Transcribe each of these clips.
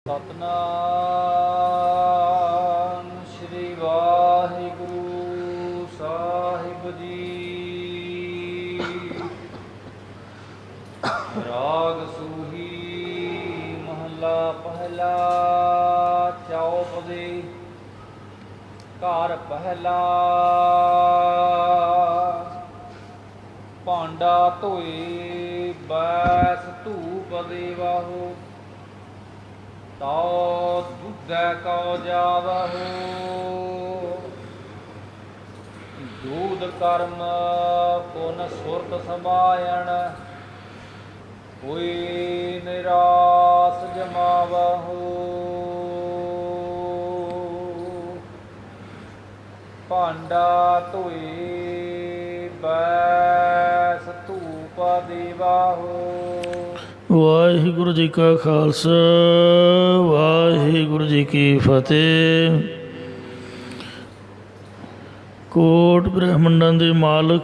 ਸਤਨਾਮ ਸ਼੍ਰੀ ਵਾਹਿਗੁਰੂ ਸਾਹਿਬ ਜੀ। ਰਾਗ ਸੂਹੀ ਮਹੱਲਾ ਪਹਿਲਾ। ਚੌਪਦੇ ਘਰ ਪਹਿਲਾ। ਭਾਂਡਾ ਧੋਏ ਬੈਸ ਧੂਪ ਦੇਵਾਹੋ, ਤਉ ਦੁੱਧੈ ਕਉ ਜਾਵਹੁ। ਦੂਧ ਕਰਮ ਪੁਨ ਸੁਰਤ ਸਮਾਇਣ, ਹੋਈ ਨਿਰਾਸ ਜਮਾਵਹੁ। ਭਾਂਡਾ ਧੋਏ ਬੈਸ ਧੂਪ ਦੇਵਾਹੋ। ਵਾਹਿਗੁਰੂ ਜੀ ਕਾ ਖਾਲਸਾ, ਵਾਹਿਗੁਰੂ ਜੀ ਕੀ ਫਤਿਹ। ਕੋਟ ਬ੍ਰਹਮੰਡਾਂ ਦੇ ਮਾਲਕ,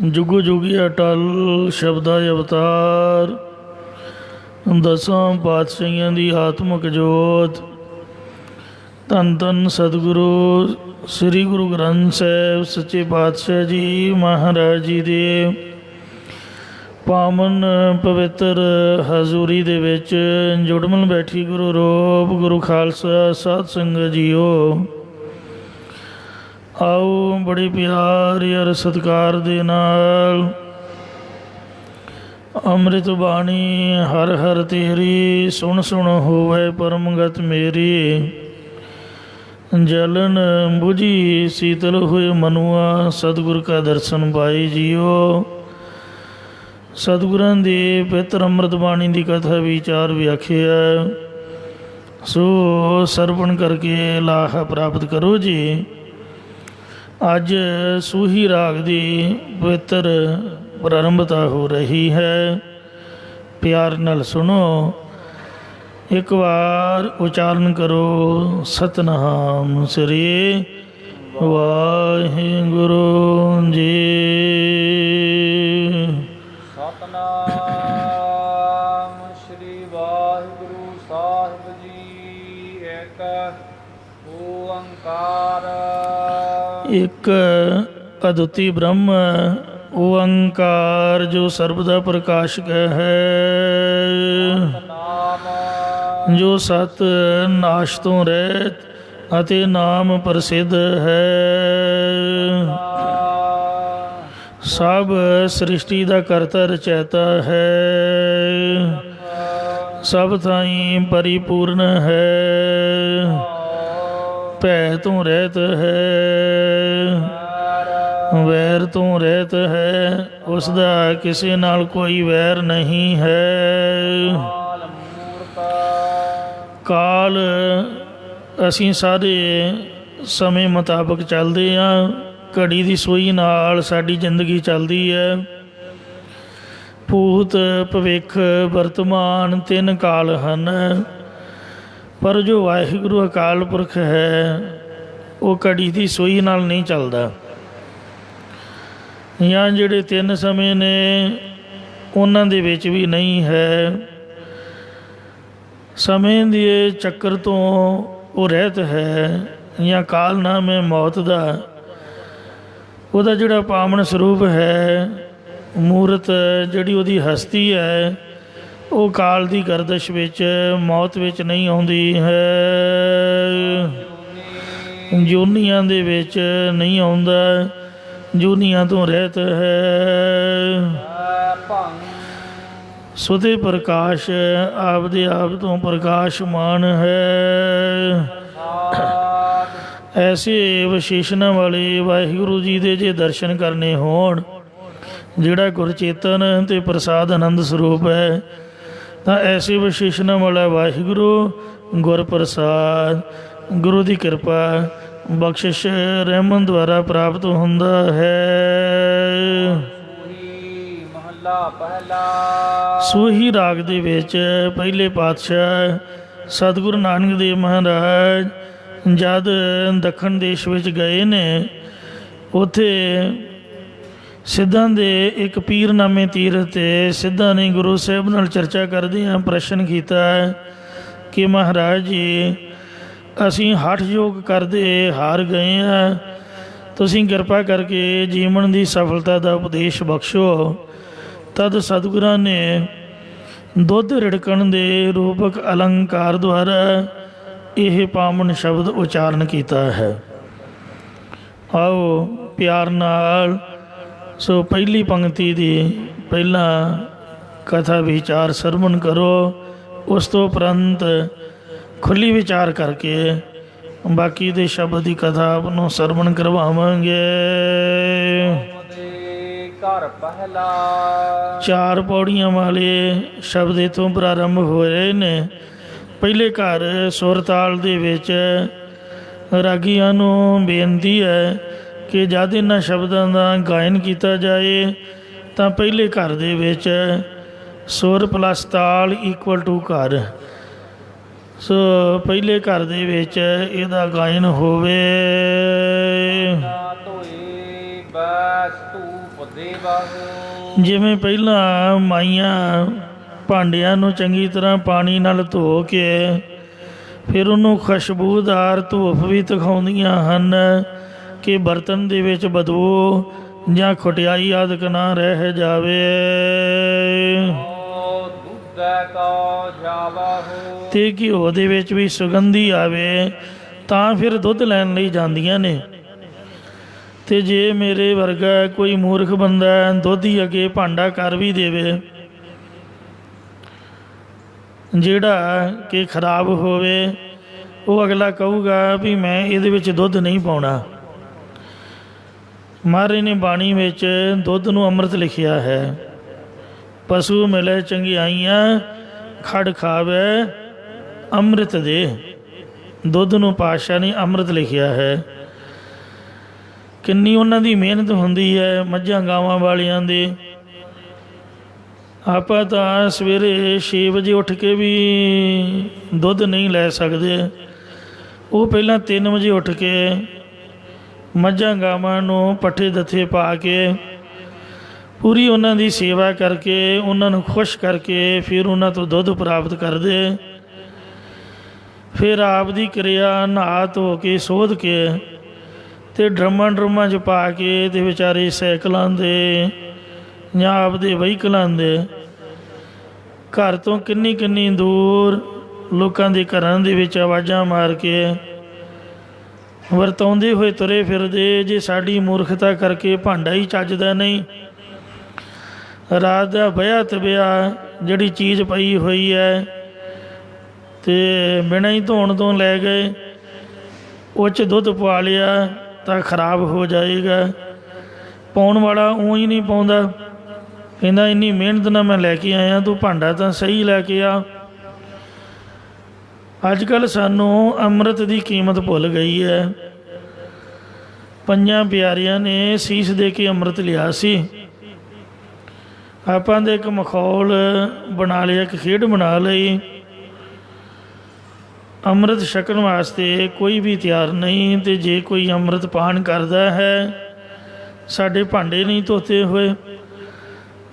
ਜੁਗੋ ਜੁਗੀ ਅਟਲ ਸ਼ਬਦਾ ਅਵਤਾਰ, ਦਸਾਂ ਪਾਤਸ਼ਾਹੀਆਂ ਦੀ ਆਤਮਿਕ ਜੋਤ, ਧੰਨ ਧੰਨ ਸਤਿਗੁਰੂ ਸ੍ਰੀ ਗੁਰੂ ਗ੍ਰੰਥ ਸਾਹਿਬ ਸੱਚੇ ਪਾਤਸ਼ਾਹ ਜੀ ਮਹਾਰਾਜ ਜੀ ਦੇ ਪਾਵਨ ਪਵਿੱਤਰ ਹਜ਼ੂਰੀ ਦੇ ਵਿੱਚ ਜੁੜਮਨ ਬੈਠੀ ਗੁਰੂ ਰੂਪ ਗੁਰੂ ਖਾਲਸਾ ਸਾਧ ਸੰਗਤ ਜੀਓ, ਆਓ ਬੜੇ ਪਿਆਰ ਅਰ ਸਤਿਕਾਰ ਦੇ ਨਾਲ ਅੰਮ੍ਰਿਤ ਬਾਣੀ ਹਰ ਹਰ ਤੇਰੀ, ਸੁਣ ਸੁਣ ਹੋਵੇ ਪਰਮਗਤ ਮੇਰੀ। ਜਲਨ ਬੁਝੀ ਸੀਤਲ ਹੋਏ ਮਨੁਆ, ਸਤਿਗੁਰ ਕਾ ਦਰਸ਼ਨ ਪਾਏ ਜੀਓ। ਸਤਿਗੁਰਾਂ ਦੀ ਪਵਿੱਤਰ ਅੰਮ੍ਰਿਤ ਬਾਣੀ ਦੀ ਕਥਾ ਵਿਚਾਰ ਵਿਆਖਿਆ, ਸੋ ਸਰਵਣ ਕਰਕੇ ਲਾਹਾ ਪ੍ਰਾਪਤ ਕਰੋ ਜੀ। ਅੱਜ ਸੂਹੀ ਰਾਗ ਦੀ ਪਵਿੱਤਰ ਪ੍ਰਾਰੰਭਤਾ ਹੋ ਰਹੀ ਹੈ, ਪਿਆਰ ਨਾਲ ਸੁਣੋ। ਇੱਕ ਵਾਰ ਉਚਾਰਨ ਕਰੋ, ਸਤਨਾਮ ਸ੍ਰੀ ਵਾਹਿਗੁਰੂ ਜੀ। ਸਤਨਾਮ ਸ਼੍ਰੀ ਵਾਹਿਗੁਰੂ ਸਾਹਿਬ ਜੀ। ਏਕ ਓੰਕਾਰ। ਇੱਕ ਅਦੁੱਤੀ ਬ੍ਰਹਮ ਓੰਕਾਰ, ਜੋ ਸਰਬ ਦਾ ਪ੍ਰਕਾਸ਼ਕ ਹੈ, ਜੋ ਸਤ ਨਾਸ਼ ਤੋਂ ਰਹਿਤ ਅਤੇ ਨਾਮ ਪ੍ਰਸਿੱਧ ਹੈ। ਸਭ ਸ੍ਰਿਸ਼ਟੀ ਦਾ ਕਰਤਾ ਰਚੈਤਾ ਹੈ, ਸਭ ਥਾਈਂ ਪਰਿਪੂਰਨ ਹੈ, ਭੈ ਤੋਂ ਰਹਿਤ ਹੈ, ਵੈਰ ਤੋਂ ਰਹਿਤ ਹੈ, ਉਸ ਦਾ ਕਿਸੇ ਨਾਲ ਕੋਈ ਵੈਰ ਨਹੀਂ ਹੈ। ਕਾਲ, ਅਸੀਂ ਸਾਰੇ ਸਮੇਂ ਮੁਤਾਬਕ ਚੱਲਦੇ ਹਾਂ, ਘੜੀ ਦੀ ਸੂਈ ਨਾਲ ਸਾਡੀ ਜ਼ਿੰਦਗੀ ਚੱਲਦੀ ਹੈ। ਭੂਤ, ਭਵਿੱਖ, ਵਰਤਮਾਨ ਤਿੰਨ ਕਾਲ ਹਨ, ਪਰ ਜੋ ਵਾਹਿਗੁਰੂ ਅਕਾਲ ਪੁਰਖ ਹੈ ਉਹ ਘੜੀ ਦੀ ਸੂਈ ਨਾਲ ਨਹੀਂ ਚੱਲਦਾ। ਜਾਂ ਜਿਹੜੇ ਤਿੰਨ ਸਮੇਂ ਨੇ ਉਹਨਾਂ ਦੇ ਵਿੱਚ ਵੀ ਨਹੀਂ ਹੈ। ਸਮੇਂ ਦੇ ਚੱਕਰ ਤੋਂ ਉਹ ਰਹਿਤ ਹੈ, ਜਾਂ ਕਾਲ ਨਾਮ ਹੈ ਮੌਤ ਦਾ। ਉਹਦਾ ਜਿਹੜਾ ਪਾਵਨ ਸਰੂਪ ਹੈ, ਮੂਰਤ ਜਿਹੜੀ ਉਹਦੀ ਹਸਤੀ ਹੈ, ਉਹ ਕਾਲ ਦੀ ਗਰਦਸ਼ ਵਿੱਚ, ਮੌਤ ਵਿੱਚ ਨਹੀਂ ਆਉਂਦੀ ਹੈ। ਜੂਨੀਆਂ ਦੇ ਵਿੱਚ ਨਹੀਂ ਆਉਂਦਾ, ਜੂਨੀਆਂ ਤੋਂ ਰਹਿਤ ਹੈ। ਸੁਦੇ ਪ੍ਰਕਾਸ਼ ਆਪਦੇ ਆਪ ਤੋਂ ਪ੍ਰਕਾਸ਼ਮਾਨ ਹੈ। ਐਸੇ ਵਿਸ਼ੇਸ਼ਣਾਂ ਵਾਲੇ ਵਾਹਿਗੁਰੂ ਜੀ ਦੇ ਜੇ ਦਰਸ਼ਨ ਕਰਨੇ ਹੋਣ, ਜਿਹੜਾ ਗੁਰਚੇਤਨ ਅਤੇ ਪ੍ਰਸਾਦ ਆਨੰਦ ਸਰੂਪ ਹੈ, ਤਾਂ ਐਸੇ ਵਿਸ਼ੇਸ਼ਣਾਂ ਵਾਲਾ ਵਾਹਿਗੁਰੂ ਗੁਰਪ੍ਰਸਾਦ, ਗੁਰੂ ਦੀ ਕਿਰਪਾ ਬਖਸ਼ਿਸ਼ ਰਹਿਮਤ ਦੁਆਰਾ ਪ੍ਰਾਪਤ ਹੁੰਦਾ ਹੈ। ਸੂਹੀ ਰਾਗ ਦੇ ਵਿੱਚ ਪਹਿਲੇ ਪਾਤਸ਼ਾਹ ਸਤਿਗੁਰੂ ਨਾਨਕ ਦੇਵ ਮਹਾਰਾਜ ਜਦ ਦੱਖਣ ਦੇਸ਼ ਵਿੱਚ ਗਏ ਨੇ, ਉੱਥੇ ਸਿੱਧਾਂ ਦੇ ਇੱਕ ਪੀਰਨਾਮੇ ਤੀਰਥ 'ਤੇ ਸਿੱਧਾਂ ਨੇ ਗੁਰੂ ਸਾਹਿਬ ਨਾਲ ਚਰਚਾ ਕਰਦਿਆਂ ਪ੍ਰਸ਼ਨ ਕੀਤਾ ਕਿ ਮਹਾਰਾਜ ਜੀ ਅਸੀਂ ਹਠ ਯੋਗ ਕਰਦੇ ਹਾਰ ਗਏ ਹਾਂ, ਤੁਸੀਂ ਕਿਰਪਾ ਕਰਕੇ ਜੀਵਨ ਦੀ ਸਫਲਤਾ ਦਾ ਉਪਦੇਸ਼ ਬਖਸ਼ੋ। ਤਦ ਸਤਿਗੁਰਾਂ ਨੇ ਦੁੱਧ ਰਿੜਕਣ ਦੇ ਰੂਪਕ ਅਲੰਕਾਰ ਦੁਆਰਾ ਇਹ ਪਾਵਨ ਸ਼ਬਦ ਉਚਾਰਨ ਕੀਤਾ ਹੈ। ਆਓ ਪਿਆਰ ਨਾਲ ਸੋ ਪਹਿਲੀ ਪੰਕਤੀ ਦੀ ਪਹਿਲਾਂ ਕਥਾ ਵਿਚਾਰ ਸਰਵਣ ਕਰੋ, ਉਸ ਤੋਂ ਉਪਰੰਤ ਖੁੱਲ੍ਹੀ ਵਿਚਾਰ ਕਰਕੇ ਬਾਕੀ ਦੇ ਸ਼ਬਦ ਦੀ ਕਥਾ ਆਪ ਨੂੰ ਸਰਵਣ ਕਰਵਾਵਾਂਗੇ। ਘਰ ਪਹਿਲਾ 4 ਪੌੜੀਆਂ ਵਾਲੇ ਸ਼ਬਦ ਇੱਥੋਂ ਪ੍ਰਾਰੰਭ ਹੋਏ ਨੇ। ਪਹਿਲੇ ਘਰ ਸੁਰਤਾਲ ਦੇ ਵਿੱਚ ਰਾਗੀਆਂ ਨੂੰ ਬੇਨਤੀ ਹੈ ਕਿ ਜਦ ਇਹਨਾਂ ਸ਼ਬਦਾਂ ਦਾ ਗਾਇਨ ਕੀਤਾ ਜਾਏ ਤਾਂ ਪਹਿਲੇ ਘਰ ਦੇ ਵਿੱਚ ਸੁਰ ਪਲੱਸ ਤਾਲ ਇਕੁਅਲ ਟੂ ਘਰ, ਸੋ ਪਹਿਲੇ ਘਰ ਦੇ ਵਿੱਚ ਇਹਦਾ ਗਾਇਨ ਹੋਵੇ। ਧੋਏ ਬੈਸ ਧੂਪ ਦੇ ਬਾਹੂ ਜਿਵੇਂ ਪਹਿਲਾਂ ਮਾਈਆਂ ਭਾਂਡਿਆਂ ਨੂੰ ਚੰਗੀ ਤਰ੍ਹਾਂ ਪਾਣੀ ਨਾਲ ਧੋ ਕੇ ਫਿਰ ਉਹਨੂੰ ਖੁਸ਼ਬੂਦਾਰ ਧੂਪ ਵੀ ਦਿਖਾਉਂਦੀਆਂ ਹਨ ਕਿ ਬਰਤਨ ਦੇ ਵਿੱਚ ਬਦਬੂ ਜਾਂ ਖਟਿਆਈ ਆਦਿਕ ਨਾ ਰਹਿ ਜਾਵੇ। ਤੇ ਘਿਓ ਦੇ ਵਿੱਚ ਵੀ ਸੁਗੰਧੀ ਆਵੇ ਤਾਂ ਫਿਰ ਦੁੱਧ ਲੈਣ ਲਈ ਜਾਂਦੀਆਂ ਨੇ। ਤੇ ਜੇ ਮੇਰੇ ਵਰਗਾ ਕੋਈ ਮੂਰਖ ਬੰਦਾ ਦੁੱਧ ਹੀ ਅੱਗੇ ਭਾਂਡਾ ਕਰ ਵੀ ਦੇਵੇ ਜਿਹੜਾ ਕਿ ਖਰਾਬ ਹੋਵੇ, ਉਹ ਅਗਲਾ ਕਹੂਗਾ ਵੀ ਮੈਂ ਇਹਦੇ ਵਿੱਚ ਦੁੱਧ ਨਹੀਂ ਪਾਉਣਾ। ਮਹਾਰਾਜ ਨੇ ਬਾਣੀ ਵਿੱਚ ਦੁੱਧ ਨੂੰ ਅੰਮ੍ਰਿਤ ਲਿਖਿਆ ਹੈ। ਪਸ਼ੂ ਮਿਲੇ ਚੰਗਿਆਈਆਂ ਖੜ ਖਾਵੇ ਅੰਮ੍ਰਿਤ ਦੇ, ਦੁੱਧ ਨੂੰ ਪਾਤਸ਼ਾਹ ਨੇ ਅੰਮ੍ਰਿਤ ਲਿਖਿਆ ਹੈ। ਕਿੰਨੀ ਉਹਨਾਂ ਦੀ ਮਿਹਨਤ ਹੁੰਦੀ ਹੈ ਮੱਝਾਂ ਗਾਵਾਂ ਵਾਲਿਆਂ ਦੇ। ਆਪਾਂ ਤਾਂ ਸਵੇਰੇ 6 ਵਜੇ ਉੱਠ ਕੇ ਵੀ ਦੁੱਧ ਨਹੀਂ ਲੈ ਸਕਦੇ, ਉਹ ਪਹਿਲਾਂ 3 ਵਜੇ ਉੱਠ ਕੇ ਮੱਝਾਂ ਗਾਵਾਂ ਨੂੰ ਪੱਠੇ ਦੱਥੇ ਪਾ ਕੇ ਪੂਰੀ ਉਹਨਾਂ ਦੀ ਸੇਵਾ ਕਰਕੇ ਉਹਨਾਂ ਨੂੰ ਖੁਸ਼ ਕਰਕੇ ਫਿਰ ਉਹਨਾਂ ਤੋਂ ਦੁੱਧ ਪ੍ਰਾਪਤ ਕਰਦੇ। ਫਿਰ ਆਪ ਦੀ ਕਿਰਿਆ ਨਹਾ ਧੋ ਕੇ ਸੋਧ ਕੇ ਅਤੇ ਡਰਮਾਂ 'ਚ ਪਾ ਕੇ ਅਤੇ ਵਿਚਾਰੇ ਸਾਈਕਲਾਂ ਦੇ ਜਾਂ ਆਪਦੇ ਵਹੀਕਲਾਂ ਦੇ ਘਰ ਤੋਂ ਕਿੰਨੀ ਦੂਰ ਲੋਕਾਂ ਦੇ ਘਰਾਂ ਦੇ ਵਿੱਚ ਆਵਾਜ਼ਾਂ ਮਾਰ ਕੇ ਵਰਤਾਉਂਦੇ ਹੋਏ ਤੁਰੇ ਫਿਰਦੇ। ਜੇ ਸਾਡੀ ਮੂਰਖਤਾ ਕਰਕੇ ਭਾਂਡਾ ਹੀ ਚੱਜਦਾ ਨਹੀਂ, ਰਾਤ ਦਾ ਵਿਆਹ ਤਬਿਆ ਜਿਹੜੀ ਚੀਜ਼ ਪਈ ਹੋਈ ਹੈ ਅਤੇ ਬਿਨਾਂ ਹੀ ਧੋਣ ਤੋਂ ਲੈ ਗਏ, ਉਹ 'ਚ ਦੁੱਧ ਪਵਾ ਲਿਆ ਤਾਂ ਖਰਾਬ ਹੋ ਜਾਏਗਾ। ਪਾਉਣ ਵਾਲਾ ਊਂ ਹੀ ਨਹੀਂ ਪਾਉਂਦਾ, ਕਹਿੰਦਾ ਇੰਨੀ ਮਿਹਨਤ ਨਾਲ ਮੈਂ ਲੈ ਕੇ ਆਇਆ, ਤੂੰ ਭਾਂਡਾ ਤਾਂ ਸਹੀ ਲੈ ਕੇ ਆ। ਅੱਜ ਕੱਲ੍ਹ ਸਾਨੂੰ ਅੰਮ੍ਰਿਤ ਦੀ ਕੀਮਤ ਭੁੱਲ ਗਈ ਹੈ। 5 ਪਿਆਰਿਆਂ ਨੇ ਸੀਸ ਦੇ ਕੇ ਅੰਮ੍ਰਿਤ ਲਿਆ ਸੀ। ਆਪਾਂ ਦੇ ਇੱਕ ਮਖੌਲ ਬਣਾ ਲਿਆ, ਇੱਕ ਖੇਡ ਬਣਾ ਲਈ। ਅੰਮ੍ਰਿਤ ਛਕਣ ਵਾਸਤੇ ਕੋਈ ਵੀ ਤਿਆਰ ਨਹੀਂ, ਅਤੇ ਜੇ ਕੋਈ ਅੰਮ੍ਰਿਤ ਪਾਨ ਕਰਦਾ ਹੈ, ਸਾਡੇ ਭਾਂਡੇ ਨਹੀਂ ਧੋਤੇ ਹੋਏ,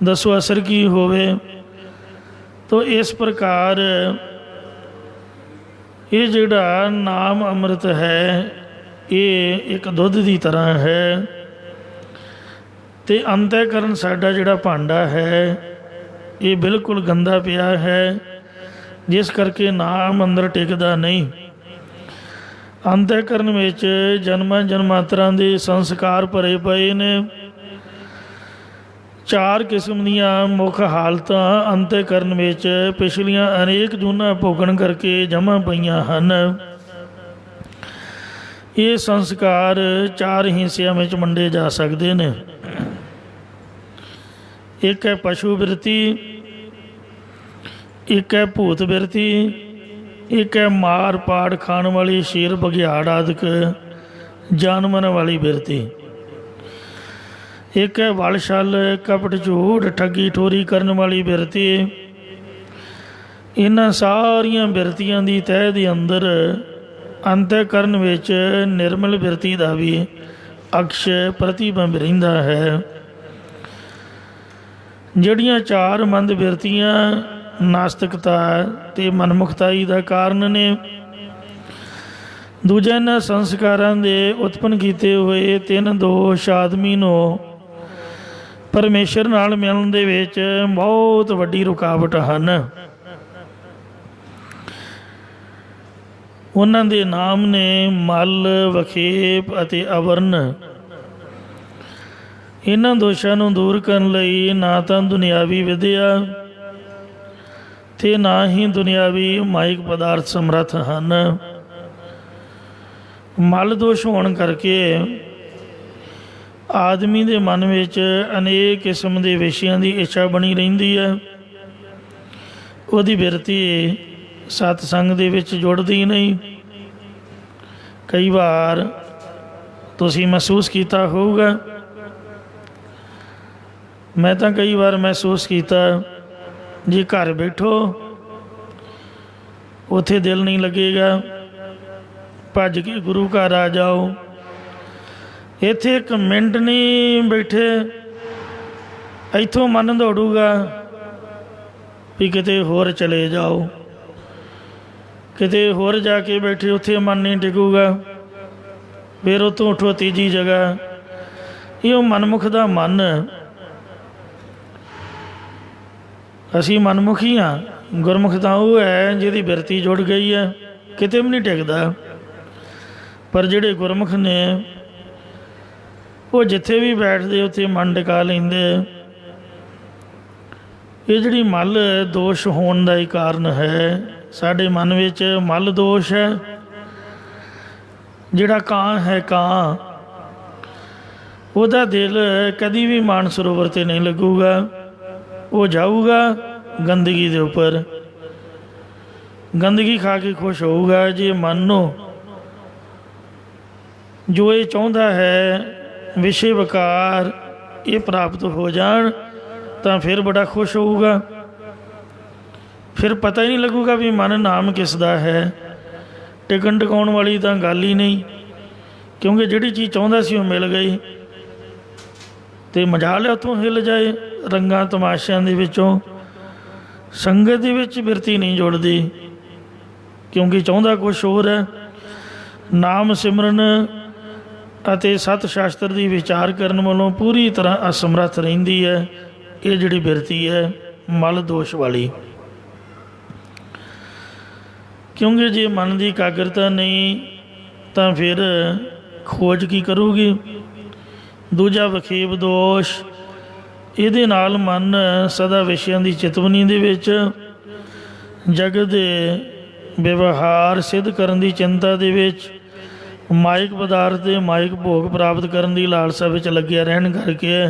ਦੱਸੋ ਅਸਰ ਕੀ ਹੋਵੇ। ਤੋ ਇਸ ਪ੍ਰਕਾਰ ਇਹ ਜਿਹੜਾ ਨਾਮ ਅੰਮ੍ਰਿਤ ਹੈ ਇਹ ਇੱਕ ਦੁੱਧ ਦੀ ਤਰ੍ਹਾਂ ਹੈ, ਅਤੇ ਅੰਤःਕਰਨ ਸਾਡਾ ਜਿਹੜਾ ਭਾਂਡਾ ਹੈ ਇਹ ਬਿਲਕੁਲ ਗੰਦਾ ਪਿਆ ਹੈ, ਜਿਸ ਕਰਕੇ ਨਾਮ ਅੰਦਰ ਟਿਕਦਾ ਨਹੀਂ। ਅੰਤःਕਰਨ ਵਿੱਚ ਜਨਮਾਂਤਰਾਂ ਦੇ ਸੰਸਕਾਰ ਭਰੇ ਪਏ ਨੇ। 4 ਕਿਸਮ ਦੀਆਂ ਮੁੱਖ ਹਾਲਤਾਂ ਅੰਤঃਕਰਨ ਵਿੱਚ ਪਿਛਲੀਆਂ ਅਨੇਕ ਜੂਨਾਂ ਭੋਗਣ ਕਰਕੇ ਜਮ੍ਹਾਂ ਪਈਆਂ ਹਨ। ਇਹ ਸੰਸਕਾਰ 4 ਹਿੱਸਿਆਂ ਵਿੱਚ ਵੰਡੇ ਜਾ ਸਕਦੇ ਨੇ। ਇੱਕ ਹੈ ਪਸ਼ੂ ਬਿਰਤੀ, ਇੱਕ ਹੈ ਭੂਤ ਬਿਰਤੀ, ਇੱਕ ਹੈ ਮਾਰ ਪਾੜ ਖਾਣ ਵਾਲੀ ਸ਼ੇਰ ਬਘਿਆੜ ਆਦਿਕ ਜਾਨਵਰਾਂ ਵਾਲੀ ਬਿਰਤੀ, ਇੱਕ ਹੈ ਵਲ ਛਲ ਕਪਟ ਝੂਠ ਠੱਗੀ ਠੋਰੀ ਕਰਨ ਵਾਲੀ ਬਿਰਤੀ। ਇਹਨਾਂ ਸਾਰੀਆਂ ਬਿਰਤੀਆਂ ਦੀ ਤਹਿ ਦੇ ਅੰਦਰ ਅੰਤःਕਰਨ ਵਿੱਚ ਨਿਰਮਲ ਬਿਰਤੀ ਦਾ ਵੀ ਅਕਸ਼ ਪ੍ਰਤੀਬਿੰਬ ਰਹਿੰਦਾ ਹੈ। ਜਿਹੜੀਆਂ 4 ਮੰਦ ਬਿਰਤੀਆਂ ਨਾਸਤਿਕਤਾ ਅਤੇ ਮਨਮੁਖਤਾਈ ਦਾ ਕਾਰਨ ਨੇ। ਦੂਜਾ, ਇਹਨਾਂ ਸੰਸਕਾਰਾਂ ਦੇ ਉਤਪੰਨ ਕੀਤੇ ਹੋਏ 3 ਦੋਸ਼ ਆਦਮੀ ਨੂੰ ਪਰਮੇਸ਼ਰ ਨਾਲ ਮਿਲਣ ਦੇ ਵਿੱਚ ਬਹੁਤ ਵੱਡੀ ਰੁਕਾਵਟ ਹਨ। ਉਹਨਾਂ ਦੇ ਨਾਮ ਨੇ ਮਲ, ਵਖੇਪ ਅਤੇ ਅਵਰਨ। ਇਹਨਾਂ ਦੋਸ਼ਾਂ ਨੂੰ ਦੂਰ ਕਰਨ ਲਈ ਨਾ ਤਾਂ ਦੁਨਿਆਵੀ ਵਿਦਿਆ ਅਤੇ ਨਾ ਹੀ ਦੁਨਿਆਵੀ ਮਾਇਕ ਪਦਾਰਥ ਸਮਰੱਥ ਹਨ। ਮਲ ਦੋਸ਼ ਹੋਣ ਕਰਕੇ ਆਦਮੀ ਦੇ ਮਨ ਵਿੱਚ ਅਨੇਕ ਕਿਸਮ ਦੇ ਵਿਸ਼ਿਆਂ ਦੀ ਇੱਛਾ ਬਣੀ ਰਹਿੰਦੀ ਹੈ। ਉਹਦੀ ਬਿਰਤੀ ਸਤਸੰਗ ਦੇ ਵਿੱਚ ਜੁੜਦੀ ਨਹੀਂ। ਕਈ ਵਾਰ ਤੁਸੀਂ ਮਹਿਸੂਸ ਕੀਤਾ ਹੋਊਗਾ, ਮੈਂ ਤਾਂ ਕਈ ਵਾਰ ਮਹਿਸੂਸ ਕੀਤਾ, ਜੇ ਘਰ ਬੈਠੋ ਉੱਥੇ ਦਿਲ ਨਹੀਂ ਲੱਗੇਗਾ, ਭੱਜ ਕੇ ਗੁਰੂ ਘਰ ਆ ਜਾਓ। ਇੱਥੇ 1 ਮਿੰਟ ਨਹੀਂ ਬੈਠੇ, ਇੱਥੋਂ ਮਨ ਦੌੜੂਗਾ ਵੀ ਕਿਤੇ ਹੋਰ ਚਲੇ ਜਾਓ। ਕਿਤੇ ਹੋਰ ਜਾ ਕੇ ਬੈਠੇ, ਉੱਥੇ ਮਨ ਨਹੀਂ ਟਿਕੂਗਾ, ਫਿਰ ਉੱਥੋਂ ਉੱਠੋ ਤੀਜੀ ਜਗ੍ਹਾ। ਇਹ ਉਹ ਮਨਮੁਖ ਦਾ ਮਨ। ਅਸੀਂ ਮਨਮੁਖੀ ਹਾਂ। ਗੁਰਮੁਖ ਤਾਂ ਉਹ ਹੈ ਜਿਹਦੀ ਬਿਰਤੀ ਜੁੜ ਗਈ ਹੈ, ਕਿਤੇ ਵੀ ਨਹੀਂ ਟਿਕਦਾ। ਪਰ ਜਿਹੜੇ ਗੁਰਮੁਖ ਨੇ ਉਹ ਜਿੱਥੇ ਵੀ ਬੈਠਦੇ ਉੱਥੇ ਮਨ ਟਿਕਾ ਲੈਂਦੇ। ਇਹ ਜਿਹੜੀ ਮਲ ਦੋਸ਼ ਹੋਣ ਦਾ ਹੀ ਕਾਰਨ ਹੈ। ਸਾਡੇ ਮਨ ਵਿੱਚ ਮਲ ਦੋਸ਼ ਹੈ। ਜਿਹੜਾ ਕਾਂ ਹੈ, ਕਾਂ, ਉਹਦਾ ਦਿਲ ਕਦੀ ਵੀ ਮਾਨ ਸਰੋਵਰ 'ਤੇ ਨਹੀਂ ਲੱਗੂਗਾ। ਉਹ ਜਾਊਗਾ ਗੰਦਗੀ ਦੇ ਉੱਪਰ, ਗੰਦਗੀ ਖਾ ਕੇ ਖੁਸ਼ ਹੋਊਗਾ। ਜੇ ਮਨ ਨੂੰ ਜੋ ਇਹ ਚਾਹੁੰਦਾ ਹੈ, ਵਿਸ਼ੇ ਵਿਕਾਰ ਇਹ ਪ੍ਰਾਪਤ ਹੋ ਜਾਣ, ਤਾਂ ਫਿਰ ਬੜਾ ਖੁਸ਼ ਹੋਊਗਾ। ਫਿਰ ਪਤਾ ਹੀ ਨਹੀਂ ਲੱਗੂਗਾ ਵੀ ਮਨ ਨਾਮ ਕਿਸ ਦਾ ਹੈ। ਟਿਕਣ ਟਿਕਾਉਣ ਵਾਲੀ ਤਾਂ ਗੱਲ ਹੀ ਨਹੀਂ, ਕਿਉਂਕਿ ਜਿਹੜੀ ਚੀਜ਼ ਚਾਹੁੰਦਾ ਸੀ ਉਹ ਮਿਲ ਗਈ। ਅਤੇ ਮਜਾਲ ਉੱਥੋਂ ਹਿੱਲ ਜਾਏ। ਰੰਗਾਂ ਤਮਾਸ਼ਿਆਂ ਦੇ ਵਿੱਚੋਂ ਸੰਗਤ ਦੇ ਵਿੱਚ ਬਿਰਤੀ ਨਹੀਂ ਜੁੜਦੀ, ਕਿਉਂਕਿ ਚਾਹੁੰਦਾ ਕੁਛ ਹੋਰ ਹੈ। ਨਾਮ ਸਿਮਰਨ ਅਤੇ ਸਤ ਸ਼ਾਸਤਰ ਦੀ ਵਿਚਾਰ ਕਰਨ ਵੱਲੋਂ ਪੂਰੀ ਤਰ੍ਹਾਂ ਅਸਮਰੱਥ ਰਹਿੰਦੀ ਹੈ ਇਹ ਜਿਹੜੀ ਬਿਰਤੀ ਹੈ ਮਲ ਦੋਸ਼ ਵਾਲੀ। ਕਿਉਂਕਿ ਜੇ ਮਨ ਦੀ ਇਕਾਗਰਤਾ ਨਹੀਂ ਤਾਂ ਫਿਰ ਖੋਜ ਕੀ ਕਰੂਗੀ। ਦੂਜਾ, ਵਖੇਬ ਦੋਸ਼। ਇਹਦੇ ਨਾਲ ਮਨ ਸਦਾ ਵਿਸ਼ਿਆਂ ਦੀ ਚਿਤਵਨੀ ਦੇ ਵਿੱਚ, ਜਗਤ ਦੇ ਵਿਵਹਾਰ ਸਿੱਧ ਕਰਨ ਦੀ ਚਿੰਤਾ ਦੇ ਵਿੱਚ, ਮਾਇਕ ਪਦਾਰਥ ਦੇ ਮਾਇਕ ਭੋਗ ਪ੍ਰਾਪਤ ਕਰਨ ਦੀ ਲਾਲਸਾ ਵਿੱਚ ਲੱਗਿਆ ਰਹਿਣ ਕਰਕੇ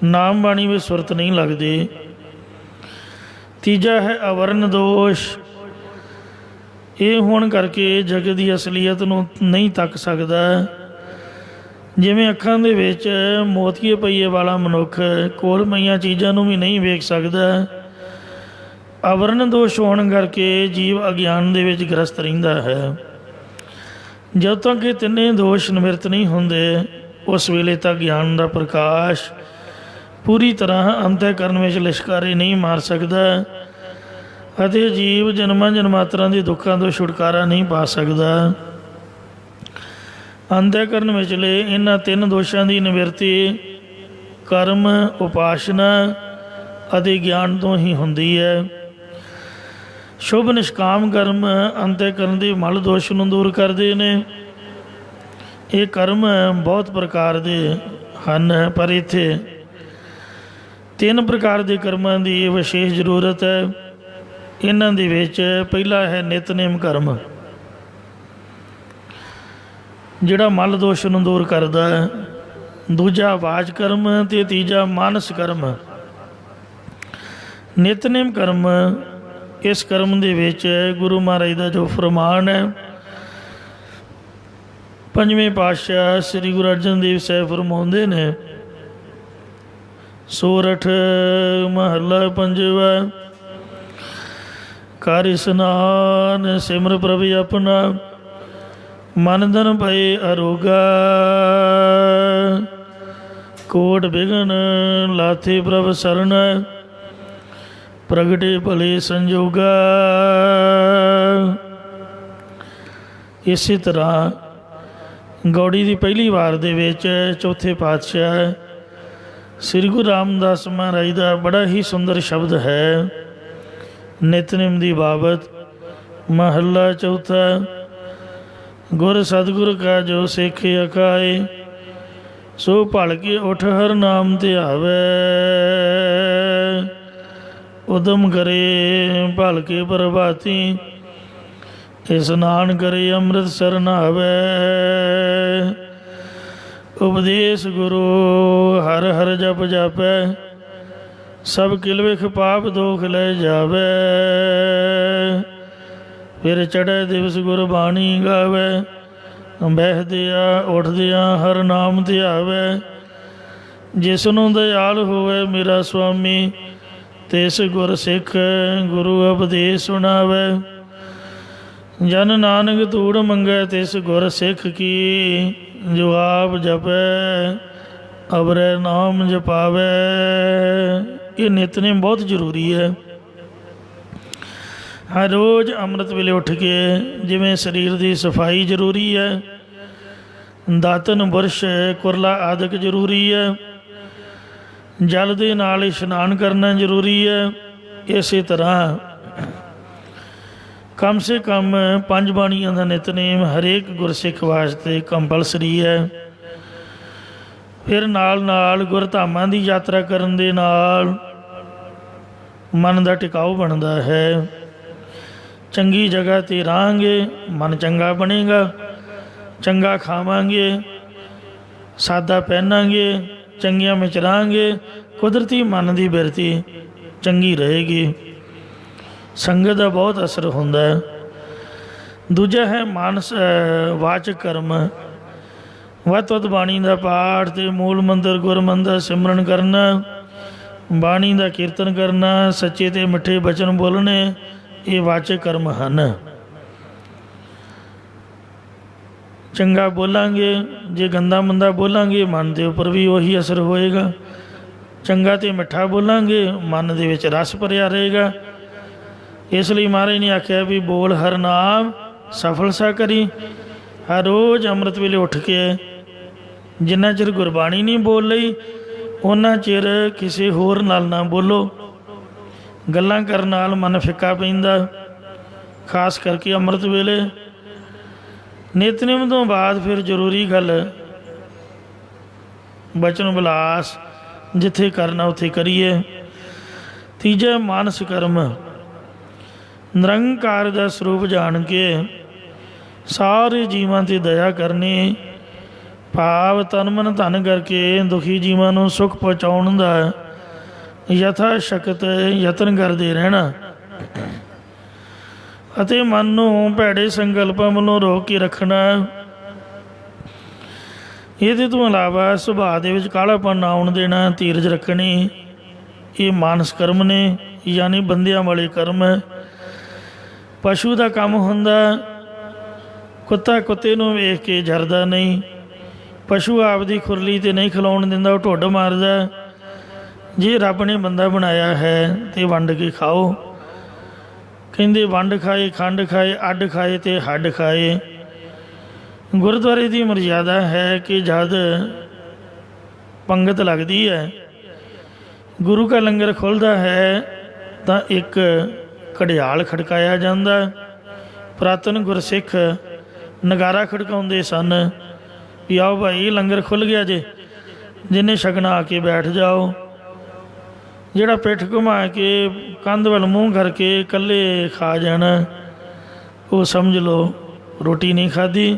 ਨਾਮ ਬਾਣੀ ਵਿੱਚ ਸੁਰਤ ਨਹੀਂ ਲੱਗਦੀ। ਤੀਜਾ ਹੈ ਅਵਰਨ ਦੋਸ਼। ਇਹ ਹੋਣ ਕਰਕੇ ਜਗਤ ਦੀ ਅਸਲੀਅਤ ਨੂੰ ਨਹੀਂ ਤੱਕ ਸਕਦਾ। ਜਿਵੇਂ ਅੱਖਾਂ ਦੇ ਵਿੱਚ ਮੋਤੀਏ ਪਈਏ ਵਾਲਾ ਮਨੁੱਖ ਕੋਲਮਈਆਂ ਚੀਜ਼ਾਂ ਨੂੰ ਵੀ ਨਹੀਂ ਵੇਖ ਸਕਦਾ। ਅਵਰਨ ਦੋਸ਼ ਹੋਣ ਕਰਕੇ ਜੀਵ ਅਗਿਆਨ ਦੇ ਵਿੱਚ ਗ੍ਰਸਤ ਰਹਿੰਦਾ ਹੈ। ਜਦੋਂ ਤੱਕ ਇਹ ਤਿੰਨੇ ਦੋਸ਼ ਨਿਵਰਤ ਨਹੀਂ ਹੁੰਦੇ, ਉਸ ਵੇਲੇ ਤੱਕ ਗਿਆਨ ਦਾ ਪ੍ਰਕਾਸ਼ ਪੂਰੀ ਤਰ੍ਹਾਂ ਅੰਤःਕਰਨ ਵਿੱਚ ਲਿਸ਼ਕਾਰੇ ਨਹੀਂ ਮਾਰ ਸਕਦਾ ਅਤੇ ਜੀਵ ਜਨਮਾਂ ਜਨਮਾਤਰਾਂ ਦੇ ਦੁੱਖਾਂ ਤੋਂ ਛੁਟਕਾਰਾ ਨਹੀਂ ਪਾ ਸਕਦਾ। ਅੰਤःਕਰਨ ਵਿਚਲੇ ਇਹਨਾਂ 3 ਦੋਸ਼ਾਂ ਦੀ ਨਿਵਰਤੀ ਕਰਮ, ਉਪਾਸਨਾ ਅਤੇ ਗਿਆਨ ਤੋਂ ਹੀ ਹੁੰਦੀ ਹੈ। ਸ਼ੁਭ ਨਿਸ਼ਕਾਮ ਕਰਮ ਅੰਤःਕਰਨ ਦੇ ਮਲ ਦੋਸ਼ ਨੂੰ ਦੂਰ ਕਰਦੇ ਨੇ। ਇਹ ਕਰਮ ਬਹੁਤ ਪ੍ਰਕਾਰ ਦੇ ਹਨ, ਪਰ ਇੱਥੇ 3 ਪ੍ਰਕਾਰ ਦੇ ਕਰਮਾਂ ਦੀ ਵਿਸ਼ੇਸ਼ ਜ਼ਰੂਰਤ ਹੈ। ਇਹਨਾਂ ਦੇ ਵਿੱਚ ਪਹਿਲਾ ਹੈ ਨਿਤਨੇਮ ਕਰਮ, ਜਿਹੜਾ ਮਲ ਦੋਸ਼ ਨੂੰ ਦੂਰ ਕਰਦਾ ਹੈ। ਦੂਜਾ ਵਾਚ ਕਰਮ ਅਤੇ ਤੀਜਾ ਮਾਨਸ ਕਰਮ। ਨਿਤਨੇਮ ਕਰਮ, ਇਸ ਕਰਮ ਦੇ ਵਿੱਚ ਗੁਰੂ ਮਹਾਰਾਜ ਦਾ ਜੋ ਫਰਮਾਨ ਹੈ, 5ਵੇਂ ਪਾਤਸ਼ਾਹ ਸ੍ਰੀ ਗੁਰੂ ਅਰਜਨ ਦੇਵ ਸਾਹਿਬ ਫਰਮਾਉਂਦੇ ਨੇ, ਸੋਰਠ ਮਹੱਲਾ 5ਵਾਂ, ਕਰ ਇਸਨਾਨ ਸਿਮਰ ਪ੍ਰਭ ਆਪਣਾ, ਮਨ ਧਨ ਭਏ ਅਰੋਗਾ, ਕੋਟ ਬਿਘਨ ਲਾਥੇ ਪ੍ਰਭ ਸਰਨ, ਪ੍ਰਗਟੇ ਭਲੇ ਸੰਜੋਗਾ। ਇਸੇ ਤਰ੍ਹਾਂ ਗੌੜੀ ਦੀ ਪਹਿਲੀ ਵਾਰ ਦੇ ਵਿੱਚ ਚੌਥੇ ਪਾਤਸ਼ਾਹ ਸ੍ਰੀ ਗੁਰੂ ਰਾਮਦਾਸ ਮਹਾਰਾਜ ਦਾ ਬੜਾ ਹੀ ਸੁੰਦਰ ਸ਼ਬਦ ਹੈ ਨਿਤਨੇਮ ਦੀ ਬਾਬਤ। ਮਹੱਲਾ ਚੌਥਾ। ਗੁਰ ਸਤਿਗੁਰ ਕਾ ਜੋ ਸਿੱਖ ਅਕਾਏ, ਸੋ ਭਲ ਕੇ ਉਠ ਹਰ ਨਾਮ ਧਿਆਵੈ। ਉਦਮ ਕਰੇ ਭਲ ਕੇ ਪ੍ਰਭਾਤੀ, ਇਸਨਾਨ ਕਰੇ ਅੰਮ੍ਰਿਤਸਰ ਨਹਾਵੈ। ਉਪਦੇਸ਼ ਗੁਰੂ ਹਰ ਹਰ ਜਪ ਜਾਪੈ, ਸਭ ਕਿਲ ਵਿਖ ਪਾਪ ਦੋਖ ਲੈ ਜਾਵੈ। ਫਿਰ ਚੜ੍ਹੈ ਦਿਵਸ ਗੁਰਬਾਣੀ ਗਾਵੈ, ਬਹਿਦਿਆਂ ਉੱਠਦਿਆਂ ਹਰ ਨਾਮ ਧਿਆਵੈ। ਜਿਸਨੂੰ ਦਇਆਲ ਹੋਵੇ ਮੇਰਾ ਸੁਆਮੀ, ਤਿਸ ਗੁਰ ਸਿੱਖ ਗੁਰੂ ਉਪਦੇਸ਼ ਸੁਣਾਵੈ। ਜਨ ਨਾਨਕ ਧੂੜ ਮੰਗੈ ਤਿਸ ਗੁਰ ਸਿੱਖ ਕੀ, ਜੋ ਆਪ ਜਪੈ ਅਵਰੈ ਨਾਮ ਜਪਾਵੈ। ਇਹ ਨਿਤਨੇਮ ਬਹੁਤ ਜ਼ਰੂਰੀ ਹੈ। ਹਰ ਰੋਜ਼ ਅੰਮ੍ਰਿਤ ਵੇਲੇ ਉੱਠ ਕੇ ਜਿਵੇਂ ਸਰੀਰ ਦੀ ਸਫਾਈ ਜ਼ਰੂਰੀ ਹੈ, ਦਾਤਨ ਬੁਰਸ਼ ਕੁਰਲਾ ਆਦਿਕ ਜ਼ਰੂਰੀ ਹੈ, ਜਲ ਦੇ ਨਾਲ ਇਸ਼ਨਾਨ ਕਰਨਾ ਜ਼ਰੂਰੀ ਹੈ, ਇਸੇ ਤਰ੍ਹਾਂ ਕਮ ਸੇ ਕਮ 5 ਬਾਣੀਆਂ ਦਾ ਨਿਤਨੇਮ ਹਰੇਕ ਗੁਰਸਿੱਖ ਵਾਸਤੇ ਕੰਪਲਸਰੀ ਹੈ। ਫਿਰ ਨਾਲ ਨਾਲ ਗੁਰਧਾਮਾਂ ਦੀ ਯਾਤਰਾ ਕਰਨ ਦੇ ਨਾਲ ਮਨ ਦਾ ਟਿਕਾਊ ਬਣਦਾ ਹੈ। ਚੰਗੀ ਜਗ੍ਹਾ 'ਤੇ ਰਹਾਂਗੇ, ਮਨ ਚੰਗਾ ਬਣੇਗਾ, ਚੰਗਾ ਖਾਵਾਂਗੇ, ਸਾਦਾ ਪਹਿਨਾਂਗੇ, ਚੰਗੀਆਂ ਵਿਚਰਾਂਗੇ, ਕੁਦਰਤੀ ਮਨ ਦੀ ਬਿਰਤੀ ਚੰਗੀ ਰਹੇਗੀ। ਸੰਗਤ ਦਾ ਬਹੁਤ ਅਸਰ ਹੁੰਦਾ ਹੈ। ਦੂਜਾ ਹੈ ਮਾਨਸ ਵਾਚਕ ਕਰਮ। ਵੱਧ ਤੋਂ ਵੱਧ ਬਾਣੀ ਦਾ ਪਾਠ ਅਤੇ ਮੂਲ ਮੰਤਰ ਗੁਰਮੰਤਰ ਸਿਮਰਨ ਕਰਨਾ, ਬਾਣੀ ਦਾ ਕੀਰਤਨ ਕਰਨਾ, ਸੱਚੇ ਅਤੇ ਮਿੱਠੇ ਬਚਨ ਬੋਲਣੇ, ਇਹ ਵਾਚਕ ਕਰਮ ਹਨ। ਚੰਗਾ ਬੋਲਾਂਗੇ, ਜੇ ਗੰਦਾ ਮੰਦਾ ਬੋਲਾਂਗੇ ਮਨ ਦੇ ਉੱਪਰ ਵੀ ਉਹੀ ਅਸਰ ਹੋਏਗਾ। ਚੰਗਾ ਅਤੇ ਮਿੱਠਾ ਬੋਲਾਂਗੇ, ਮਨ ਦੇ ਵਿੱਚ ਰਸ ਭਰਿਆ ਰਹੇਗਾ। ਇਸ ਲਈ ਮਹਾਰਾਜ ਨੇ ਆਖਿਆ ਵੀ ਬੋਲ ਹਰ ਨਾਮ ਸਫਲ ਸਾ ਕਰੀ। ਹਰ ਰੋਜ਼ ਅੰਮ੍ਰਿਤ ਵੇਲੇ ਉੱਠ ਕੇ ਜਿੰਨਾ ਚਿਰ ਗੁਰਬਾਣੀ ਨਹੀਂ ਬੋਲ ਲਈ, ਉਹਨਾਂ ਚਿਰ ਕਿਸੇ ਹੋਰ ਨਾਲ ਨਾ ਬੋਲੋ। ਗੱਲਾਂ ਕਰਨ ਨਾਲ ਮਨ ਫਿੱਕਾ ਪੈਂਦਾ, ਖਾਸ ਕਰਕੇ ਅੰਮ੍ਰਿਤ ਵੇਲੇ। ਨਿਤਨੇਮ ਤੋਂ ਬਾਅਦ ਫਿਰ ਜ਼ਰੂਰੀ ਗੱਲ ਬਚਨ ਵਿਲਾਸ ਜਿੱਥੇ ਕਰਨਾ ਉੱਥੇ ਕਰੀਏ। ਤੀਜਾ ਮਾਨਸ ਕਰਮ। ਨਿਰੰਕਾਰ ਦਾ ਸਰੂਪ ਜਾਣ ਕੇ ਸਾਰੇ ਜੀਵਾਂ 'ਤੇ ਦਇਆ ਕਰਨੀ, ਭਾਵ ਤਨ ਮਨ ਧਨ ਕਰਕੇ ਦੁਖੀ ਜੀਵਾਂ ਨੂੰ ਸੁੱਖ ਪਹੁੰਚਾਉਣ ਦਾ ਯਥਾ ਸ਼ਕਤ ਯਤਨ ਕਰਦੇ ਰਹਿਣਾ ਅਤੇ ਮਨ ਨੂੰ ਭੈੜੇ ਸੰਕਲਪਾਂ ਵੱਲੋਂ ਰੋਕ ਕੇ ਰੱਖਣਾ। ਇਹਦੇ ਤੋਂ ਇਲਾਵਾ ਸੁਭਾਅ ਦੇ ਵਿੱਚ ਕਾਲਾਪਨ ਨਾ ਆਉਣ ਦੇਣਾ, ਧੀਰਜ ਰੱਖਣੀ, ਇਹ ਮਾਨਸ ਕਰਮ ਨੇ, ਯਾਨੀ ਬੰਦਿਆਂ ਵਾਲੇ ਕਰਮ ਹੈ। ਪਸ਼ੂ ਦਾ ਕੰਮ ਹੁੰਦਾ, ਕੁੱਤਾ ਕੁੱਤੇ ਨੂੰ ਵੇਖ ਕੇ ਜਰਦਾ ਨਹੀਂ। ਪਸ਼ੂ ਆਪਦੀ ਖੁਰਲੀ 'ਤੇ ਨਹੀਂ ਖਿਲਾਉਣ ਦਿੰਦਾ, ਉਹ ਢੁੱਡ ਮਾਰਦਾ। ਜੇ ਰੱਬ ਨੇ ਬੰਦਾ ਬਣਾਇਆ ਹੈ ਤਾਂ ਵੰਡ ਕੇ ਖਾਓ। ਕਹਿੰਦੇ ਵੰਡ ਖਾਏ, ਖੰਡ ਖਾਏ, ਅੱਡ ਖਾਏ ਅਤੇ ਹੱਡ ਖਾਏ। ਗੁਰਦੁਆਰੇ ਦੀ ਮਰਜ਼ਾਦਾ ਹੈ ਕਿ ਜਦ ਪੰਗਤ ਲੱਗਦੀ ਹੈ, ਗੁਰੂ ਕਾ ਲੰਗਰ ਖੁੱਲ੍ਹਦਾ ਹੈ ਤਾਂ ਇੱਕ ਘੜਿਆਲ ਖੜਕਾਇਆ ਜਾਂਦਾ। ਪੁਰਾਤਨ ਗੁਰਸਿੱਖ ਨਗਾਰਾ ਖੜਕਾਉਂਦੇ ਸਨ ਵੀ ਆਓ ਭਾਈ ਲੰਗਰ ਖੁੱਲ੍ਹ ਗਿਆ ਜੇ, ਜਿਹਨੇ ਛਕਣਾ ਆ ਕੇ ਬੈਠ ਜਾਓ। ਜਿਹੜਾ ਪਿੱਠ ਘੁਮਾ ਕੇ ਕੰਧ ਵੱਲ ਮੂੰਹ ਕਰਕੇ ਇਕੱਲੇ ਖਾ ਜਾਣਾ, ਉਹ ਸਮਝ ਲਓ ਰੋਟੀ ਨਹੀਂ ਖਾਧੀ,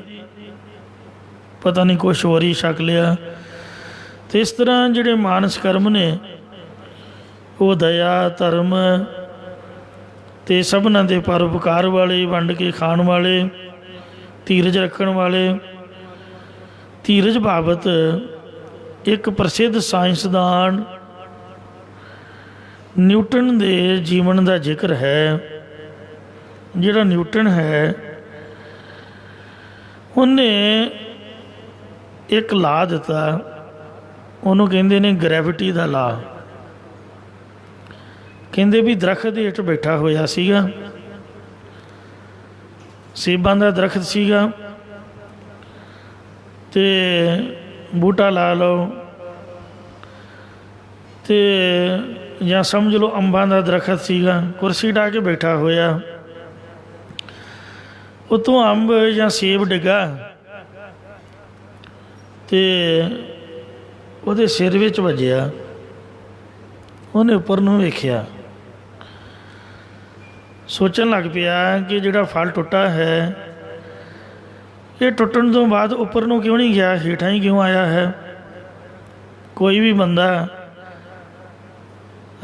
ਪਤਾ ਨਹੀਂ ਕੁਛ ਹੋਰ ਹੀ ਛਕ ਲਿਆ। ਅਤੇ ਇਸ ਤਰ੍ਹਾਂ ਜਿਹੜੇ ਮਾਨਸ ਕਰਮ ਨੇ ਉਹ ਦਇਆ, ਧਰਮ ਅਤੇ ਸਭਨਾਂ ਦੇ ਪਰਉਪਕਾਰ ਵਾਲੇ, ਵੰਡ ਕੇ ਖਾਣ ਵਾਲੇ, ਧੀਰਜ ਰੱਖਣ ਵਾਲੇ। ਧੀਰਜ ਬਾਬਤ ਇੱਕ ਪ੍ਰਸਿੱਧ ਸਾਇੰਸਦਾਨ ਨਿਊਟਨ ਦੇ ਜੀਵਨ ਦਾ ਜ਼ਿਕਰ ਹੈ। ਜਿਹੜਾ ਨਿਊਟਨ ਹੈ, ਉਹਨੇ ਇੱਕ ਲਾ ਦਿੱਤਾ, ਉਹਨੂੰ ਕਹਿੰਦੇ ਨੇ ਗ੍ਰੈਵਿਟੀ ਦਾ ਲਾ। ਕਹਿੰਦੇ ਵੀ ਦਰਖਤ ਦੇ ਹੇਠ ਬੈਠਾ ਹੋਇਆ ਸੀਗਾ, ਸੇਬਾਂ ਦਾ ਦਰਖਤ ਸੀਗਾ, ਤੇ ਬੂਟਾ ਲਾ ਲਓ ਤੇ ਜਾਂ ਸਮਝ ਲਓ ਅੰਬਾਂ ਦਾ ਦਰਖਤ ਸੀਗਾ, ਕੁਰਸੀ ਢਾ ਕੇ ਬੈਠਾ ਹੋਇਆ, ਉਤੋਂ ਅੰਬ ਜਾਂ ਸੇਬ ਡਿੱਗਾ ਤੇ ਉਹਦੇ ਸਿਰ ਵਿੱਚ ਵੱਜਿਆ। ਉਹਨੇ ਉੱਪਰ ਨੂੰ ਵੇਖਿਆ, ਸੋਚਣ ਲੱਗ ਪਿਆ ਕਿ ਜਿਹੜਾ ਫਲ ਟੁੱਟਾ ਹੈ ਇਹ ਟੁੱਟਣ ਤੋਂ ਬਾਅਦ ਉੱਪਰ ਨੂੰ ਕਿਉਂ ਨਹੀਂ ਗਿਆ, ਹੇਠਾਂ ਹੀ ਕਿਉਂ ਆਇਆ ਹੈ। ਕੋਈ ਵੀ ਬੰਦਾ,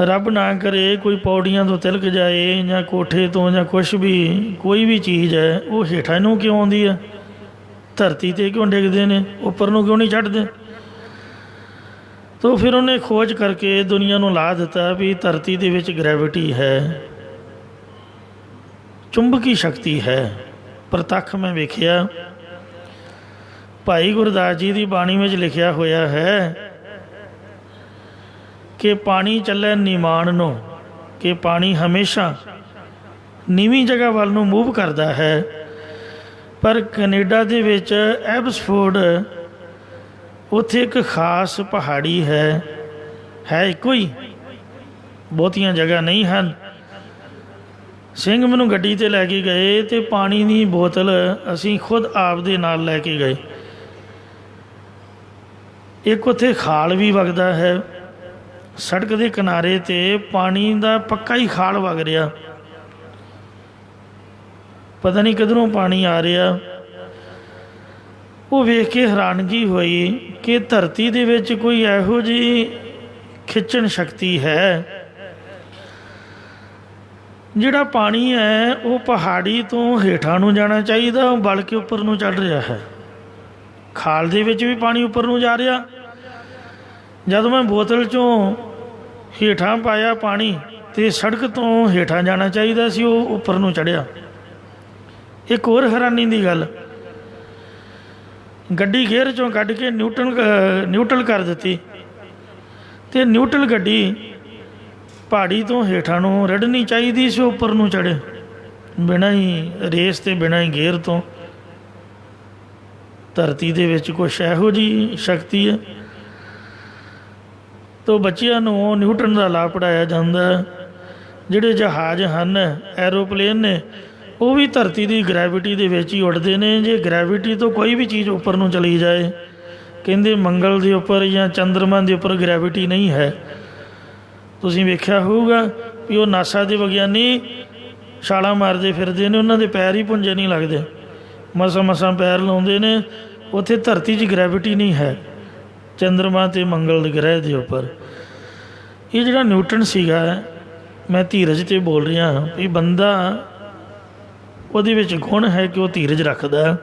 ਰੱਬ ਨਾ ਕਰੇ, ਕੋਈ ਪੌੜੀਆਂ ਤੋਂ ਤਿਲਕ ਜਾਏ ਜਾਂ ਕੋਠੇ ਤੋਂ ਜਾਂ ਕੁਛ ਵੀ, ਕੋਈ ਵੀ ਚੀਜ਼ ਹੈ ਉਹ ਹੇਠਾਂ ਨੂੰ ਕਿਉਂ ਆਉਂਦੀ ਹੈ, ਧਰਤੀ 'ਤੇ ਕਿਉਂ ਡਿੱਗਦੇ ਨੇ, ਉੱਪਰ ਨੂੰ ਕਿਉਂ ਨਹੀਂ ਚੜ੍ਹਦੇ। ਤੋ ਫਿਰ ਉਹਨੇ ਖੋਜ ਕਰਕੇ ਦੁਨੀਆ ਨੂੰ ਲਾ ਦਿੱਤਾ ਵੀ ਧਰਤੀ ਦੇ ਵਿੱਚ ਗ੍ਰੈਵਿਟੀ ਹੈ, ਚੁੰਬਕੀ ਸ਼ਕਤੀ ਹੈ। ਪ੍ਰਤੱਖ ਮੈਂ ਵੇਖਿਆ। ਭਾਈ ਗੁਰਦਾਸ ਜੀ ਦੀ ਬਾਣੀ ਵਿੱਚ ਲਿਖਿਆ ਹੋਇਆ ਹੈ ਕਿ ਪਾਣੀ ਚੱਲੇ ਨਿਮਾਣ ਨੂੰ, ਕਿ ਪਾਣੀ ਹਮੇਸ਼ਾ ਨੀਵੀਂ ਜਗ੍ਹਾ ਵੱਲ ਨੂੰ ਮੂਵ ਕਰਦਾ ਹੈ। ਪਰ ਕੈਨੇਡਾ ਦੇ ਵਿੱਚ ਐਬਸਫੋਰਡ, ਉੱਥੇ ਇੱਕ ਖਾਸ ਪਹਾੜੀ ਹੈ ਇੱਕੋ ਹੀ, ਬਹੁਤੀਆਂ ਜਗ੍ਹਾ ਨਹੀਂ ਹਨ। ਸਿੰਘ ਮੈਨੂੰ ਗੱਡੀ 'ਤੇ ਲੈ ਕੇ ਗਏ ਅਤੇ ਪਾਣੀ ਦੀ ਬੋਤਲ ਅਸੀਂ ਖੁਦ ਆਪ ਦੇ ਨਾਲ ਲੈ ਕੇ ਗਏ। ਇੱਕ ਉੱਥੇ ਖਾਲ ਵੀ ਵਗਦਾ ਹੈ, ਸੜਕ ਦੇ ਕਿਨਾਰੇ 'ਤੇ ਪਾਣੀ ਦਾ ਪੱਕਾ ਹੀ ਖਾਲ ਵਗ ਰਿਹਾ, ਪਤਾ ਨਹੀਂ ਕਿੱਧਰੋਂ ਪਾਣੀ ਆ ਰਿਹਾ। ਉਹ ਵੇਖ ਕੇ ਹੈਰਾਨਗੀ ਹੋਈ ਕਿ ਧਰਤੀ ਦੇ ਵਿੱਚ ਕੋਈ ਇਹੋ ਜਿਹੀ ਖਿੱਚਣ ਸ਼ਕਤੀ ਹੈ, ਜਿਹੜਾ ਪਾਣੀ ਹੈ ਉਹ ਪਹਾੜੀ ਤੋਂ ਹੇਠਾਂ ਨੂੰ ਜਾਣਾ ਚਾਹੀਦਾ, ਉਹ ਬਲ ਕੇ ਉੱਪਰ ਨੂੰ ਚੜ੍ਹ ਰਿਹਾ ਹੈ। ਖਾਲ ਦੇ ਵਿੱਚ ਵੀ ਪਾਣੀ ਉੱਪਰ ਨੂੰ ਜਾ ਰਿਹਾ। ਜਦੋਂ ਮੈਂ ਬੋਤਲ 'ਚੋਂ ਹੇਠਾਂ ਪਾਇਆ ਪਾਣੀ ਅਤੇ ਸੜਕ ਤੋਂ ਹੇਠਾਂ ਜਾਣਾ ਚਾਹੀਦਾ ਸੀ, ਉਹ ਉੱਪਰ ਨੂੰ ਚੜ੍ਹਿਆ। ਇੱਕ ਹੋਰ ਹੈਰਾਨੀ ਦੀ ਗੱਲ, ਗੱਡੀ ਗੇਅਰ 'ਚੋਂ ਕੱਢ ਕੇ ਨਿਊਟਰਲ ਕਰ ਦਿੱਤੀ ਅਤੇ ਨਿਊਟਰਲ ਗੱਡੀ ਪਹਾੜੀ ਤੋਂ ਹੇਠਾਂ ਨੂੰ ਰੜਨੀ ਚਾਹੀਦੀ ਸੀ, ਉੱਪਰ ਨੂੰ ਚੜ੍ਹੇ ਬਿਨਾਂ ਹੀ ਰੇਸ ਅਤੇ ਬਿਨਾਂ ਹੀ ਗੇਅਰ ਤੋਂ। ਧਰਤੀ ਦੇ ਵਿੱਚ ਕੁਛ ਇਹੋ ਜਿਹੀ ਸ਼ਕਤੀ ਹੈ। ਤੋ ਬੱਚਿਆਂ ਨੂੰ ਨਿਊਟਨ ਦਾ ਲਾਭ ਪੜ੍ਹਾਇਆ ਜਾਂਦਾ। ਜਿਹੜੇ ਜਹਾਜ਼ ਹਨ, ਐਰੋਪਲੇਨ ਨੇ, ਉਹ ਵੀ ਧਰਤੀ ਦੀ ਗ੍ਰੈਵਿਟੀ ਦੇ ਵਿੱਚ ਹੀ ਉੱਡਦੇ ਨੇ। ਜੇ ਗ੍ਰੈਵਿਟੀ ਤੋਂ ਕੋਈ ਵੀ ਚੀਜ਼ ਉੱਪਰ ਨੂੰ ਚਲੀ ਜਾਏ, ਕਹਿੰਦੇ ਮੰਗਲ ਦੇ ਉੱਪਰ ਜਾਂ ਚੰਦਰਮਾ ਦੇ ਉੱਪਰ ਗ੍ਰੈਵਿਟੀ ਨਹੀਂ ਹੈ। ਤੁਸੀਂ ਵੇਖਿਆ ਹੋਊਗਾ ਵੀ ਉਹ ਨਾਸਾ ਦੇ ਵਿਗਿਆਨੀ ਛਾਲਾਂ ਮਾਰਦੇ ਫਿਰਦੇ ਨੇ, ਉਹਨਾਂ ਦੇ ਪੈਰ ਹੀ ਪੁੰਜੇ ਨਹੀਂ ਲੱਗਦੇ, ਮਸਾਂ ਪੈਰ ਲਾਉਂਦੇ ਨੇ। ਉੱਥੇ ਧਰਤੀ 'ਚ ਗ੍ਰੈਵਿਟੀ ਨਹੀਂ ਹੈ, ਚੰਦਰਮਾ ਅਤੇ ਮੰਗਲ ਦੇ ਗ੍ਰਹਿ ਦੇ ਉੱਪਰ। ਇਹ ਜਿਹੜਾ ਨਿਊਟਨ ਸੀਗਾ, ਮੈਂ ਧੀਰਜ 'ਤੇ ਬੋਲ ਰਿਹਾ ਵੀ ਬੰਦਾ, ਉਹਦੇ ਵਿੱਚ ਗੁਣ ਹੈ ਕਿ ਉਹ ਧੀਰਜ ਰੱਖਦਾ।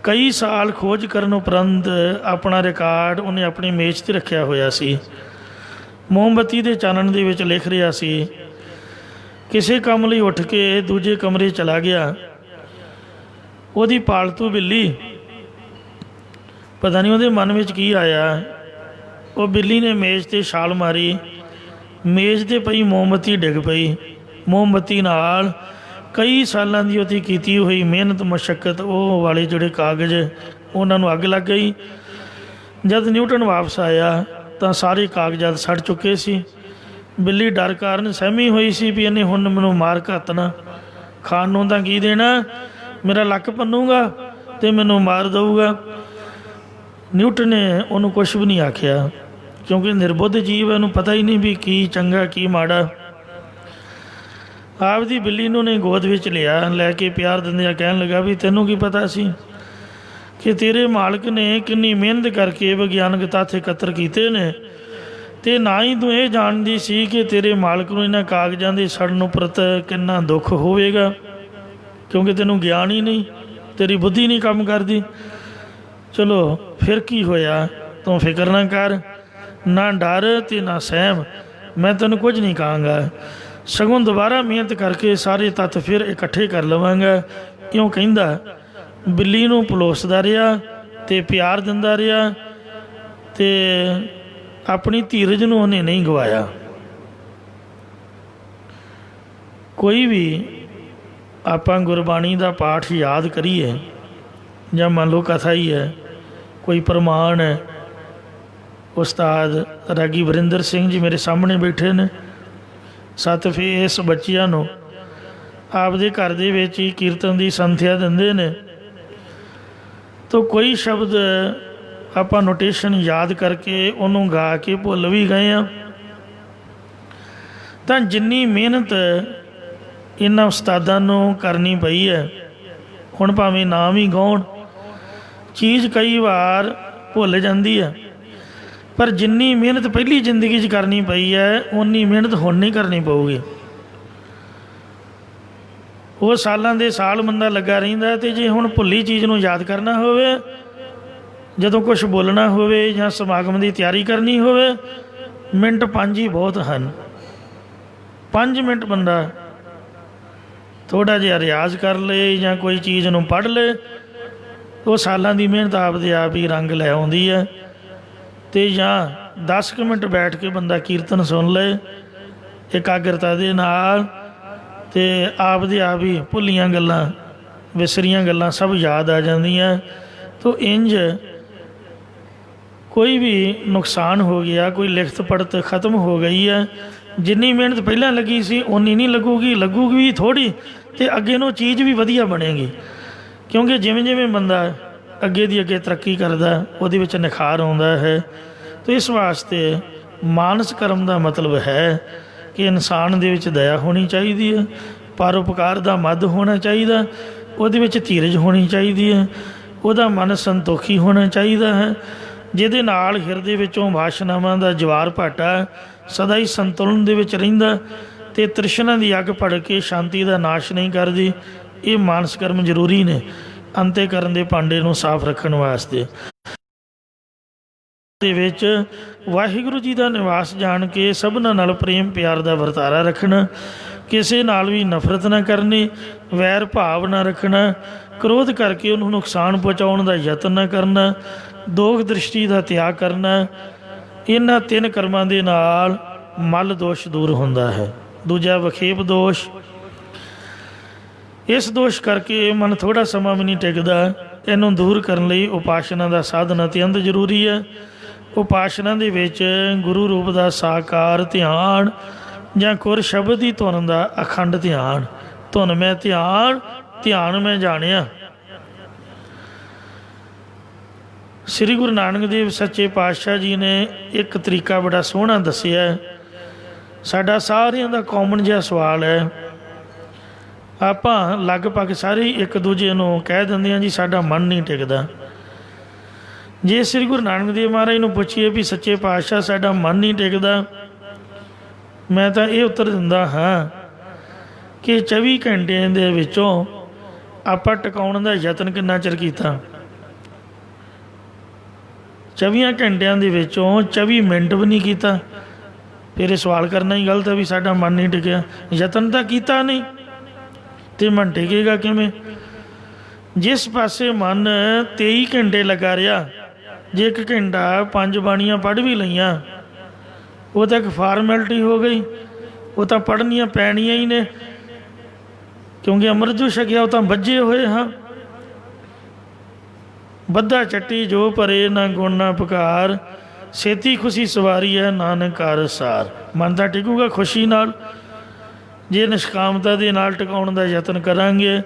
ਕਈ ਸਾਲ ਖੋਜ ਕਰਨ ਉਪਰੰਤ ਆਪਣਾ ਰਿਕਾਰਡ ਉਹਨੇ ਆਪਣੀ ਮੇਜ਼ 'ਤੇ ਰੱਖਿਆ ਹੋਇਆ ਸੀ। ਮੋਮਬੱਤੀ ਦੇ ਚਾਨਣ ਦੇ ਵਿੱਚ ਲਿਖ ਰਿਹਾ ਸੀ। ਕਿਸੇ ਕੰਮ ਲਈ ਉੱਠ ਕੇ ਦੂਜੇ ਕਮਰੇ ਚਲਾ ਗਿਆ। ਉਹਦੀ ਪਾਲਤੂ ਬਿੱਲੀ, ਪਤਾ ਨਹੀਂ ਉਹਦੇ ਮਨ ਵਿੱਚ ਕੀ ਆਇਆ, ਉਹ ਬਿੱਲੀ ਨੇ ਮੇਜ਼ 'ਤੇ ਛਾਲ ਮਾਰੀ, ਮੇਜ਼ 'ਤੇ ਪਈ ਮੋਮਬੱਤੀ ਡਿੱਗ ਪਈ। ਮੋਮਬੱਤੀ ਨਾਲ ਕਈ ਸਾਲਾਂ ਦੀ ਉਹਦੀ ਕੀਤੀ ਹੋਈ ਮਿਹਨਤ ਮੁਸ਼ੱਕਤ, ਉਹ ਵਾਲੇ ਜਿਹੜੇ ਕਾਗਜ਼, ਉਹਨਾਂ ਨੂੰ ਅੱਗ ਲੱਗ ਗਈ। ਜਦ ਨਿਊਟਨ ਵਾਪਸ ਆਇਆ ਤਾਂ ਸਾਰੇ ਕਾਗਜ਼ਾਤ ਸੜ ਚੁੱਕੇ ਸੀ। ਬਿੱਲੀ ਡਰ ਕਾਰਨ ਸਹਿਮੀ ਹੋਈ ਸੀ ਵੀ ਇਹਨੇ ਹੁਣ ਮੈਨੂੰ ਮਾਰ ਘਾਤਣਾ, ਖਾਣ ਨੂੰ ਤਾਂ ਕੀ ਦੇਣਾ, ਮੇਰਾ ਲੱਕ ਭੰਨੂਗਾ ਅਤੇ ਮੈਨੂੰ ਮਾਰ ਦਊਗਾ। ਨਿਊਟਨ ਨੇ ਉਹਨੂੰ ਕੁਛ ਵੀ ਨਹੀਂ ਆਖਿਆ, ਕਿਉਂਕਿ ਨਿਰਬੁੱਧ ਜੀਵ ਹੈ, ਉਹਨੂੰ ਪਤਾ ਹੀ ਨਹੀਂ ਵੀ ਕੀ ਚੰਗਾ ਕੀ ਮਾੜਾ। ਆਪਦੀ ਬਿੱਲੀ ਨੂੰ ਨੇ ਗੋਦ ਵਿੱਚ ਲਿਆ, ਲੈ ਕੇ ਪਿਆਰ ਦਿੰਦਿਆਂ ਕਹਿਣ ਲੱਗਾ ਵੀ ਤੈਨੂੰ ਕੀ ਪਤਾ ਸੀ ਕਿ ਤੇਰੇ ਮਾਲਕ ਨੇ ਕਿੰਨੀ ਮਿਹਨਤ ਕਰਕੇ ਵਿਗਿਆਨਕ ਤੱਥ ਇਕੱਤਰ ਕੀਤੇ ਨੇ, ਅਤੇ ਨਾ ਹੀ ਤੂੰ ਇਹ ਜਾਣਦੀ ਸੀ ਕਿ ਤੇਰੇ ਮਾਲਕ ਨੂੰ ਇਹਨਾਂ ਕਾਗਜ਼ਾਂ ਦੇ ਸੜਨ ਉਪਰਤ ਕਿੰਨਾ ਦੁੱਖ ਹੋਵੇਗਾ, ਕਿਉਂਕਿ ਤੈਨੂੰ ਗਿਆਨ ਹੀ ਨਹੀਂ, ਤੇਰੀ ਬੁੱਧੀ ਨਹੀਂ ਕੰਮ ਕਰਦੀ। ਚਲੋ ਫਿਰ ਕੀ ਹੋਇਆ, ਤੂੰ ਫਿਕਰ ਨਾ ਕਰ, ਨਾ ਡਰ ਅਤੇ ਨਾ ਸਹਿਮ, ਮੈਂ ਤੈਨੂੰ ਕੁਝ ਨਹੀਂ ਕਹਾਂਗਾ, ਸਗੋਂ ਦੁਬਾਰਾ ਮਿਹਨਤ ਕਰਕੇ ਸਾਰੇ ਤੱਥ ਫਿਰ ਇਕੱਠੇ ਕਰ ਲਵਾਂਗਾ। ਇਉਂ ਕਹਿੰਦਾ ਬਿੱਲੀ ਨੂੰ ਪਲੋਸਦਾ ਰਿਹਾ ਅਤੇ ਪਿਆਰ ਦਿੰਦਾ ਰਿਹਾ, ਅਤੇ ਆਪਣੀ ਧੀਰਜ ਨੂੰ ਉਹਨੇ ਨਹੀਂ ਗਵਾਇਆ। ਕੋਈ ਵੀ ਆਪਾਂ ਗੁਰਬਾਣੀ ਦਾ ਪਾਠ ਯਾਦ ਕਰੀਏ, ਜਾਂ ਮੰਨ ਲਓ ਕਥਾ ਹੀ ਹੈ, ਕੋਈ ਪ੍ਰਮਾਣ ਹੈ, ਉਸਤਾਦ ਰਾਗੀ ਵਰਿੰਦਰ ਸਿੰਘ ਜੀ ਮੇਰੇ ਸਾਹਮਣੇ ਬੈਠੇ ਨੇ, 7 ਫੇਸ ਬੱਚਿਆਂ ਨੂੰ ਆਪਦੇ ਘਰ ਦੇ ਵਿੱਚ ਹੀ ਕੀਰਤਨ ਦੀ ਸੰਥਿਆ ਦਿੰਦੇ ਨੇ। ਤਾਂ ਕੋਈ ਸ਼ਬਦ ਆਪਾਂ ਨੋਟੇਸ਼ਨ ਯਾਦ ਕਰਕੇ ਉਹਨੂੰ ਗਾ ਕੇ ਭੁੱਲ ਵੀ ਗਏ ਆ, ਤਾਂ ਜਿੰਨੀ ਮਿਹਨਤ ਇਹਨਾਂ ਉਸਤਾਦਾਂ ਨੂੰ ਕਰਨੀ ਪਈ ਹੈ, ਹੁਣ ਭਾਵੇਂ ਨਾ ਵੀ ਗਾਉਣ, ਚੀਜ਼ ਕਈ ਵਾਰ ਭੁੱਲ ਜਾਂਦੀ ਹੈ, ਪਰ ਜਿੰਨੀ ਮਿਹਨਤ ਪਹਿਲੀ ਜ਼ਿੰਦਗੀ 'ਚ ਕਰਨੀ ਪਈ ਹੈ ਉਨੀ ਮਿਹਨਤ ਹੁਣ ਨਹੀਂ ਕਰਨੀ ਪਊਗੀ। ਉਹ ਸਾਲਾਂ ਦੇ ਸਾਲ ਬੰਦਾ ਲੱਗਾ ਰਹਿੰਦਾ, ਅਤੇ ਜੇ ਹੁਣ ਭੁੱਲੀ ਚੀਜ਼ ਨੂੰ ਯਾਦ ਕਰਨਾ ਹੋਵੇ, ਜਦੋਂ ਕੁਛ ਬੋਲਣਾ ਹੋਵੇ ਜਾਂ ਸਮਾਗਮ ਦੀ ਤਿਆਰੀ ਕਰਨੀ ਹੋਵੇ, ਮਿੰਟ 5 ਹੀ ਬਹੁਤ ਹਨ। 5 ਮਿੰਟ ਬੰਦਾ ਥੋੜ੍ਹਾ ਜਿਹਾ ਰਿਆਜ਼ ਕਰ ਲਏ ਜਾਂ ਕੋਈ ਚੀਜ਼ ਨੂੰ ਪੜ੍ਹ ਲਏ, ਉਹ ਸਾਲਾਂ ਦੀ ਮਿਹਨਤ ਆਪਦੇ ਆਪ ਹੀ ਰੰਗ ਲੈ ਆਉਂਦੀ ਹੈ। ਅਤੇ ਜਾਂ 10 ਕੁ ਮਿੰਟ ਬੈਠ ਕੇ ਬੰਦਾ ਕੀਰਤਨ ਸੁਣ ਲਏ ਇਕਾਗਰਤਾ ਦੇ ਨਾਲ, ਅਤੇ ਆਪਦੇ ਆਪ ਹੀ ਭੁੱਲੀਆਂ ਗੱਲਾਂ, ਵਿਸਰੀਆਂ ਗੱਲਾਂ ਸਭ ਯਾਦ ਆ ਜਾਂਦੀਆਂ। ਤੋ ਇੰਝ ਕੋਈ ਵੀ ਨੁਕਸਾਨ ਹੋ ਗਿਆ, ਕੋਈ ਲਿਖਤ ਪੜ੍ਹਤ ਖਤਮ ਹੋ ਗਈ ਹੈ, ਜਿੰਨੀ ਮਿਹਨਤ ਪਹਿਲਾਂ ਲੱਗੀ ਸੀ ਓਨੀ ਨਹੀਂ ਲੱਗੂਗੀ, ਲੱਗੂਗੀ ਵੀ ਥੋੜ੍ਹੀ, ਅਤੇ ਅੱਗੇ ਨੂੰ ਚੀਜ਼ ਵੀ ਵਧੀਆ ਬਣੇਗੀ। ਕਿਉਂਕਿ ਜਿਵੇਂ ਜਿਵੇਂ ਬੰਦਾ ਅੱਗੇ ਦੀ ਅੱਗੇ ਤਰੱਕੀ ਕਰਦਾ, ਉਹਦੇ ਵਿੱਚ ਨਿਖਾਰ ਆਉਂਦਾ ਹੈ। ਅਤੇ ਇਸ ਵਾਸਤੇ ਮਾਨਸ ਕਰਮ ਦਾ ਮਤਲਬ ਹੈ ਕਿ ਇਨਸਾਨ ਦੇ ਵਿੱਚ ਦਇਆ ਹੋਣੀ ਚਾਹੀਦੀ ਹੈ, ਪਰਉਪਕਾਰ ਦਾ ਮੱਧ ਹੋਣਾ ਚਾਹੀਦਾ, ਉਹਦੇ ਵਿੱਚ ਧੀਰਜ ਹੋਣੀ ਚਾਹੀਦੀ ਹੈ, ਉਹਦਾ ਮਨ ਸੰਤੋਖੀ ਹੋਣਾ ਚਾਹੀਦਾ ਹੈ, ਜਿਹਦੇ ਨਾਲ ਹਿਰਦੇ ਵਿੱਚੋਂ ਵਾਸ਼ਨਾਵਾਂ ਦਾ ਜਵਾਰ ਭਾਟਾ ਸਦਾ ਹੀ ਸੰਤੁਲਨ ਦੇ ਵਿੱਚ ਰਹਿੰਦਾ, ਅਤੇ ਤ੍ਰਿਸ਼ਨਾ ਦੀ ਅੱਗ ਭੜ ਕੇ ਸ਼ਾਂਤੀ ਦਾ ਨਾਸ਼ ਨਹੀਂ ਕਰਦੀ। ਇਹ ਮਾਨਸ ਕਰਮ ਜ਼ਰੂਰੀ ਨੇ ਅੰਤੇਕਰਨ ਦੇ ਭਾਂਡੇ ਨੂੰ ਸਾਫ਼ ਰੱਖਣ ਵਾਸਤੇ। ਦੇ ਵਿੱਚ ਵਾਹਿਗੁਰੂ ਜੀ ਦਾ ਨਿਵਾਸ ਜਾਣ ਕੇ ਸਭਨਾਂ ਨਾਲ ਪ੍ਰੇਮ ਪਿਆਰ ਦਾ ਵਰਤਾਰਾ ਰੱਖਣਾ, ਕਿਸੇ ਨਾਲ ਵੀ ਨਫ਼ਰਤ ਨਾ ਕਰਨੀ, ਵੈਰ ਭਾਵ ਨਾ ਰੱਖਣਾ, ਕ੍ਰੋਧ ਕਰਕੇ ਉਹਨੂੰ ਨੁਕਸਾਨ ਪਹੁੰਚਾਉਣ ਦਾ ਯਤਨ ਨਾ ਕਰਨਾ, ਦੋਖ ਦ੍ਰਿਸ਼ਟੀ ਦਾ ਤਿਆਗ ਕਰਨਾ। ਇਹਨਾਂ 3 ਕਰਮਾਂ ਦੇ ਨਾਲ ਮਲ ਦੋਸ਼ ਦੂਰ ਹੁੰਦਾ ਹੈ। ਦੂਜਾ ਵਖੇਪ ਦੋਸ਼, ਇਸ ਦੋਸ਼ ਕਰਕੇ ਮਨ ਥੋੜ੍ਹਾ ਸਮਾਂ ਵੀ ਨਹੀਂ ਟਿਕਦਾ। ਇਹਨੂੰ ਦੂਰ ਕਰਨ ਲਈ ਉਪਾਸ਼ਨਾ ਦਾ ਸਾਧਨ ਅਤਿਅੰਤ ਜ਼ਰੂਰੀ ਹੈ। ਉਪਾਸ਼ਨਾ ਦੇ ਵਿੱਚ ਗੁਰੂ ਰੂਪ ਦਾ ਸਾਕਾਰ ਧਿਆਨ ਜਾਂ ਗੁਰ ਸ਼ਬਦ ਦੀ ਧੁਨ ਦਾ ਅਖੰਡ ਧਿਆਨ। ਧੁਨ ਮੈਂ ਧਿਆਨ, ਧਿਆਨ ਮੈਂ ਜਾਣਿਆ। ਸ੍ਰੀ ਗੁਰੂ ਨਾਨਕ ਦੇਵ ਸੱਚੇ ਪਾਤਸ਼ਾਹ ਜੀ ਨੇ ਇੱਕ ਤਰੀਕਾ ਬੜਾ ਸੋਹਣਾ ਦੱਸਿਆ। ਸਾਡਾ ਸਾਰਿਆਂ ਦਾ ਕਾਮਨ ਜਿਹਾ ਸਵਾਲ ਹੈ, ਆਪਾਂ ਲਗਭਗ ਸਾਰੇ ਇੱਕ ਦੂਜੇ ਨੂੰ ਕਹਿ ਦਿੰਦੇ ਹਾਂ ਜੀ ਸਾਡਾ ਮਨ ਨਹੀਂ ਟਿਕਦਾ। ਜੇ ਸ੍ਰੀ ਗੁਰੂ ਨਾਨਕ ਦੇਵ ਮਹਾਰਾਜ ਨੂੰ ਪੁੱਛੀਏ ਵੀ ਸੱਚੇ ਪਾਤਸ਼ਾਹ ਸਾਡਾ ਮਨ ਨਹੀਂ ਟਿਕਦਾ, ਮੈਂ ਤਾਂ ਇਹ ਉੱਤਰ ਦਿੰਦਾ ਹਾਂ ਕਿ 24 ਘੰਟਿਆਂ ਦੇ ਵਿੱਚੋਂ ਆਪਾਂ ਟਿਕਾਉਣ ਦਾ ਯਤਨ ਕਿੰਨਾ ਚਿਰ ਕੀਤਾ। 24 ਘੰਟਿਆਂ ਦੇ ਵਿੱਚੋਂ 24 ਮਿੰਟ ਵੀ ਨਹੀਂ ਕੀਤਾ, ਫਿਰ ਇਹ ਸਵਾਲ ਕਰਨਾ ਹੀ ਗਲਤ ਹੈ ਵੀ ਸਾਡਾ ਮਨ ਨਹੀਂ ਟਿਕਿਆ। ਯਤਨ ਤਾਂ ਕੀਤਾ ਨਹੀਂ ਅਤੇ ਮਨ ਟਿਕੇਗਾ ਕਿਵੇਂ? ਜਿਸ ਪਾਸੇ ਮਨ 23 ਘੰਟੇ ਲੱਗਾ ਰਿਹਾ, ਜੇ 1 ਘੰਟਾ 5 ਬਾਣੀਆਂ ਪੜ੍ਹ ਵੀ ਲਈਆਂ, ਉਹ ਤਾਂ ਇੱਕ ਫਾਰਮੈਲਿਟੀ ਹੋ ਗਈ, ਉਹ ਤਾਂ ਪੜ੍ਹਨੀਆਂ ਪੈਣੀਆਂ ਹੀ ਨੇ, ਕਿਉਂਕਿ ਅੰਮ੍ਰਿਤ ਜੋ ਛਕਿਆ ਉਹ ਤਾਂ ਬੱਝੇ ਹੋਏ ਹਾਂ। ਬੱਧਾ ਚੱਟੀ ਜੋ ਭਰੇ ਨਾ ਗੁਣ ਨਾ ਪੁਕਾਰ, ਛੇਤੀ ਖੁਸ਼ੀ ਸਵਾਰੀ ਹੈ ਨਾਨਕ ਘਰ ਸਾਰ। ਮਨ ਤਾਂ ਟਿਕੂਗਾ ਖੁਸ਼ੀ ਨਾਲ ਜੇ ਨਿਸ਼ਕਾਮਤਾ ਦੇ ਨਾਲ ਟਿਕਾਉਣ ਦਾ ਯਤਨ ਕਰਾਂਗੇ।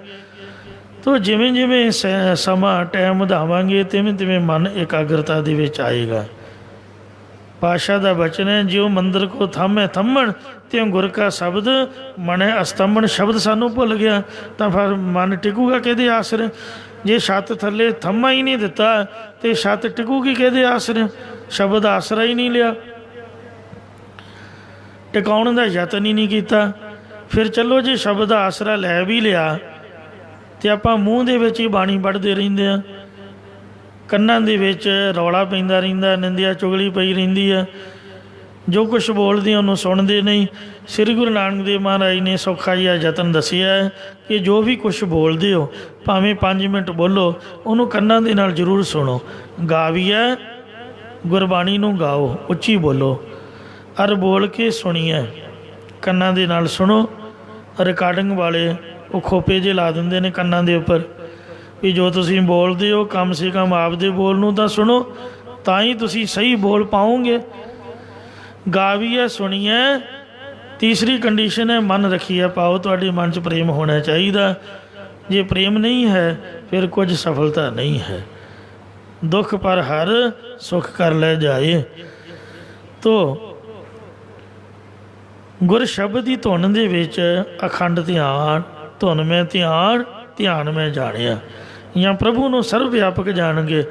ਤੋ ਜਿਵੇਂ ਜਿਵੇਂ ਸਮਾਂ ਟਾਈਮ ਵਧਾਵਾਂਗੇ ਤਿਵੇਂ ਤਿਵੇਂ ਮਨ ਇਕਾਗਰਤਾ ਦੇ ਵਿੱਚ ਆਏਗਾ। ਪਾਤਸ਼ਾਹ ਦਾ ਬਚਨ ਹੈ, ਜਿਉ ਮੰਦਰ ਕੋ ਥਾਮੈ ਥੰਮਣ ਤਿਉ ਗੁਰ ਕਾ ਸ਼ਬਦ ਮਨੈ ਅਸਤੰਭਣ। ਸ਼ਬਦ ਸਾਨੂੰ ਭੁੱਲ ਗਿਆ ਤਾਂ ਫਿਰ ਮਨ ਟਿਕੂਗਾ ਕਿਹਦੇ ਆਸਰੇ? ਜੇ ਛੱਤ ਥੱਲੇ ਥੰਮਾ ਹੀ ਨਹੀਂ ਦਿੱਤਾ ਅਤੇ ਛੱਤ ਟਿਕੂਗੀ ਕਿਹਦੇ ਆਸਰੇ? ਸ਼ਬਦ ਆਸਰਾ ਹੀ ਨਹੀਂ ਲਿਆ, ਟਿਕਾਉਣ ਦਾ ਯਤਨ ਹੀ ਨਹੀਂ ਕੀਤਾ। ਫਿਰ ਚਲੋ ਜੇ ਸ਼ਬਦ ਦਾ ਆਸਰਾ ਲੈ ਵੀ ਲਿਆ ਅਤੇ ਆਪਾਂ ਮੂੰਹ ਦੇ ਵਿੱਚ ਹੀ ਬਾਣੀ ਪੜ੍ਹਦੇ ਰਹਿੰਦੇ ਹਾਂ, ਕੰਨਾਂ ਦੇ ਵਿੱਚ ਰੌਲਾ ਪੈਂਦਾ ਰਹਿੰਦਾ, ਨਿੰਦਿਆ ਚੁਗਲੀ ਪਈ ਰਹਿੰਦੀ ਹੈ, ਜੋ ਕੁਛ ਬੋਲਦੇ ਉਹਨੂੰ ਸੁਣਦੇ ਨਹੀਂ। ਸ੍ਰੀ ਗੁਰੂ ਨਾਨਕ ਦੇਵ ਮਹਾਰਾਜ ਨੇ ਸੌਖਾ ਜਿਹਾ ਯਤਨ ਦੱਸਿਆ ਹੈ ਕਿ ਜੋ ਵੀ ਕੁਛ ਬੋਲਦੇ ਹੋ, ਭਾਵੇਂ 5 ਮਿੰਟ ਬੋਲੋ, ਉਹਨੂੰ ਕੰਨਾਂ ਦੇ ਨਾਲ ਜ਼ਰੂਰ ਸੁਣੋ। ਗਾਵੀਐ ਗੁਰਬਾਣੀ ਨੂੰ ਗਾਓ, ਉੱਚੀ ਬੋਲੋ, ਅਰ ਬੋਲ ਕੇ ਸੁਣੀਏ, ਕੰਨਾਂ ਦੇ ਨਾਲ ਸੁਣੋ, ਰਿਕਾਰਡਿੰਗ ਵਾਲੇ ਉਹ ਖੋਪੇ ਜੇ ਲਾ ਦਿੰਦੇ ਨੇ ਕੰਨਾਂ ਦੇ ਉੱਪਰ ਵੀ ਜੋ ਤੁਸੀਂ ਬੋਲਦੇ ਹੋ ਕਮ ਸੇ ਕਮ ਆਪਦੇ ਬੋਲ ਨੂੰ ਤਾਂ ਸੁਣੋ, ਤਾਂ ਹੀ ਤੁਸੀਂ ਸਹੀ ਬੋਲ ਪਾਓਗੇ। ਗਾਵੀਏ ਸੁਣੀਏ, ਤੀਸਰੀ ਕੰਡੀਸ਼ਨ ਹੈ ਮਨ ਰੱਖੀਏ ਪਾਓ। ਤੁਹਾਡੇ ਮਨ 'ਚ ਪ੍ਰੇਮ ਹੋਣਾ ਚਾਹੀਦਾ। ਜੇ ਪ੍ਰੇਮ ਨਹੀਂ ਹੈ ਫਿਰ ਕੁਝ ਸਫਲਤਾ ਨਹੀਂ ਹੈ। ਦੁੱਖ ਪਰ ਹਰ ਸੁੱਖ ਕਰ ਲੈ ਜਾਏ। ਤੋ ਗੁਰ ਸ਼ਬਦ ਦੀ ਧੁਨ ਦੇ ਵਿੱਚ ਅਖੰਡ ਧਿਆਨ, ਧੁਨ ਮੈਂ ਧਿਆਨ, ਧਿਆਨ ਮੈਂ ਜਾਣਿਆ, ਜਾਂ ਪ੍ਰਭੂ ਨੂੰ ਸਰਵ ਵਿਆਪਕ ਜਾਣਗੇ।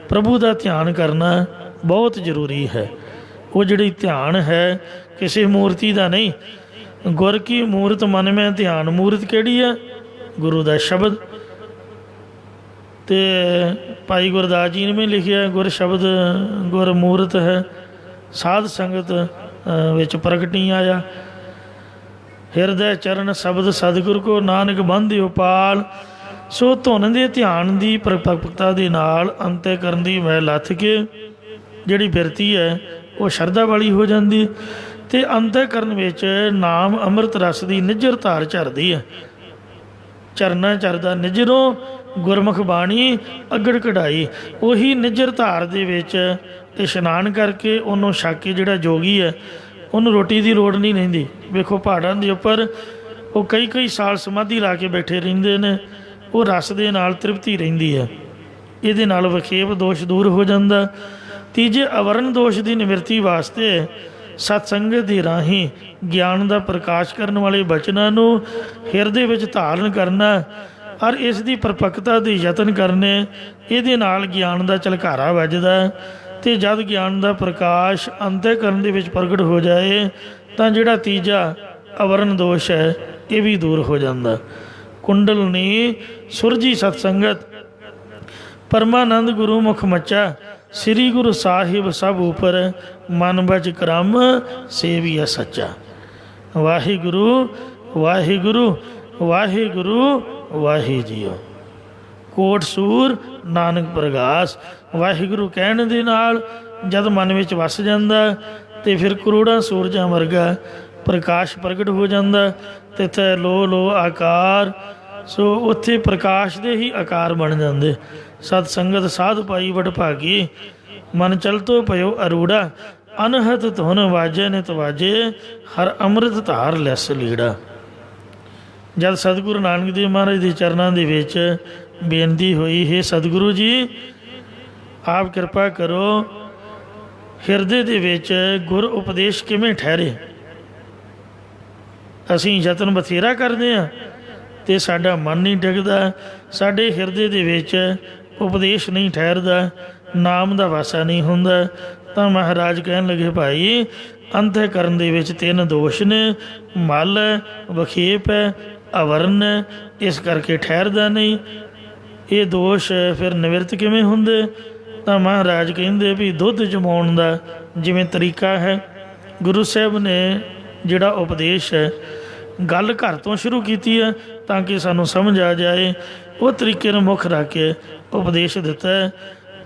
ਪ੍ਰਭੂ ਦਾ ਧਿਆਨ ਕਰਨਾ ਬਹੁਤ ਜ਼ਰੂਰੀ ਹੈ। ਉਹ ਜਿਹੜੀ ਧਿਆਨ ਹੈ ਕਿਸੇ ਮੂਰਤੀ ਦਾ ਨਹੀਂ। ਗੁਰ ਕੀ ਮੂਰਤ ਮਨ ਮੈਂ ਧਿਆਨ। ਮੂਰਤ ਕਿਹੜੀ ਹੈ? ਗੁਰੂ ਦਾ ਸ਼ਬਦ। ਅਤੇ ਭਾਈ ਗੁਰਦਾਸ ਜੀ ਨੇ ਵੀ ਲਿਖਿਆ ਗੁਰ ਸ਼ਬਦ ਗੁਰ ਮੂਰਤ ਹੈ, ਸਾਧ ਸੰਗਤ ਵਿੱਚ ਪ੍ਰਗਟ ਨਹੀਂ ਆਇਆ। ਹਿਰਦੈ ਚਰਨ ਸ਼ਬਦ ਸਤਿਗੁਰ ਕੋ ਨਾਨਕ ਬੰਧਿਓ ਪਾਲ। ਸੋ ਧੁਨ ਦੇ ਧਿਆਨ ਦੀ ਪਰਿਪੱਕਤਾ ਦੇ ਨਾਲ ਅੰਤःਕਰਨ ਦੀ ਮੈਲ ਲੱਥ ਕੇ ਜਿਹੜੀ ਬਿਰਤੀ ਹੈ ਉਹ ਸ਼ਰਧਾ ਵਾਲੀ ਹੋ ਜਾਂਦੀ, ਅਤੇ ਅੰਤःਕਰਨ ਵਿੱਚ ਨਾਮ ਅੰਮ੍ਰਿਤ ਰਸ ਦੀ ਨਿੱਜਰ ਧਾਰ ਝਰਦੀ ਹੈ। ਝਰਨਾ ਝਰਦਾ ਨਿੱਜਰੋਂ ਗੁਰਮੁਖ ਬਾਣੀ ਅੱਗੜ ਕਢਾਈ। ਉਹੀ ਨਿੱਜਰ ਧਾਰ ਦੇ ਵਿੱਚ ਇਸ਼ਨਾਨ ਕਰਕੇ ਉਹਨੂੰ ਛਕ ਕੇ ਜਿਹੜਾ ਜੋਗੀ ਹੈ ਉਹਨੂੰ ਰੋਟੀ ਦੀ ਲੋੜ ਨਹੀਂ ਰਹਿੰਦੀ। ਵੇਖੋ ਪਹਾੜਾਂ ਦੇ ਉੱਪਰ ਉਹ ਕਈ ਕਈ ਸਾਲ ਸਮਾਧੀ ਲਾ ਕੇ ਬੈਠੇ ਰਹਿੰਦੇ ਨੇ, ਉਹ ਰਸ ਦੇ ਨਾਲ ਤ੍ਰਿਪਤੀ ਰਹਿੰਦੀ ਹੈ। ਇਹਦੇ ਨਾਲ ਵਿਖੇਪ ਦੋਸ਼ ਦੂਰ ਹੋ ਜਾਂਦਾ। ਤੀਜੇ ਅਵਰਨ ਦੋਸ਼ ਦੀ ਨਿਵਰਤੀ ਵਾਸਤੇ ਸਤ ਸੰਗਤ ਦੀ ਰਾਹੀਂ ਗਿਆਨ ਦਾ ਪ੍ਰਕਾਸ਼ ਕਰਨ ਵਾਲੇ ਬਚਨਾਂ ਨੂੰ ਹਿਰਦੇ ਵਿੱਚ ਧਾਰਨ ਕਰਨਾ ਔਰ ਇਸ ਦੀ ਪਰਪੱਕਤਾ ਦੇ ਯਤਨ ਕਰਨੇ। ਇਹਦੇ ਨਾਲ ਗਿਆਨ ਦਾ ਝਲਕਾਰਾ ਵੱਜਦਾ, ਅਤੇ ਜਦ ਗਿਆਨ ਦਾ ਪ੍ਰਕਾਸ਼ ਅੰਤःਕਰਨ ਦੇ ਵਿੱਚ ਪ੍ਰਗਟ ਹੋ ਜਾਏ ਤਾਂ ਜਿਹੜਾ ਤੀਜਾ ਅਵਰਨ ਦੋਸ਼ ਹੈ ਇਹ ਵੀ ਦੂਰ ਹੋ ਜਾਂਦਾ। ਕੁੰਡਲਨੀ ਸੁਰਜੀ ਸਤਸੰਗਤ ਪਰਮਾਨੰਦ ਗੁਰੂ ਮੁਖ ਮੱਚਾ। ਸ੍ਰੀ ਗੁਰੂ ਸਾਹਿਬ ਸਭ ਉਪਰ ਮਨ ਬਚ ਕਰਮ ਸੇਵੀਆ ਸੱਚਾ। ਵਾਹਿਗੁਰੂ ਵਾਹਿਗੁਰੂ ਵਾਹਿਗੁਰੂ ਵਾਹਿ ਜੀਓ। ਕੋਟ ਸੂਰ ਨਾਨਕ ਪ੍ਰਗਾਸ। ਵਾਹਿਗੁਰੂ ਕਹਿਣ ਦੇ ਨਾਲ ਜਦ ਮਨ ਵਿੱਚ ਵਸ ਜਾਂਦਾ ਅਤੇ ਫਿਰ ਕਰੋੜਾਂ ਸੂਰਜਾਂ ਵਰਗਾ ਪ੍ਰਕਾਸ਼ ਪ੍ਰਗਟ ਹੋ ਜਾਂਦਾ। ਤਿੱਥੇ ਲੋ ਲੋ ਆਕਾਰ। ਸੋ ਉੱਥੇ ਪ੍ਰਕਾਸ਼ ਦੇ ਹੀ ਆਕਾਰ ਬਣ ਜਾਂਦੇ। ਸਤ ਸੰਗਤ ਸਾਧ ਪਾਈ ਵਡਭਾਗੀ। ਮਨ ਚਲਤੋ ਭਇਓ ਅਰੂੜਾ। ਅਨਹਤ ਧੁਨ ਵਾਜੇ ਨਿਤ ਵਾਜੇ। ਹਰ ਅੰਮ੍ਰਿਤ ਧਾਰ ਲੈਸ ਲੀੜਾ। ਜਦ ਸਤਿਗੁਰੂ ਨਾਨਕ ਦੇਵ ਮਹਾਰਾਜ ਦੇ ਚਰਨਾਂ ਦੇ ਵਿੱਚ ਬੇਨਤੀ ਹੋਈ, ਹੈ ਸਤਿਗੁਰੂ ਜੀ ਆਪ ਕਿਰਪਾ ਕਰੋ, ਹਿਰਦੇ ਦੇ ਵਿੱਚ ਗੁਰ ਉਪਦੇਸ਼ ਕਿਵੇਂ ਠਹਿਰੇ। ਅਸੀਂ ਯਤਨ ਬਥੇਰਾ ਕਰਦੇ ਹਾਂ ਅਤੇ ਸਾਡਾ ਮਨ ਨਹੀਂ ਟਿਕਦਾ, ਸਾਡੇ ਹਿਰਦੇ ਦੇ ਵਿੱਚ ਉਪਦੇਸ਼ ਨਹੀਂ ਠਹਿਰਦਾ, ਨਾਮ ਦਾ ਵਾਸਾ ਨਹੀਂ ਹੁੰਦਾ। ਤਾਂ ਮਹਾਰਾਜ ਕਹਿਣ ਲੱਗੇ ਭਾਈ ਅੰਤःਕਰਨ ਦੇ ਵਿੱਚ 3 ਦੋਸ਼ ਨੇ, ਮਲ ਵਿਖੇਪ ਹੈ, ਅਵਰਨ ਹੈ, ਇਸ ਕਰਕੇ ਠਹਿਰਦਾ ਨਹੀਂ। ਇਹ ਦੋਸ਼ ਫਿਰ ਨਿਵਰਤ ਕਿਵੇਂ ਹੁੰਦੇ? ਤਾਂ ਮਹਾਰਾਜ ਕਹਿੰਦੇ ਵੀ ਦੁੱਧ ਜਮਾਉਣ ਦਾ ਜਿਵੇਂ ਤਰੀਕਾ ਹੈ, ਗੁਰੂ ਸਾਹਿਬ ਨੇ ਜਿਹੜਾ ਉਪਦੇਸ਼ ਹੈ ਗੱਲ ਘਰ ਤੋਂ ਸ਼ੁਰੂ ਕੀਤੀ ਹੈ ਤਾਂ ਕਿ ਸਾਨੂੰ ਸਮਝ ਆ ਜਾਏ। ਉਹ ਤਰੀਕੇ ਨੂੰ ਮੁੱਖ ਰੱਖ ਕੇ ਉਪਦੇਸ਼ ਦਿੱਤਾ ਹੈ।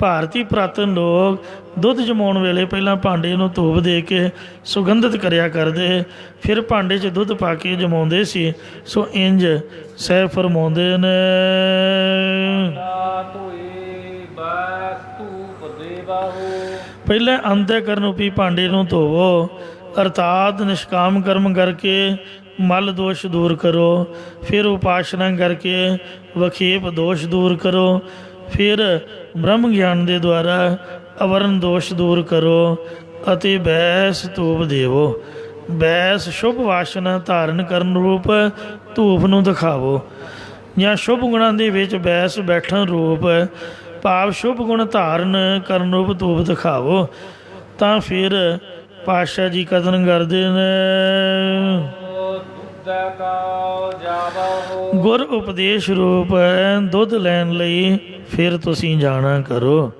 ਭਾਰਤੀ ਪੁਰਾਤਨ ਲੋਕ ਦੁੱਧ ਜਮਾਉਣ ਵੇਲੇ ਪਹਿਲਾਂ ਭਾਂਡੇ ਨੂੰ ਧੂਪ ਦੇ ਕੇ ਸੁਗੰਧਿਤ ਕਰਿਆ ਕਰਦੇ, ਫਿਰ ਭਾਂਡੇ 'ਚ ਦੁੱਧ ਪਾ ਕੇ ਜਮਾਉਂਦੇ ਸੀ। ਸੋ ਇੰਝ ਸਹਿ ਫਰਮਾਉਂਦੇ ਨੇ। ਪਹਿਲਾਂ ਅੰਤःਕਰਨ ਰੂਪੀ ਭਾਂਡੇ ਨੂੰ ਧੋਵੋ, ਅਰਥਾਤ ਨਿਸ਼ਕਾਮ ਕਰਮ ਕਰਕੇ ਮਲ ਦੋਸ਼ ਦੂਰ ਕਰੋ। ਫਿਰ ਉਪਾਸਨਾ ਕਰਕੇ ਵਿਖੇਪ ਦੋਸ਼ ਦੂਰ ਕਰੋ। ਫਿਰ ਬ੍ਰਹਮ ਗਿਆਨ ਦੇ ਦੁਆਰਾ ਅਵਰਨ ਦੋਸ਼ ਦੂਰ ਕਰੋ ਅਤੇ ਬੈਸ ਧੂਪ ਦੇਵੋ। ਬੈਸ ਸ਼ੁਭ ਵਾਸ਼ਨਾ ਧਾਰਨ ਕਰਨ ਰੂਪ ਧੂਪ ਨੂੰ ਦਿਖਾਵੋ, ਜਾਂ ਸ਼ੁਭ ਗੁਣਾਂ ਦੇ ਵਿੱਚ ਬੈਸ ਬੈਠਣ ਰੂਪ ਭਾਵ ਸ਼ੁਭ ਗੁਣ ਧਾਰਨ ਕਰਨ ਰੂਪ ਧੂਪ ਦਿਖਾਵੋ। ਤਾਂ ਫਿਰ ਪਾਤਸ਼ਾਹ ਜੀ ਕਥਨ ਕਰਦੇ ਨੇ, ਗੁਰ ਉਪਦੇਸ਼ ਰੂਪ ਦੁੱਧ ਲੈਣ ਲਈ ਫਿਰ ਤੁਸੀਂ ਜਾਣਾ ਕਰੋ।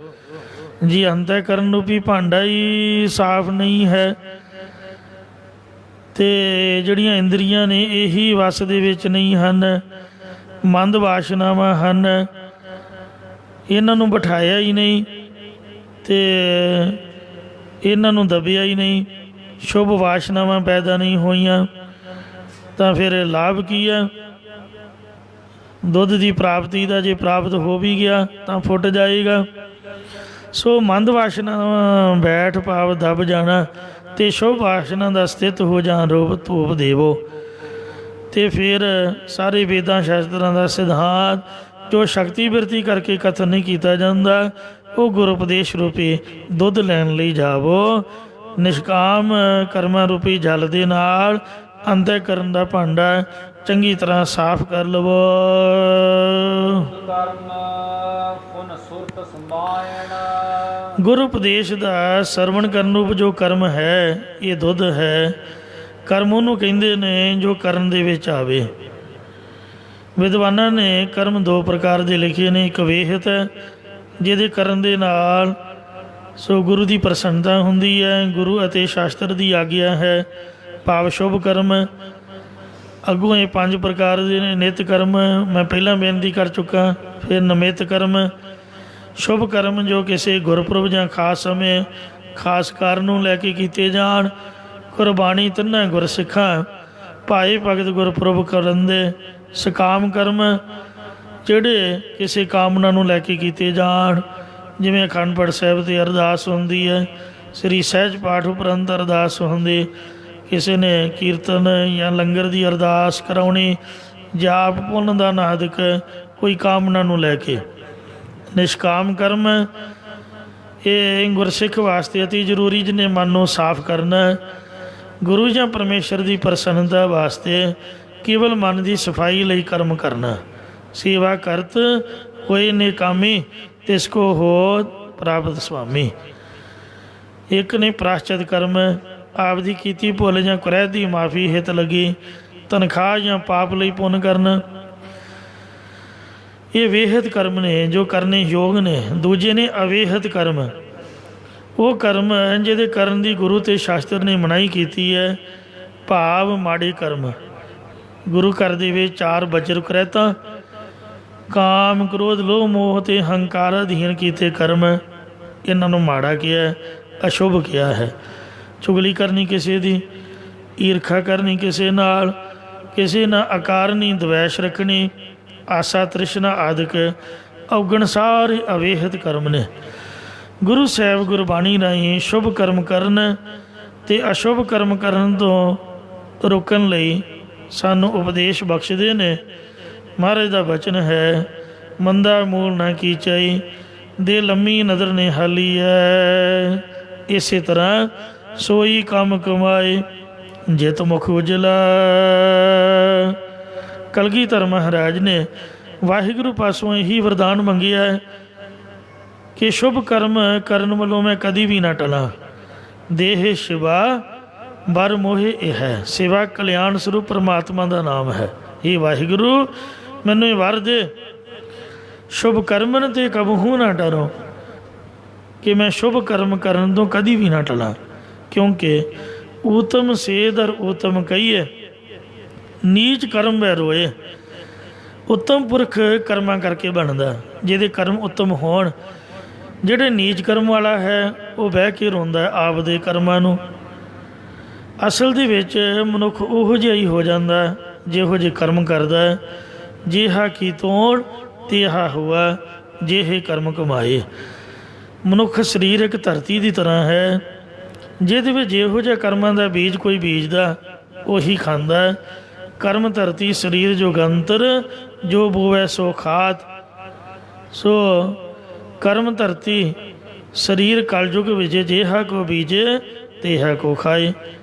ਜੀ ਅੰਤःਕਰਨ ਰੂਪੀ ਭਾਂਡਾ ਹੀ ਸਾਫ਼ ਨਹੀਂ ਹੈ ਅਤੇ ਜਿਹੜੀਆਂ ਇੰਦਰੀਆਂ ਨੇ ਇਹੀ ਵਸ ਦੇ ਵਿੱਚ ਨਹੀਂ ਹਨ, ਮੰਦ ਵਾਸ਼ਨਾਵਾਂ ਹਨ, ਇਹਨਾਂ ਨੂੰ ਬਿਠਾਇਆ ਹੀ ਨਹੀਂ ਅਤੇ ਇਹਨਾਂ ਨੂੰ ਦਬਿਆ ਹੀ ਨਹੀਂ, ਸ਼ੁਭ ਵਾਸ਼ਨਾਵਾਂ ਪੈਦਾ ਨਹੀਂ ਹੋਈਆਂ। ਤਾਂ ਫਿਰ ਲਾਭ ਕੀ ਹੈ? ਦੁੱਧ ਦੀ ਪ੍ਰਾਪਤੀ ਦਾ ਜੇ ਪ੍ਰਾਪਤ ਹੋ ਵੀ ਗਿਆ ਤਾਂ ਫੁੱਟ ਜਾਏਗਾ। ਸੋ ਮੰਦ ਵਾਸ਼ਨਾ ਬੈਠ ਭਾਵ ਦਬ ਜਾਣਾ ਅਤੇ ਸ਼ੁਭ ਵਾਸ਼ਨਾ ਦਾ ਸਥਿਤ ਹੋ ਜਾਣ ਰੂਪ ਧੂਪ ਦੇਵੋ। ਅਤੇ ਫਿਰ ਸਾਰੇ ਵੇਦਾਂ ਸ਼ਾਸਤਰਾਂ ਦਾ ਸਿਧਾਂਤ ਜੋ ਸ਼ਕਤੀ ਬਿਰਤੀ ਕਰਕੇ ਕਥਨ ਨਹੀਂ ਕੀਤਾ ਜਾਂਦਾ, ਉਹ ਗੁਰ ਉਪਦੇਸ਼ ਰੂਪੀ ਦੁੱਧ ਲੈਣ ਲਈ ਜਾਵੋ। ਨਿਸ਼ਕਾਮ ਕਰਮਾਂ ਰੂਪੀ ਜਲ ਦੇ ਨਾਲ ਅੰਤःਕਰਨ ਦਾ ਭਾਂਡਾ ਚੰਗੀ ਤਰ੍ਹਾਂ ਸਾਫ਼ ਕਰ ਲਵੋ। ਕਰਮ ਪੁਨ ਸੁਰਤ ਸਮਾਇਣ। ਗੁਰ ਉਪਦੇਸ਼ ਦਾ ਸਰਵਣ ਕਰਨ ਰੂਪ ਜੋ ਕਰਮ ਹੈ, ਇਹ ਦੁੱਧ ਹੈ। ਕਰਮ ਉਹਨੂੰ ਕਹਿੰਦੇ ਨੇ ਜੋ ਕਰਨ ਦੇ ਵਿੱਚ ਆਵੇ। ਵਿਦਵਾਨਾਂ ਨੇ ਕਰਮ ਦੋ ਪ੍ਰਕਾਰ ਦੇ ਲਿਖੇ ਨੇ। ਇੱਕ ਵੇਹਤ ਹੈ, ਜਿਹਦੇ ਕਰਨ ਦੇ ਨਾਲ ਸੋ ਗੁਰੂ ਦੀ ਪ੍ਰਸੰਨਤਾ ਹੁੰਦੀ ਹੈ, ਗੁਰੂ ਅਤੇ ਸ਼ਾਸਤਰ ਦੀ ਆਗਿਆ ਹੈ, ਭਾਵ ਸ਼ੁਭ ਕਰਮ। ਅੱਗੋਂ ਇਹ 5 ਪ੍ਰਕਾਰ ਦੇ ਨੇ। ਨਿਤ ਕਰਮ ਮੈਂ ਪਹਿਲਾਂ ਬੇਨਤੀ ਕਰ ਚੁੱਕਾ। ਫਿਰ ਨਮਿਤ ਕਰਮ, ਸ਼ੁਭ ਕਰਮ ਜੋ ਕਿਸੇ ਗੁਰਪੁਰਬ ਜਾਂ ਖਾਸ ਸਮੇਂ ਖਾਸ ਕਾਰਨ ਨੂੰ ਲੈ ਕੇ ਕੀਤੇ ਜਾਣ। ਕੁਰਬਾਨੀ ਤਿੰਨਾਂ ਗੁਰਸਿੱਖਾਂ ਭਾਈ ਭਗਤ ਗੁਰਪੁਰਬ ਕਰਨ ਦੇ। ਸਕਾਮ ਕਰਮ ਜਿਹੜੇ ਕਿਸੇ ਕਾਮਨਾ ਨੂੰ ਲੈ ਕੇ ਕੀਤੇ ਜਾਣ, ਜਿਵੇਂ ਅਖੰਡ ਪਾਠ ਸਾਹਿਬ 'ਤੇ ਅਰਦਾਸ ਹੁੰਦੀ ਹੈ, ਸ੍ਰੀ ਸਹਿਜ ਪਾਠ ਉਪਰੰਤ ਅਰਦਾਸ ਹੁੰਦੀ, ਕਿਸੇ ਨੇ ਕੀਰਤਨ ਜਾਂ ਲੰਗਰ ਦੀ ਅਰਦਾਸ ਕਰਾਉਣੀ, ਜਾਪ ਪੁੰਨ ਦਾ ਨਾਦਕ ਕੋਈ ਕਾਮਨਾ ਨੂੰ ਲੈ ਕੇ। ਨਿਸ਼ਕਾਮ ਕਰਮ ਇਹ ਗੁਰਸਿੱਖ ਵਾਸਤੇ ਅਤੀ ਜ਼ਰੂਰੀ, ਜਿਹਨੇ ਮਨ ਨੂੰ ਸਾਫ਼ ਕਰਨਾ। ਗੁਰੂ ਜਾਂ ਪਰਮੇਸ਼ਰ ਦੀ ਪ੍ਰਸੰਨਤਾ ਵਾਸਤੇ ਕੇਵਲ ਮਨ ਦੀ ਸਫਾਈ ਲਈ ਕਰਮ ਕਰਨਾ। ਸੇਵਾ ਕਰਤ ਹੋਏ ਨਿਕਾਮੀ, ਤਿਸ ਕੋ ਹੋ ਪ੍ਰਾਪਤ ਸੁਆਮੀ। ਇੱਕ ਨੇ ਪ੍ਰਾਸ਼ਚਿਤ ਕਰਮ, ਆਪਦੀ ਕੀਤੀ ਭੁੱਲ ਜਾਂ ਕੁਰਹਿ ਦੀ ਮਾਫੀ ਹਿਤ ਲੱਗੀ ਤਨਖਾਹ ਜਾਂ ਪਾਪ ਲਈ ਪੁੰਨ ਕਰਨਾ। ਇਹ ਵੇਹਤ ਕਰਮ ਨੇ ਜੋ ਕਰਨੇ ਯੋਗ ਨੇ। ਦੂਜੇ ਨੇ ਅਵੇਹਤ ਕਰਮ, ਉਹ ਕਰਮ ਜਿਹਦੇ ਕਰਨ ਦੀ ਗੁਰੂ ਅਤੇ ਸ਼ਾਸਤਰ ਨੇ ਮਨਾਹੀ ਕੀਤੀ ਹੈ, ਭਾਵ ਮਾੜੇ ਕਰਮ। ਗੁਰੂ ਘਰ ਦੇ ਵਿੱਚ 4 ਵਜਰ ਕੁਰੈਤਾਂ, ਕਾਮ ਕ੍ਰੋਧ ਲੋਭ ਮੋਹ ਅਤੇ ਹੰਕਾਰ ਅਧੀਨ ਕੀਤੇ ਕਰਮ, ਇਹਨਾਂ ਨੂੰ ਮਾੜਾ ਕਿਹਾ, ਅਸ਼ੁਭ ਕਿਹਾ ਹੈ। ਚੁਗਲੀ ਕਰਨੀ ਕਿਸੇ ਦੀ, ਈਰਖਾ ਕਰਨੀ ਕਿਸੇ ਨਾਲ ਅਕਾਰਨੀ ਦਵੈਸ਼ ਰੱਖਣੀ, ਆਸਾ ਤ੍ਰਿਸ਼ਨਾ ਆਦਿਕ ਔਗਣ ਸਾਰੇ ਅਵੇਹਤ ਕਰਮ ਨੇ। ਗੁਰੂ ਸਾਹਿਬ ਗੁਰਬਾਣੀ ਰਾਹੀਂ ਸ਼ੁਭ ਕਰਮ ਕਰਨ ਅਤੇ ਅਸ਼ੁਭ ਕਰਮ ਕਰਨ ਤੋਂ ਰੋਕਣ ਲਈ ਸਾਨੂੰ ਉਪਦੇਸ਼ ਬਖਸ਼ਦੇ ਨੇ। ਮਹਾਰਾਜ ਦਾ ਬਚਨ ਹੈ, ਮੰਦਾ ਮੂਲ ਨਾ ਕੀਚਈ, ਦੇ ਲੰਮੀ ਨਜ਼ਰ ਨੇ ਹਾਲੀ ਹੈ। ਇਸੇ ਤਰ੍ਹਾਂ ਸੋਈ ਕੰਮ ਕਮਾਏ, ਜਿਤ ਮੁਖ ਉਜਲਾ। ਕਲਗੀਧਰ ਮਹਾਰਾਜ ਨੇ ਵਾਹਿਗੁਰੂ ਪਾਸੋਂ ਇਹੀ ਵਰਦਾਨ ਮੰਗਿਆ ਕਿ ਸ਼ੁਭ ਕਰਮ ਕਰਨ ਵੱਲੋਂ ਮੈਂ ਕਦੀ ਵੀ ਨਾ ਟਲਾਂ। ਦੇਹ ਸ਼ਿਵਾ ਬਰ ਮੋਹਿ ਇਹ ਹੈ। ਸੇਵਾ ਕਲਿਆਣ ਸਰੂਪ ਪਰਮਾਤਮਾ ਦਾ ਨਾਮ ਹੈ। ਇਹ ਵਾਹਿਗੁਰੂ ਮੈਨੂੰ ਇਹ ਵਰ ਦੇ, ਸ਼ੁਭ ਕਰਮਨ ਤੇ ਕਬਹੂ ਨਾ ਡਰੋ, ਕਿ ਮੈਂ ਸ਼ੁਭ ਕਰਮ ਕਰਨ ਤੋਂ ਕਦੀ ਵੀ ਨਾ ਟਲਾਂ। ਕਿਉਂਕਿ ਊਤਮ ਸੇਧ ਅਰ ਊਤਮ ਕਹੀਏ, ਨੀਚ ਕਰਮ ਵੈ ਰੋਏ। ਉੱਤਮ ਪੁਰਖ ਕਰਮਾਂ ਕਰਕੇ ਬਣਦਾ, ਜਿਹਦੇ ਕਰਮ ਉੱਤਮ ਹੋਣ। ਜਿਹੜੇ ਨੀਚ ਕਰਮ ਵਾਲਾ ਹੈ ਉਹ ਬਹਿ ਕੇ ਰੋਂਦਾ ਆਪ ਦੇ ਕਰਮਾਂ ਨੂੰ। ਅਸਲ ਦੇ ਵਿੱਚ ਮਨੁੱਖ ਉਹੋ ਜਿਹਾ ਹੀ ਹੋ ਜਾਂਦਾ ਜਿਹੋ ਜਿਹੇ ਕਰਮ ਕਰਦਾ। ਜਿਹਾ ਕੀ ਤੋੜ ਤਿਹਾ ਹੁਆ, ਜਿਹੇ ਕਰਮ ਕਮਾਏ। ਮਨੁੱਖ ਸਰੀਰ ਇੱਕ ਧਰਤੀ ਦੀ ਤਰ੍ਹਾਂ ਹੈ, ਜਿਹਦੇ ਵਿੱਚ ਜਿਹੋ ਜਿਹਾ ਕਰਮਾਂ ਦਾ ਬੀਜ ਕੋਈ ਬੀਜਦਾ ਉਹੀ ਖਾਂਦਾ। ਕਰਮ ਧਰਤੀ ਸਰੀਰ ਜੋਗੰਤਰ, ਜੋ ਬੋਵੈ ਸੋ ਖਾਤ। ਸੋ ਕਰਮ ਧਰਤੀ ਸਰੀਰ ਕਲਯੁਗ ਵਿੱਚ, ਜਿਹਾ ਕੋ ਬੀਜੇ ਤਿਹਾ ਕੋ ਖਾਏ।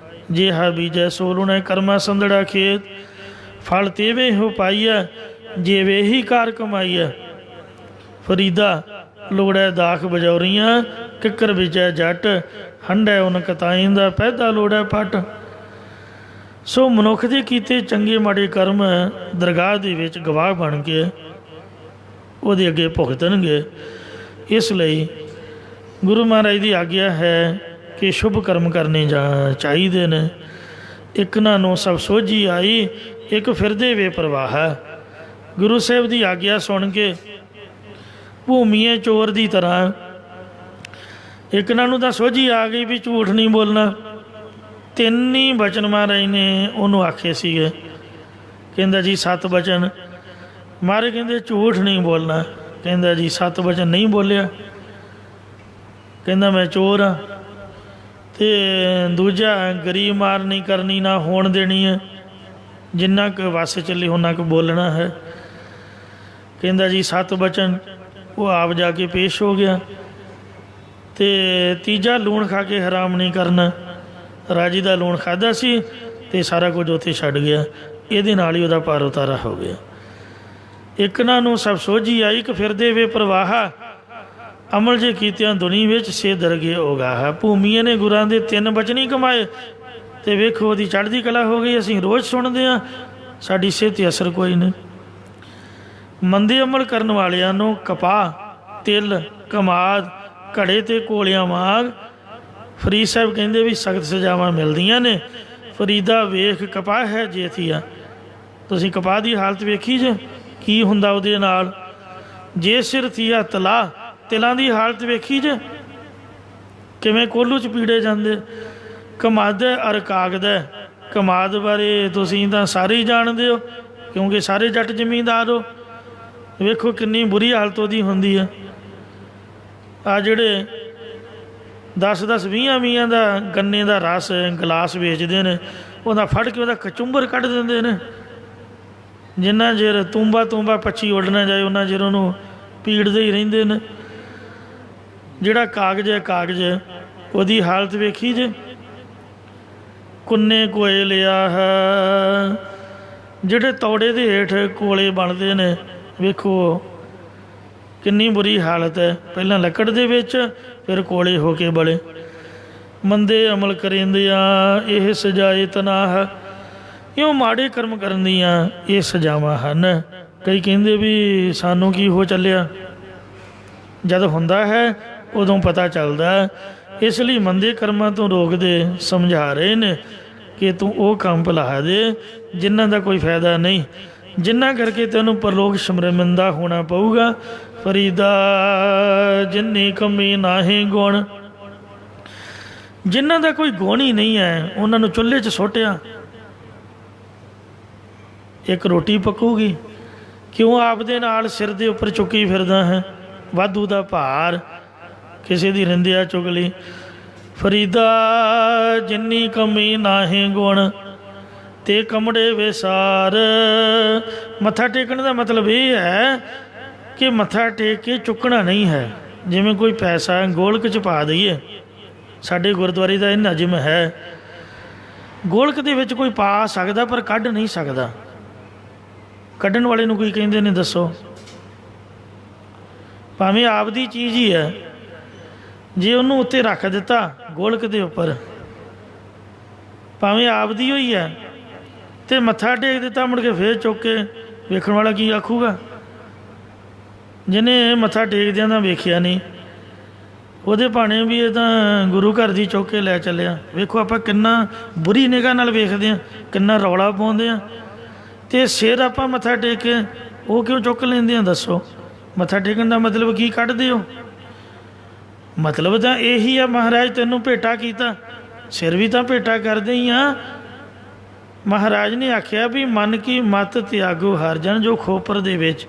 ਜਿਹਾ ਬੀਜੈ ਸੋ ਲੁਣੈ, ਕਰਮਾ ਸੰਦੜਾ ਖੇਤ। ਫਲ ਤੇਵੇਂ ਹੋ ਪਾਈਐ, ਜਿਵੇਂ ਹੀ ਕਾਰ ਕਮਾਈਐ। ਫਰੀਦਾ ਲੋੜੈ ਦਾਖ ਬਜੌਰੀਆਂ, ਕਿੱਕਰ ਵਿਚੈ ਜੱਟ। ਹੰਡੈ ਉਨ ਕਤਾਈਂ ਦਾ, ਪੈਦਾ ਲੋੜੈ ਪੱਟ। ਸੋ ਮਨੁੱਖ ਦੇ ਕੀਤੇ ਚੰਗੇ ਮਾੜੇ ਕਰਮ ਦਰਗਾਹ ਦੇ ਵਿੱਚ ਗਵਾਹ ਬਣ ਕੇ ਉਹਦੇ ਅੱਗੇ ਭੁਗਤਣਗੇ। ਇਸ ਲਈ ਗੁਰੂ ਮਹਾਰਾਜ ਦੀ ਆਗਿਆ ਹੈ ਕਿ ਸ਼ੁਭ ਕਰਮ ਕਰਨੇ ਚਾਹੀਦੇ ਨੇ। ਇੱਕ ਨਾ ਨੂੰ ਸਭ ਸੋਝੀ ਆਈ, ਇੱਕ ਫਿਰਦੇ ਵੇ ਪ੍ਰਵਾਹ। ਗੁਰੂ ਸਾਹਿਬ ਦੀ ਆਗਿਆ ਸੁਣ ਕੇ ਭੂਮੀਏ ਚੋਰ ਦੀ ਤਰ੍ਹਾਂ ਇੱਕ ਨਾ ਨੂੰ ਤਾਂ ਸੋਝੀ ਆ ਗਈ ਵੀ ਝੂਠ ਨਹੀਂ ਬੋਲਣਾ। 3 ਹੀ ਬਚਨ ਮਹਾਰਾਜ ਨੇ ਉਹਨੂੰ ਆਖੇ ਸੀਗੇ ਕਹਿੰਦਾ ਜੀ 7 ਬਚਨ। ਮਹਾਰਾਜ ਕਹਿੰਦੇ ਝੂਠ ਨਹੀਂ ਬੋਲਣਾ। ਕਹਿੰਦਾ ਜੀ 7 ਬਚਨ ਨਹੀਂ ਬੋਲਿਆ। ਕਹਿੰਦਾ ਮੈਂ ਚੋਰ ਹਾਂ। ਅਤੇ ਦੂਜਾ ਗਰੀਬ ਮਾਰ ਨਹੀਂ ਕਰਨੀ, ਨਾ ਹੋਣ ਦੇਣੀ ਹੈ, ਜਿੰਨਾ ਕੁ ਵੱਸ ਚੱਲੇ ਉਹਨਾਂ ਕੁ ਬੋਲਣਾ ਹੈ। ਕਹਿੰਦਾ ਜੀ 7 ਬਚਨ। ਉਹ ਆਪ ਜਾ ਕੇ ਪੇਸ਼ ਹੋ ਗਿਆ। ਅਤੇ ਤੀਜਾ ਲੂਣ ਖਾ ਕੇ ਹਰਾਮ ਨਹੀਂ ਕਰਨਾ। ਰਾਜੀ ਦਾ ਲੂਣ ਖਾਧਾ ਸੀ ਅਤੇ ਸਾਰਾ ਕੁਝ ਉੱਥੇ ਛੱਡ ਗਿਆ। ਇਹਦੇ ਨਾਲ ਹੀ ਉਹਦਾ ਭਾਰ ਉਤਾਰਾ ਹੋ ਗਿਆ। ਇੱਕ ਨਾ ਨੂੰ ਸਭ ਸੋਝੀ ਆਈ ਕਿ ਫਿਰਦੇ ਵੇ ਪ੍ਰਵਾਹਾ, ਅਮਲ ਜੇ ਕੀਤਿਆਂ ਦੁਨੀ ਵਿੱਚ ਸੇ ਦਰਗੇ ਉਗਾਹਾ। ਭੂਮੀਏ ਨੇ ਗੁਰਾਂ ਦੇ 3 ਬਚਨ ਹੀ ਕਮਾਏ ਅਤੇ ਵੇਖੋ ਉਹਦੀ ਚੜ੍ਹਦੀ ਕਲਾ ਹੋ ਗਈ। ਅਸੀਂ ਰੋਜ਼ ਸੁਣਦੇ ਹਾਂ, ਸਾਡੀ ਸਿਹਤ 'ਤੇ ਅਸਰ ਕੋਈ ਨਹੀਂ। ਮੰਦੇ ਅਮਲ ਕਰਨ ਵਾਲਿਆਂ ਨੂੰ ਕਪਾਹ, ਤਿਲ, ਕਮਾਦ, ਘੜੇ ਅਤੇ ਕੋਲਿਆਂ ਵਾਂਗ ਫਰੀਦ ਸਾਹਿਬ ਕਹਿੰਦੇ ਵੀ ਸਖਤ ਸਜ਼ਾਵਾਂ ਮਿਲਦੀਆਂ ਨੇ। ਫਰੀਦਾ ਵੇਖ ਕਪਾਹ ਹੈ ਜੇਥੀਆ। ਤੁਸੀਂ ਕਪਾਹ ਦੀ ਹਾਲਤ ਵੇਖੀ ਜੇ ਕੀ ਹੁੰਦਾ ਉਹਦੇ ਨਾਲ। ਜੇ ਸਿਰ ਥੀਆ ਤਲਾ, ਤਿਲਾਂ ਦੀ ਹਾਲਤ ਵੇਖੀ ਜੇ ਕਿਵੇਂ ਕੋਹਲੂ 'ਚ ਪੀੜੇ ਜਾਂਦੇ। ਕਮਾਦ ਅਰ ਕਾਗਦ। ਕਮਾਦ ਬਾਰੇ ਤੁਸੀਂ ਤਾਂ ਸਾਰੇ ਹੀ ਜਾਣਦੇ ਹੋ ਕਿਉਂਕਿ ਸਾਰੇ ਜੱਟ ਜ਼ਮੀਂਦਾਰ ਹੋ। ਵੇਖੋ ਕਿੰਨੀ ਬੁਰੀ ਹਾਲਤ ਉਹਦੀ ਹੁੰਦੀ ਹੈ। ਆ ਜਿਹੜੇ 10-10, 20-20 ਦਾ ਗੰਨੇ ਦਾ ਰਸ ਗਲਾਸ ਵੇਚਦੇ ਨੇ, ਉਹਦਾ ਫੜ ਕੇ ਉਹਦਾ ਕਚੁੰਬਰ ਕੱਢ ਦਿੰਦੇ ਨੇ। ਜਿੰਨਾ ਚਿਰ ਤੂੰਬਾ ਪੱਛੀ ਉੱਡ ਨਾ ਜਾਏ ਉਹਨਾਂ ਚਿਰ ਉਹਨੂੰ ਪੀੜਦੇ ਹੀ ਰਹਿੰਦੇ ਨੇ। ਜਿਹੜਾ ਕਾਗਜ਼ ਹੈ, ਕਾਗਜ਼ ਉਹਦੀ ਹਾਲਤ ਵੇਖੀ ਜੇ। ਕੁੰਨੇ ਕੋਏ ਲਿਆ ਹੈ। ਜਿਹੜੇ ਤੌੜੇ ਦੇ ਹੇਠ ਕੋਲੇ ਬਣਦੇ ਨੇ, ਵੇਖੋ ਕਿੰਨੀ ਬੁਰੀ ਹਾਲਤ ਹੈ। ਪਹਿਲਾਂ ਲੱਕੜ ਦੇ ਵਿੱਚ, ਫਿਰ ਕੋਲੇ ਹੋ ਕੇ ਬਲੇ। ਮੰਦੇ ਅਮਲ ਕਰੇਂਦਿਆਂ ਇਹ ਸਜ਼ਾਏ ਤਨਾਹ। ਇਉਂ ਮਾੜੇ ਕਰਮ ਕਰਨ ਦੀਆਂ ਇਹ ਸਜ਼ਾਵਾਂ ਹਨ। ਕਈ ਕਹਿੰਦੇ ਵੀ ਸਾਨੂੰ ਕੀ ਹੋ ਚੱਲਿਆ। ਜਦ ਹੁੰਦਾ ਹੈ ਉਦੋਂ ਪਤਾ ਚੱਲਦਾ। ਇਸ ਲਈ ਮੰਦੇ ਕਰਮਾਂ ਤੋਂ ਰੋਕਦੇ ਸਮਝਾ ਰਹੇ ਨੇ ਕਿ ਤੂੰ ਉਹ ਕੰਮ ਭੁਲਾ ਦੇ ਜਿਨ੍ਹਾਂ ਦਾ ਕੋਈ ਫਾਇਦਾ ਨਹੀਂ, ਜਿਨ੍ਹਾਂ ਕਰਕੇ ਤੈਨੂੰ ਪਰਲੋਕ ਸ਼ਰਮਿੰਦਾ ਹੋਣਾ ਪਊਗਾ। ਫਰੀਦਾ ਜਿੰਨੀ ਕਮੀ ਨਾਹੀਂ ਗੁਣ। ਜਿਨ੍ਹਾਂ ਦਾ ਕੋਈ ਗੁਣ ਹੀ ਨਹੀਂ ਹੈ ਉਹਨਾਂ ਨੂੰ ਚੁੱਲ੍ਹੇ 'ਚ ਸੁੱਟਿਆ, ਇੱਕ ਰੋਟੀ ਪੱਕੂਗੀ। ਕਿਉਂ ਆਪਦੇ ਨਾਲ ਸਿਰ ਦੇ ਉੱਪਰ ਚੁੱਕੀ ਫਿਰਦਾ ਹੈ ਵਾਧੂ ਦਾ ਭਾਰ, ਕਿਸੇ ਦੀ ਰਿੰਦਿਆ ਚੁਗਲੀ। ਫਰੀਦਾ ਜਿੰਨੀ ਕਮੀ ਨਾਹੀਂ ਗੁਣ ਤੇ ਕਮੜੇ ਵਿਸਾਰ। ਮੱਥਾ ਟੇਕਣ ਦਾ ਮਤਲਬ ਇਹ ਹੈ ਕਿ ਮੱਥਾ ਟੇਕ ਕੇ ਚੁੱਕਣਾ ਨਹੀਂ ਹੈ। ਜਿਵੇਂ ਕੋਈ ਪੈਸਾ ਗੋਲਕ 'ਚ ਪਾ ਦਈਏ, ਸਾਡੇ ਗੁਰਦੁਆਰੇ ਦਾ ਇਹ ਨਜ਼ਮ ਹੈ। ਗੋਲਕ ਦੇ ਵਿੱਚ ਕੋਈ ਪਾ ਸਕਦਾ ਪਰ ਕੱਢ ਨਹੀਂ ਸਕਦਾ। ਕੱਢਣ ਵਾਲੇ ਨੂੰ ਕੋਈ ਕਹਿੰਦੇ ਨੇ ਦੱਸੋ? ਭਾਵੇਂ ਆਪਦੀ ਚੀਜ਼ ਹੀ ਹੈ, ਜੇ ਉਹਨੂੰ ਉੱਤੇ ਰੱਖ ਦਿੱਤਾ ਗੋਲਕ ਦੇ ਉੱਪਰ, ਭਾਵੇਂ ਆਪਦੀ ਹੋਈ ਹੈ, ਅਤੇ ਮੱਥਾ ਟੇਕ ਦਿੱਤਾ, ਮੁੜ ਕੇ ਫੇਰ ਚੁੱਕ ਕੇ ਵੇਖਣ ਵਾਲਾ ਕੀ ਆਖੂਗਾ? ਜਿਹਨੇ ਮੱਥਾ ਟੇਕਦਿਆਂ ਤਾਂ ਵੇਖਿਆ ਨਹੀਂ, ਉਹਦੇ ਭਾਣੇ ਵੀ ਇਹ ਤਾਂ ਗੁਰੂ ਘਰ ਦੀ ਚੁੱਕ ਕੇ ਲੈ ਚੱਲਿਆ। ਵੇਖੋ ਆਪਾਂ ਕਿੰਨਾ ਬੁਰੀ ਨਿਗਾਹ ਨਾਲ ਵੇਖਦੇ ਹਾਂ, ਕਿੰਨਾ ਰੌਲਾ ਪਾਉਂਦੇ ਹਾਂ। ਅਤੇ ਸਿਰ ਆਪਾਂ ਮੱਥਾ ਟੇਕ ਕੇ ਉਹ ਕਿਉਂ ਚੁੱਕ ਲੈਂਦੇ ਹਾਂ ਦੱਸੋ? ਮੱਥਾ ਟੇਕਣ ਦਾ ਮਤਲਬ ਕੀ ਕੱਢਦੇ ਹੋ? ਮਤਲਬ ਤਾਂ ਇਹੀ ਆ, ਮਹਾਰਾਜ ਤੈਨੂੰ ਭੇਟਾ ਕੀਤਾ, ਸਿਰ ਵੀ ਤਾਂ ਭੇਟਾ ਕਰਦੇ ਹੀ ਆ। ਮਹਾਰਾਜ ਨੇ ਆਖਿਆ ਵੀ ਮਨ ਕੀ ਮਤ ਤਿਆਗੋ ਹਰ ਜਨ। ਜੋ ਖੋਪਰ ਦੇ ਵਿੱਚ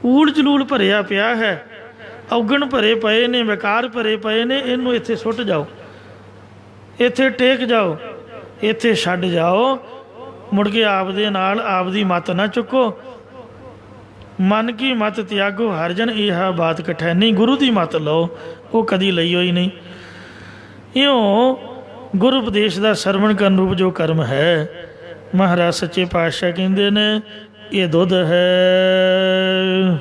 ਊੜ ਜਲੂਲ ਭਰਿਆ ਪਿਆ ਹੈ, ਔਗਣ ਭਰੇ ਪਏ ਨੇ, ਵਿਕਾਰ ਭਰੇ ਪਏ ਨੇ, ਇਹਨੂੰ ਇੱਥੇ ਸੁੱਟ ਜਾਓ, ਇੱਥੇ ਟੇਕ ਜਾਓ, ਇੱਥੇ ਛੱਡ ਜਾਓ। ਮੁੜ ਕੇ ਆਪਦੇ ਨਾਲ ਆਪਦੀ ਮੱਤ ਨਾ ਚੁੱਕੋ। ਮਨ ਕੀ ਮਤ ਤਿਆਗੋ ਹਰ ਜਨ ਇਹ ਬਾਤ ਕਠੈਨੀ। ਗੁਰੂ ਦੀ ਮੱਤ ਲਓ, ਉਹ ਕਦੀ ਲਈ ਹੋਈ ਨਹੀਂ। ਇਉਂ ਗੁਰੂ ਉਪਦੇਸ਼ ਦਾ ਸਰਵਣ ਕਰਨ ਰੂਪ ਜੋ ਕਰਮ ਹੈ, ਮਹਾਰਾਜ ਸੱਚੇ ਪਾਤਸ਼ਾਹ ਕਹਿੰਦੇ ਨੇ ਇਹ ਦੁੱਧ ਹੈ।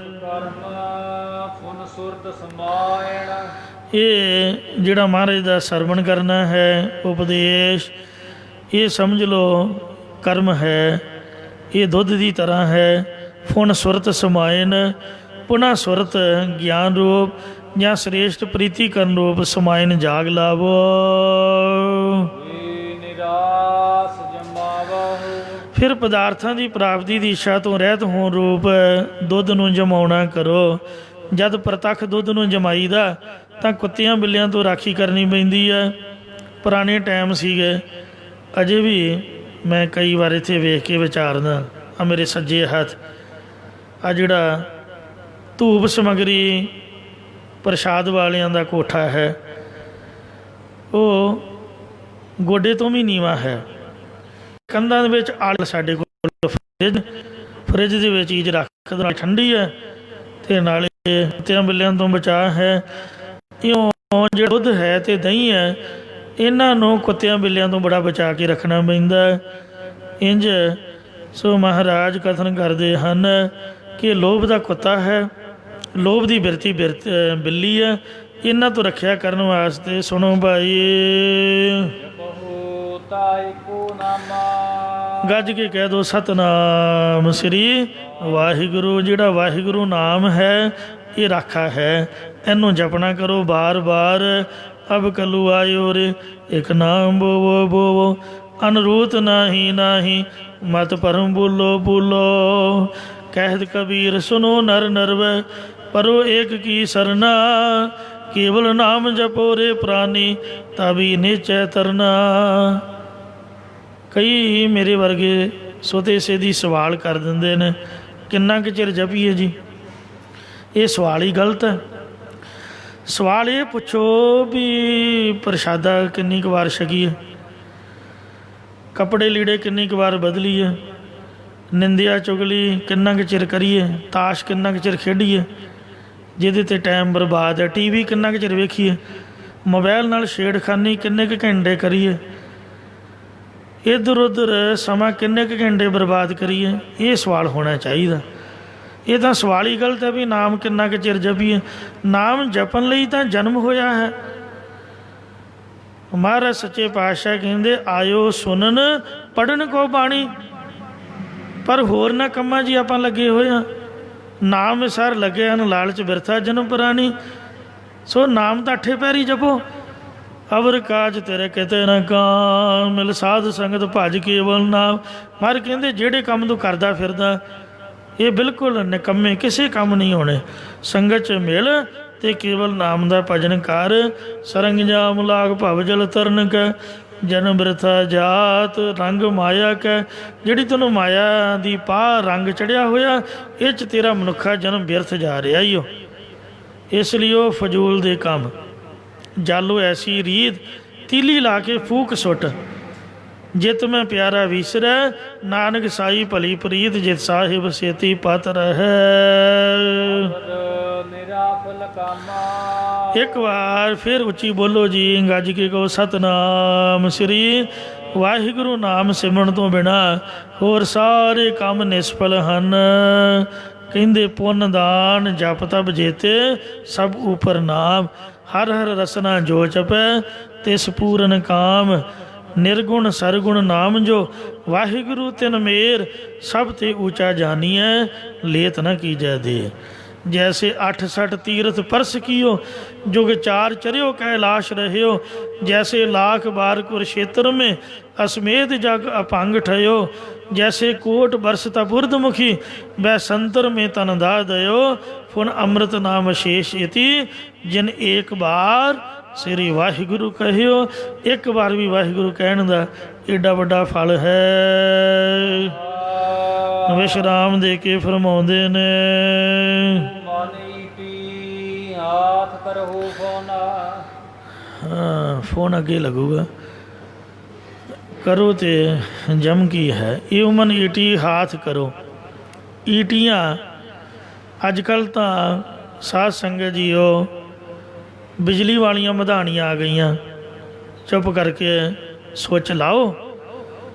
ਇਹ ਜਿਹੜਾ ਮਹਾਰਾਜ ਦਾ ਸਰਵਣ ਕਰਨਾ ਹੈ, ਉਪਦੇਸ਼, ਇਹ ਸਮਝ ਲਓ ਕਰਮ ਹੈ। ਇਹ ਦੁੱਧ ਦੀ ਤਰ੍ਹਾਂ ਹੈ। ਫੁਨ ਸੁਰਤ ਸਮਾਇਨ। ਪੁਨਾ ਸੁਰਤ ਗਿਆਨ ਰੂਪ ਜਾਂ ਸ੍ਰੇਸ਼ਟ ਪ੍ਰੀਤੀ ਕਰਨ ਰੂਪ ਸਮਾਇਨ ਜਾਗ ਲਾਵੋ। ਫਿਰ ਪਦਾਰਥਾਂ ਦੀ ਪ੍ਰਾਪਤੀ ਦੀ ਇੱਛਾ ਤੋਂ ਰਹਿਤ ਹੋਣ ਰੂਪ ਦੁੱਧ ਨੂੰ ਜਮਾਉਣਾ ਕਰੋ। ਜਦ ਪ੍ਰਤੱਖ ਦੁੱਧ ਨੂੰ ਜਮਾਈਦਾ ਤਾਂ ਕੁੱਤਿਆਂ ਬਿੱਲਿਆਂ ਤੋਂ ਰਾਖੀ ਕਰਨੀ ਪੈਂਦੀ ਹੈ। ਪੁਰਾਣੇ ਟਾਈਮ ਸੀਗੇ, ਅਜੇ ਵੀ ਮੈਂ ਕਈ ਵਾਰ ਇੱਥੇ ਵੇਖ ਕੇ ਵਿਚਾਰਦਾ, ਆ ਮੇਰੇ ਸੱਜੇ ਹੱਥ ਆ ਜਿਹੜਾ ਧੂਪ ਸਮੱਗਰੀ ਪ੍ਰਸ਼ਾਦ ਵਾਲਿਆਂ ਦਾ ਕੋਠਾ ਹੈ ਉਹ ਗੋਡੇ ਤੋਂ ਵੀ ਨੀਵਾਂ ਹੈ। ਕੰਧਾਂ ਦੇ ਵਿੱਚ ਆਲ ਸਾਡੇ ਕੋਲ ਫਰਿੱਜ ਦੇ ਵਿੱਚ ਚੀਜ਼ ਰੱਖ ਨਾਲ ਠੰਡੀ ਹੈ ਅਤੇ ਨਾਲੇ ਕੁੱਤਿਆਂ ਬਿੱਲਿਆਂ ਤੋਂ ਬਚਾਅ ਹੈ। ਇਉਂ ਜਿਹੜਾ ਦੁੱਧ ਹੈ ਅਤੇ ਦਹੀਂ ਹੈ ਇਹਨਾਂ ਨੂੰ ਕੁੱਤਿਆਂ ਬਿੱਲਿਆਂ ਤੋਂ ਬੜਾ ਬਚਾ ਕੇ ਰੱਖਣਾ ਪੈਂਦਾ। ਇੰਝ ਸੋ ਮਹਾਰਾਜ ਕਥਨ ਕਰਦੇ ਹਨ ਕਿ ਲੋਭ ਦਾ ਕੁੱਤਾ ਹੈ, ਲੋਭ ਦੀ ਬਿਰਤੀ ਬਿੱਲੀ ਹੈ। ਇਹਨਾਂ ਤੋਂ ਰੱਖਿਆ ਕਰਨ ਵਾਸਤੇ ਸੁਣੋ ਭਾਈ ਗੱਜ ਕੇ ਕਹਿ ਦੋ ਸਤਨਾਮ ਸ੍ਰੀ ਵਾਹਿਗੁਰੂ। ਜਿਹੜਾ ਵਾਹਿਗੁਰੂ ਨਾਮ ਹੈ ਇਹ ਰਾਖਾ ਹੈ, ਇਹਨੂੰ ਜਪਣਾ ਕਰੋ ਬਾਰ ਬਾਰ। ਅਬ ਕਲੂ ਆਇਓ ਰੇ ਇੱਕ ਨਾਮ ਬੋਵੋ ਬੋਵੋ ਅਨਰੂਤ ਨਾਹੀ ਨਾਹੀ ਮਤ ਪਰਮ ਬੋਲੋ ਬੋਲੋ। ਕਹਿਤ ਕਬੀਰ ਸੁਨੋ ਨਰ ਨਰਵੈ ਪਰੋ ਏਕ ਕੀ ਸਰਨਾ ਕੇਵਲ ਨਾਮ ਜਪੋ ਰੇ ਪ੍ਰਾਨੀ ਤਬੀ ਨਿਚੈ ਤਰਨਾ। ਕਈ ਮੇਰੇ ਵਰਗੇ ਸੋਤੇ ਸੇਧੀ ਸਵਾਲ ਕਰ ਦਿੰਦੇ ਨੇ ਕਿੰਨਾ ਕੁ ਚਿਰ ਜਪੀਏ ਜੀ। ਇਹ ਸਵਾਲ ਹੀ ਗਲਤ ਹੈ। ਸਵਾਲ ਇਹ ਪੁੱਛੋ ਵੀ ਪ੍ਰਸ਼ਾਦਾ ਕਿੰਨੀ ਕੁ ਵਾਰ ਛਕੀਏ, ਕੱਪੜੇ ਲੀੜੇ ਕਿੰਨੀ ਕੁ ਵਾਰ ਬਦਲੀਏ, ਨਿੰਦਿਆ ਚੁਗਲੀ ਕਿੰਨਾ ਕੁ ਚਿਰ ਕਰੀਏ, ਤਾਸ਼ ਕਿੰਨਾ ਕੁ ਚਿਰ ਖੇਡੀਏ ਜਿਹਦੇ 'ਤੇ ਟਾਈਮ ਬਰਬਾਦ ਹੈ, ਟੀ ਵੀ ਕਿੰਨਾ ਕੁ ਚਿਰ ਵੇਖੀਏ, ਮੋਬਾਇਲ ਨਾਲ ਛੇੜਖਾਨੀ ਕਿੰਨੇ ਕੁ ਘੰਟੇ ਕਰੀਏ, ਇੱਧਰ ਉੱਧਰ ਸਮਾਂ ਕਿੰਨੇ ਕੁ ਘੰਟੇ ਬਰਬਾਦ ਕਰੀਏ। ਇਹ ਸਵਾਲ ਹੋਣਾ ਚਾਹੀਦਾ। ਇਹ ਤਾਂ ਸਵਾਲ ਹੀ ਗਲਤ ਹੈ ਵੀ ਨਾਮ ਕਿੰਨਾ ਕੁ ਚਿਰ ਜਪੀਏ। ਨਾਮ ਜਪਣ ਲਈ ਤਾਂ ਜਨਮ ਹੋਇਆ ਹੈ। ਮਹਾਰਾਜ ਸੱਚੇ ਪਾਤਸ਼ਾਹ ਕਹਿੰਦੇ ਆਇਓ ਸੁਣਨ ਪੜ੍ਹਨ ਕੋ ਬਾਣੀ, ਪਰ ਹੋਰ ਨਾ ਕੰਮਾਂ 'ਚ ਆਪਾਂ ਲੱਗੇ ਹੋਏ ਹਾਂ। ਨਾਮ ਸਰ ਲੱਗੇ ਹਨ ਲਾਲਚ ਬਿਰਥਾ ਜਨਮ ਪੁਰਾਣੀ। ਸੋ ਨਾਮ ਤਾਂ ਅੱਠੇ ਪੈਰੀ ਜਪੋ। ਅਵਰ ਕਾਜ ਤੇਰੇ ਕਿਤੇ ਨਾ ਕਾਮ ਮਿਲ ਸਾਧ ਸੰਗਤ ਭਜ ਕੇਵਲ ਨਾਮ। ਮਹਾਰਾਜ ਕਹਿੰਦੇ ਜਿਹੜੇ ਕੰਮ ਤੂੰ ਕਰਦਾ ਫਿਰਦਾ ਇਹ ਬਿਲਕੁਲ ਨਿਕੰਮੇ ਕਿਸੇ ਕੰਮ ਨਹੀਂ ਹੋਣੇ। ਸੰਗਤ 'ਚ ਮਿਲ ਅਤੇ ਕੇਵਲ ਨਾਮ ਦਾ ਭਜਨ ਕਰ। ਸਰੰਗ ਜਾਮ ਲਾਗ ਭਵ ਜਲ ਤਰਨ ਕੈ ਜਨਮ ਬਿਰਥਾ ਜਾਤ ਰੰਗ ਮਾਇਆ ਕੈ। ਜਿਹੜੀ ਤੈਨੂੰ ਮਾਇਆ ਦੀ ਪਾਹ ਰੰਗ ਚੜ੍ਹਿਆ ਹੋਇਆ ਇਹ 'ਚ ਤੇਰਾ ਮਨੁੱਖਾ ਜਨਮ ਬਿਰਥ ਜਾ ਰਿਹਾ ਹੀ ਉਹ। ਇਸ ਲਈ ਉਹ ਫਜ਼ੂਲ ਦੇ ਕੰਮ ਜਾਲੋ ਐਸੀ ਰੀਤ ਤੀਲੀ ਲਾ ਕੇ ਫੂਕ ਸੁੱਟ। ਜਿਤ ਮੈਂ ਪਿਆਰਾ ਵਿਸਰੈ ਨਾਨਕ ਸਾਈ ਭਲੀ ਪ੍ਰੀਤ ਜਿਤ ਸਾਹਿਬ ਸੇਤੀ ਪਤ ਰਹਿ। ਇੱਕ ਵਾਰ ਫਿਰ ਉੱਚੀ ਬੋਲੋ ਜੀ, ਗੱਜ ਕੇ ਕਹੋ ਸਤਨਾਮ ਸ੍ਰੀ ਵਾਹਿਗੁਰੂ। ਨਾਮ ਸਿਮਰਨ ਤੋਂ ਬਿਨਾਂ ਹੋਰ ਸਾਰੇ ਕੰਮ ਨਿਸਫਲ ਹਨ। ਕਹਿੰਦੇ ਪੁੰਨ ਦਾਨ ਜਪ ਤਪ ਜੇਤੇ ਸਭ ਉਪਰ ਨਾਮ। ਹਰ ਹਰ ਰਸਨਾ ਜੋ ਜਪੈ ਤਿਸ ਪੂਰਨ ਕਾਮ। ਨਿਰਗੁਣ ਸਰਗੁਣ ਨਾਮ ਜੋ ਵਾਹਿਗੁਰੂ ਤਿਨ ਮੇਰ। ਸਭ ਤੇ ਊਚਾ ਜਾਨੀਐ ਲੇਤ ਨ ਕੀਜੈ ਦੇ। जैसे 68 तीर्थ परस कियो जुग चार चरियो कैलाश रहियो। जैसे लाख बार कुरुक्षेत्र में असमेत जग अभंग ठयो। जैसे कोट बरस तपुर्दमुखी वह संतर में तनदा दयो। पुन अमृत नाम शेष इति जिन एक बार श्री वाहिगुरु कहियो। एक बार भी वाहिगुरु कहण दा एडा वड्डा फल है। विश्राम दे के फरमाउंदे ने फोन अगे लगूगा करो ते जम की है। ਇਹ ਮਨ ਈਟੀ हाथ करो। ਈਟੀਆਂ ਅੱਜ ਕੱਲ੍ਹ ਤਾਂ ਸਾਧ ਸੰਗਤ ਜੀਓ ਬਿਜਲੀ ਵਾਲੀਆਂ ਮਧਾਣੀਆਂ ਆ ਗਈਆਂ। ਚੁੱਪ ਕਰਕੇ ਸੁੱਚ ਲਾਓ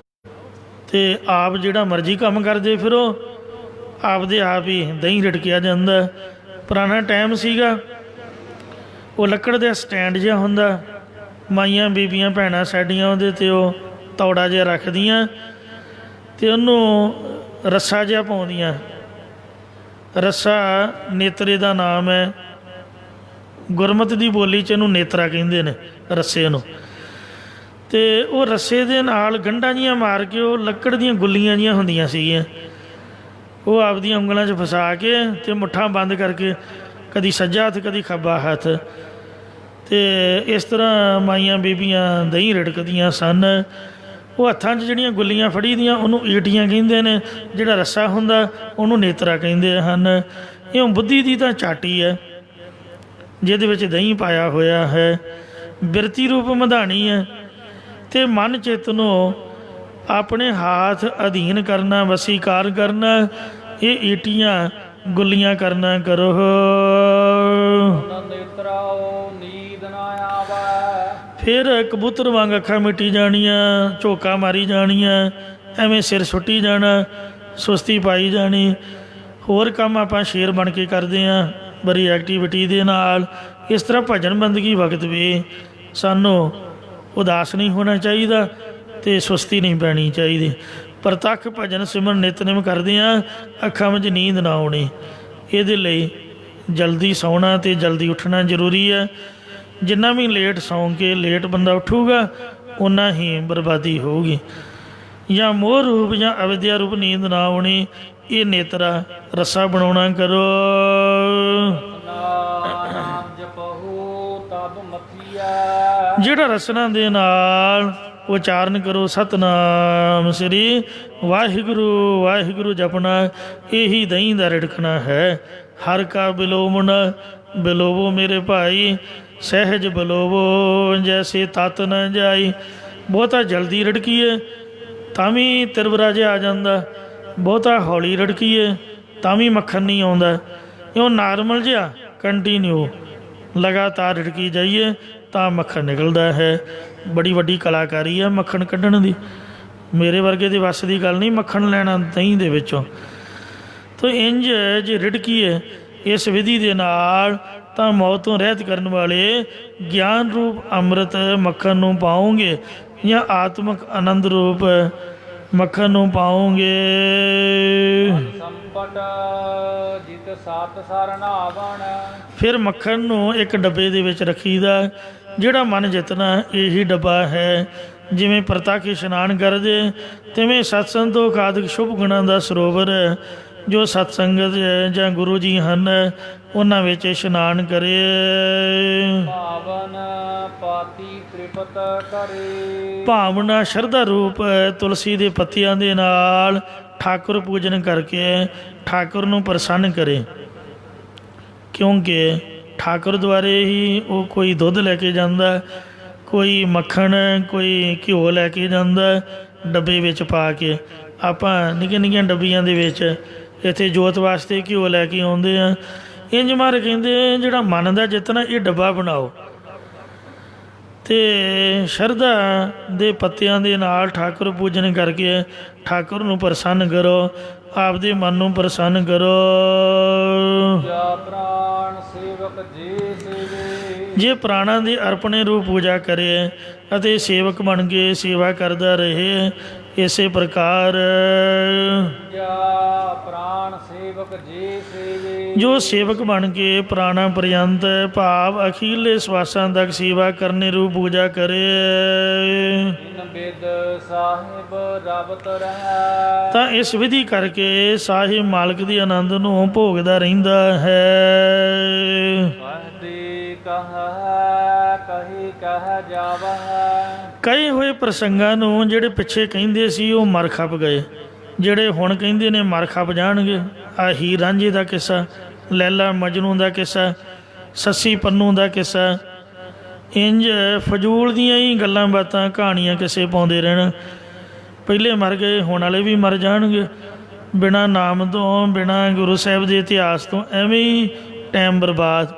ਅਤੇ ਆਪ ਜਿਹੜਾ ਮਰਜ਼ੀ ਕੰਮ ਕਰਦੇ ਫਿਰੋ। ਆਪਦੇ ਆਪ ਹੀ ਦਹੀਂ ਰਿੜਕਿਆ ਜਾਂਦਾ। ਪੁਰਾਣਾ ਟਾਈਮ ਸੀਗਾ ਉਹ ਲੱਕੜ ਦਾ ਸਟੈਂਡ ਜਿਹਾ ਹੁੰਦਾ। ਮਾਈਆਂ ਬੀਬੀਆਂ ਭੈਣਾਂ ਸਾਡੀਆਂ ਉਹਦੇ 'ਤੇ ਉਹ ਤੌੜਾ ਜਿਹਾ ਰੱਖਦੀਆਂ ਅਤੇ ਉਹਨੂੰ ਰੱਸਾ ਜਿਹਾ ਪਾਉਂਦੀਆਂ। ਰੱਸਾ ਨੇਤਰੇ ਦਾ ਨਾਮ ਹੈ। ਗੁਰਮਤਿ ਦੀ ਬੋਲੀ 'ਚ ਇਹਨੂੰ ਨੇਤਰਾ ਕਹਿੰਦੇ ਨੇ ਰੱਸੇ ਨੂੰ। ਅਤੇ ਉਹ ਰੱਸੇ ਦੇ ਨਾਲ ਗੰਢਾਂ ਜਿਹੀਆਂ ਮਾਰ ਕੇ ਉਹ ਲੱਕੜ ਦੀਆਂ ਗੁੱਲੀਆਂ ਜਿਹੀਆਂ ਹੁੰਦੀਆਂ ਸੀਗੀਆਂ। ਉਹ ਆਪਦੀਆਂ ਉਂਗਲਾਂ 'ਚ ਫਸਾ ਕੇ ਅਤੇ ਮੁੱਠਾਂ ਬੰਦ ਕਰਕੇ ਕਦੀ ਸੱਜਾ ਹੱਥ ਕਦੀ ਖੱਬਾ ਹੱਥ ਅਤੇ ਇਸ ਤਰ੍ਹਾਂ ਮਾਈਆਂ ਬੀਬੀਆਂ ਦਹੀਂ ਰਿੜਕਦੀਆਂ ਸਨ। ਉਹ ਹੱਥਾਂ 'ਚ ਜਿਹੜੀਆਂ ਗੁੱਲੀਆਂ ਫੜੀ ਦੀਆਂ ਉਹਨੂੰ ਈਟੀਆਂ ਕਹਿੰਦੇ ਨੇ, ਜਿਹੜਾ ਰੱਸਾ ਹੁੰਦਾ ਉਹਨੂੰ ਨੇਤਰਾ ਕਹਿੰਦੇ ਹਨ। ਇਉਂ ਬੁੱਧੀ ਦੀ ਤਾਂ ਚਾਟੀ ਹੈ ਜਿਹਦੇ ਵਿੱਚ ਦਹੀਂ ਪਾਇਆ ਹੋਇਆ ਹੈ, ਬਿਰਤੀ ਰੂਪ ਮਧਾਣੀ ਹੈ, ਅਤੇ ਮਨ ਚਿੱਤ ਨੂੰ ਆਪਣੇ ਹੱਥ ਅਧੀਨ ਕਰਨਾ, ਵਸੀਕਾਰ ਕਰਨਾ, ਇਹ ਈਟੀਆਂ ਗੁੱਲੀਆਂ ਕਰਨਾ ਕਰੋ। ਨੇਤਰਾਓ ਨੀਂਦ ਨਾ ਆਵੈ। ਫਿਰ ਕਬੂਤਰ ਵਾਂਗ ਅੱਖਾਂ ਮਿਟੀ ਜਾਣੀਆਂ, ਝੋਕਾ ਮਾਰੀ ਜਾਣੀਆਂ, ਐਵੇਂ ਸਿਰ ਸੁੱਟੀ ਜਾਣਾ, ਸੁਸਤੀ ਪਾਈ ਜਾਣੀ। ਹੋਰ ਕੰਮ ਆਪਾਂ ਸ਼ੇਰ ਬਣ ਕੇ ਕਰਦੇ ਹਾਂ ਬੜੀ ਐਕਟੀਵਿਟੀ ਦੇ ਨਾਲ। ਇਸ ਤਰ੍ਹਾਂ ਭਜਨ ਬੰਦਗੀ ਵਕਤ ਵੀ ਸਾਨੂੰ ਉਦਾਸ ਨਹੀਂ ਹੋਣਾ ਚਾਹੀਦਾ ਅਤੇ ਸੁਸਤੀ ਨਹੀਂ ਪੈਣੀ ਚਾਹੀਦੀ। ਪ੍ਰਤੱਖ ਭਜਨ ਸਿਮਰਨ ਨਿਤਨੇਮ ਕਰਦੇ ਹਾਂ, ਅੱਖਾਂ ਵਿੱਚ ਨੀਂਦ ਨਾ ਆਉਣੀ। ਇਹਦੇ ਲਈ ਜਲਦੀ ਸੌਣਾ ਅਤੇ ਜਲਦੀ ਉੱਠਣਾ ਜ਼ਰੂਰੀ ਹੈ। ਜਿੰਨਾ ਵੀ ਲੇਟ ਸੌਂ ਕੇ ਲੇਟ ਬੰਦਾ ਉੱਠੂਗਾ ਓਨਾ ਹੀ ਬਰਬਾਦੀ ਹੋਊਗੀ। ਜਾਂ ਮੋਹ ਰੂਪ ਜਾਂ ਅਵਿਦਿਆ ਰੂਪ ਨੀਂਦ ਨਾ ਆਉਣੀ, ਇਹ ਨੇਤਰਾ ਰੱਸਾ ਬਣਾਉਣਾ ਕਰੋ। ਨਾਮ ਜਪਹੁ ਤਬ ਮਥੀਐ। ਜਿਹੜਾ ਰਸਨਾ ਦੇ ਨਾਲ ਉਚਾਰਨ ਕਰੋ ਸਤਨਾਮ ਸ੍ਰੀ ਵਾਹਿਗੁਰੂ ਵਾਹਿਗੁਰੂ ਜਪਣਾ, ਇਹੀ ਦਹੀਂ ਦਾ ਰਿੜਕਣਾ ਹੈ। ਹਰ ਕਾ ਬਿਲੋਵਣ ਬਿਲੋਵੋ ਮੇਰੇ ਭਾਈ, ਸਹਿਜ ਬਿਲੋਵੋ ਜੈਸੇ ਤਤ ਨ ਜਾਈ। ਬਹੁਤਾ ਜਲਦੀ ਰੜਕੀਏ ਤਾਂ ਵੀ ਤਿਰਵਰਾ ਜਿਹਾ ਆ ਜਾਂਦਾ, ਬਹੁਤਾ ਹੌਲੀ ਰੜਕੀਏ ਤਾਂ ਵੀ ਮੱਖਣ ਨਹੀਂ ਆਉਂਦਾ। ਇਉਂ ਨਾਰਮਲ ਜਿਹਾ ਕੰਟੀਨਿਊ ਲਗਾਤਾਰ ਰੜਕੀ ਜਾਈਏ ਤਾਂ ਮੱਖਣ ਨਿਕਲਦਾ ਹੈ। ਬੜੀ ਵੱਡੀ ਕਲਾਕਾਰੀ ਹੈ ਮੱਖਣ ਕੱਢਣ ਦੀ। ਮੇਰੇ ਵਰਗੇ ਦੇ ਵੱਸ ਦੀ ਗੱਲ ਨਹੀਂ ਮੱਖਣ ਲੈਣਾ ਦਹੀਂ ਦੇ ਵਿੱਚੋਂ। ਤਾਂ ਇੰਝ ਜੇ ਰਿੜਕੀਏ ਇਸ ਵਿਧੀ ਦੇ ਨਾਲ ਤਾਂ ਮੌਤ ਤੋਂ ਰਹਿਤ ਕਰਨ ਵਾਲੇ ਗਿਆਨ ਰੂਪ ਅੰਮ੍ਰਿਤ ਮੱਖਣ ਨੂੰ ਪਾਓਗੇ ਜਾਂ ਆਤਮਿਕ ਆਨੰਦ ਰੂਪ ਮੱਖਣ ਨੂੰ ਪਾਓਗੇ। ਸੰਪਟ ਜਿਤ ਸਤ ਸਰਨਾਵਣ। ਫਿਰ ਮੱਖਣ ਨੂੰ ਇੱਕ ਡੱਬੇ ਦੇ ਵਿੱਚ ਰੱਖੀਦਾ। ਜਿਹੜਾ ਮਨ ਜਿੱਤਣਾ ਇਹੀ ਡੱਬਾ ਹੈ। ਜਿਵੇਂ ਪ੍ਰਤੱਖ ਇਸ਼ਨਾਨ ਕਰਦੇ ਤਿਵੇਂ ਸਤਸੰਗ ਤੋਂ ਖਾਦਕ ਸ਼ੁਭ ਗੁਣਾਂ ਦਾ ਸਰੋਵਰ ਜੋ ਸਤਸੰਗਤ ਜਾਂ ਗੁਰੂ ਜੀ ਹਨ ਉਹਨਾਂ ਵਿੱਚ ਇਸ਼ਨਾਨ ਕਰੇ। ਭਾਵਨ ਪਾਤੀ ਤ੍ਰਿਪਤ ਕਰੇ। ਭਾਵਨਾ ਸ਼ਰਧਾ ਰੂਪ ਤੁਲਸੀ ਦੇ ਪੱਤਿਆਂ ਦੇ ਨਾਲ ਠਾਕੁਰ ਪੂਜਨ ਕਰਕੇ ਠਾਕੁਰ ਨੂੰ ਪ੍ਰਸੰਨ ਕਰੇ। ਕਿਉਂਕਿ ਠਾਕੁਰ ਦੁਆਰੇ ਹੀ ਉਹ ਕੋਈ ਦੁੱਧ ਲੈ ਕੇ ਜਾਂਦਾ, ਕੋਈ ਮੱਖਣ, ਕੋਈ ਘਿਓ ਲੈ ਕੇ ਜਾਂਦਾ ਡੱਬੇ ਵਿੱਚ ਪਾ ਕੇ। ਆਪਾਂ ਨਿੱਕੀਆਂ ਨਿੱਕੀਆਂ ਡੱਬੀਆਂ ਦੇ ਵਿੱਚ ਇੱਥੇ ਜੋਤ ਵਾਸਤੇ ਘਿਓ ਲੈ ਕੇ ਆਉਂਦੇ ਆ। ਇੰਝ ਮਾਰ ਕਹਿੰਦੇ ਜਿਹੜਾ ਮਨ ਦਾ ਜਿੱਤਣਾ ਇਹ ਡੱਬਾ ਬਣਾਓ ਅਤੇ ਸ਼ਰਧਾ ਦੇ ਪੱਤਿਆਂ ਦੇ ਨਾਲ ਠਾਕੁਰ ਪੂਜਨ ਕਰਕੇ ਠਾਕੁਰ ਨੂੰ ਪ੍ਰਸੰਨ ਕਰੋ, ਆਪਦੇ ਮਨ ਨੂੰ ਪ੍ਰਸੰਨ ਕਰੋ। ਪ੍ਰਾਣ ਸੇਵਕ ਜੇ ਸੇਵੇ। ਜੇ ਪ੍ਰਾਣਾਂ ਦੀ ਅਰਪਣੇ ਰੂਪ ਪੂਜਾ ਕਰੇ ਅਤੇ ਸੇਵਕ ਬਣ ਕੇ ਸੇਵਾ ਕਰਦਾ ਰਹੇ। ਇਸੇ ਪ੍ਰਕਾਰ ਪ੍ਰਾਣ ਸੇਵਕ ਜੇ ਸੇਵੇ। ਜੋ ਸੇਵਕ ਬਣ ਕੇ ਪ੍ਰਾਣਾਂ ਪਰਯੰਤ ਭਾਵ ਅਖੀਰਲੇ ਸਵਾਸਾਂ ਤੱਕ ਸੇਵਾ ਕਰਨੇ ਰੂਪ ਪੂਜਾ ਕਰੇ ਬਿਦ ਸਾਹਿਬ ਰਬਤ ਰਹਿ। ਤਾਂ ਇਸ ਵਿਧੀ ਕਰਕੇ ਸਾਹਿਬ ਮਾਲਕ ਦੇ ਆਨੰਦ ਨੂੰ ਭੋਗਦਾ ਰਹਿੰਦਾ ਹੈ। ਕਈ ਹੋਏ ਪ੍ਰਸੰਗਾਂ ਨੂੰ ਜਿਹੜੇ ਪਿੱਛੇ ਕਹਿੰਦੇ ਸੀ ਉਹ ਮਰ ਖਪ ਗਏ, ਜਿਹੜੇ ਹੁਣ ਕਹਿੰਦੇ ਨੇ ਮਰ ਖਪ ਜਾਣਗੇ। ਆਹ ਹੀਰ ਰਾਂਝੇ ਦਾ ਕਿੱਸਾ, ਲੈਲਾ ਮਜਨੂ ਦਾ ਕਿੱਸਾ, ਸੱਸੀ ਪੰਨੂ ਦਾ ਕਿੱਸਾ, ਇੰਝ ਫਜ਼ੂਲ ਦੀਆਂ ਹੀ ਗੱਲਾਂ ਬਾਤਾਂ ਕਹਾਣੀਆਂ ਕਿਸੇ ਪਾਉਂਦੇ ਰਹਿਣ। ਪਹਿਲੇ ਮਰ ਗਏ, ਹੁਣ ਵਾਲੇ ਵੀ ਮਰ ਜਾਣਗੇ। ਬਿਨਾਂ ਨਾਮ ਤੋਂ, ਬਿਨਾਂ ਗੁਰੂ ਸਾਹਿਬ ਦੇ ਇਤਿਹਾਸ ਤੋਂ ਐਵੇਂ ਹੀ ਟਾਈਮ ਬਰਬਾਦ।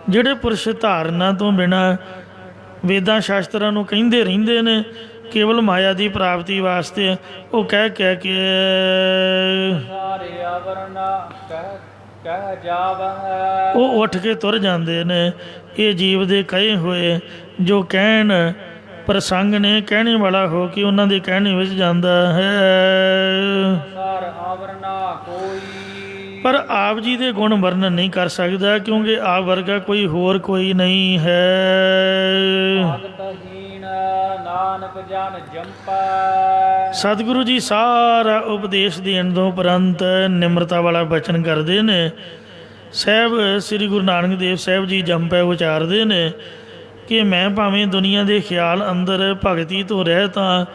ਜਿਹੜੇ ਪੁਰਸ਼ ਧਾਰਨਾ ਤੋਂ ਬਿਨਾਂ ਵੇਦਾਂ ਸ਼ਾਸਤਰਾਂ ਨੂੰ ਕਹਿੰਦੇ ਰਹਿੰਦੇ ਨੇ ਕੇਵਲ ਮਾਇਆ ਦੀ ਪ੍ਰਾਪਤੀ ਵਾਸਤੇ, ਉਹ ਕਹਿ ਕਹਿ ਕੇ ਉਹ ਉੱਠ ਕੇ ਤੁਰ ਜਾਂਦੇ ਨੇ। ਇਹ ਜੀਵ ਦੇ ਕਹੇ ਹੋਏ ਜੋ ਕਹਿਣ ਪ੍ਰਸੰਗ ਨੇ, ਕਹਿਣੇ ਵਾਲਾ ਹੋ ਕੇ ਉਹਨਾਂ ਦੇ ਕਹਿਣੇ ਵਿੱਚ ਜਾਂਦਾ ਹੈ। ਪਰ ਆਪ ਜੀ ਦੇ ਗੁਣ ਵਰਣਨ ਨਹੀਂ ਕਰ ਸਕਦਾ, ਕਿਉਂਕਿ ਆਪ ਵਰਗਾ ਕੋਈ ਹੋਰ ਕੋਈ ਨਹੀਂ ਹੈ। ਸਤਿਗੁਰੂ ਜੀ ਸਾਰਾ ਉਪਦੇਸ਼ ਦੇਣ ਤੋਂ ਉਪਰੰਤ ਨਿਮਰਤਾ ਵਾਲਾ ਬਚਨ ਕਰਦੇ ਨੇ। ਸਾਹਿਬ ਸ੍ਰੀ ਗੁਰੂ ਨਾਨਕ ਦੇਵ ਸਾਹਿਬ ਜੀ ਜੰਪੈ ਉਚਾਰਦੇ ਨੇ ਕਿ ਮੈਂ ਭਾਵੇਂ ਦੁਨੀਆ ਦੇ ਖਿਆਲ ਅੰਦਰ ਭਗਤੀ ਤੋਂ ਰਹਿਤ ਹਾਂ,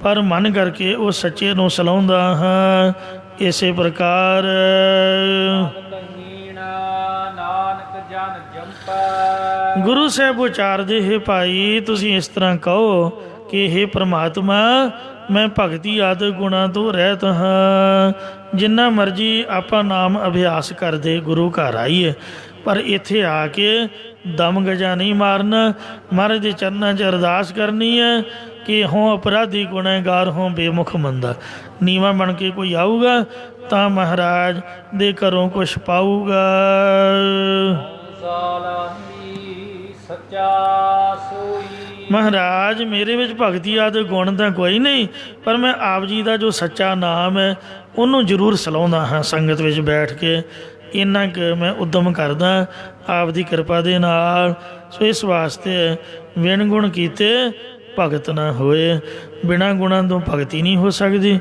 ਪਰ ਮਨ ਕਰਕੇ ਉਹ ਸੱਚੇ ਨੂੰ ਸਲਾਹੁੰਦਾ ਹਾਂ। ਇਸੇ ਪ੍ਰਕਾਰ ਭਗਤਹੀਣ ਨਾਨਕ ਜਨ ਜੰਪੈ। ਗੁਰੂ ਸਾਹਿਬ ਉਚਾਰਦੇ ਹੈ ਭਾਈ ਤੁਸੀਂ ਇਸ ਤਰ੍ਹਾਂ ਕਹੋ ਕਿ हे ਪ੍ਰਮਾਤਮਾ ਮੈਂ ਭਗਤੀ ਆਦਿ ਗੁਣਾਂ ਤੋਂ ਰਹਿਤ ਹਾਂ। ਜਿੰਨਾ ਮਰਜੀ ਆਪਾਂ ਨਾਮ ਅਭਿਆਸ ਕਰਦੇ ਗੁਰੂ ਘਰ ਆਈਏ, ਪਰ ਇੱਥੇ ਆ ਕੇ ਦਮ ਗਜਾ ਨਹੀਂ ਮਾਰਨਾ। ਮਹਾਰਾਜ ਦੇ ਚਰਨਾਂ 'ਚ ਅਰਦਾਸ ਕਰਨੀ ਹੈ ਕਿ ਹੋਂ ਅਪਰਾਧੀ ਗੁਨਾਹਗਾਰ ਹੋਂ ਬੇਮੁਖ ਮੰਦਾ। ਨੀਵਾਂ ਬਣ ਕੇ ਕੋਈ ਆਊਗਾ ਤਾਂ ਮਹਾਰਾਜ ਦੇ ਘਰੋਂ ਕੁਛ ਪਾਊਗਾ। ਸਾਲਾਹੀ ਸੱਚਾ ਸੋਈ। ਮਹਾਰਾਜ ਮੇਰੇ ਵਿੱਚ ਭਗਤੀ ਆਦਿ ਗੁਣ ਤਾਂ ਕੋਈ ਨਹੀਂ, ਪਰ ਮੈਂ ਆਪ ਜੀ ਦਾ ਜੋ ਸੱਚਾ ਨਾਮ ਹੈ ਉਹਨੂੰ ਜ਼ਰੂਰ ਸਲਾਹੁੰਦਾ ਹਾਂ ਸੰਗਤ ਵਿੱਚ ਬੈਠ ਕੇ। ਇੰਨਾ ਕੁ ਮੈਂ ਉਦਮ ਕਰਦਾ ਆਪ ਦੀ ਕਿਰਪਾ ਦੇ ਨਾਲ। ਸੋ ਇਸ ਵਾਸਤੇ ਵਿਣ ਗੁਣ ਕੀਤੇ ਭਗਤ ਨਾ ਹੋਏ। ਬਿਨਾਂ ਗੁਣਾਂ ਤੋਂ ਭਗਤੀ ਨਹੀਂ ਹੋ ਸਕਦੀ।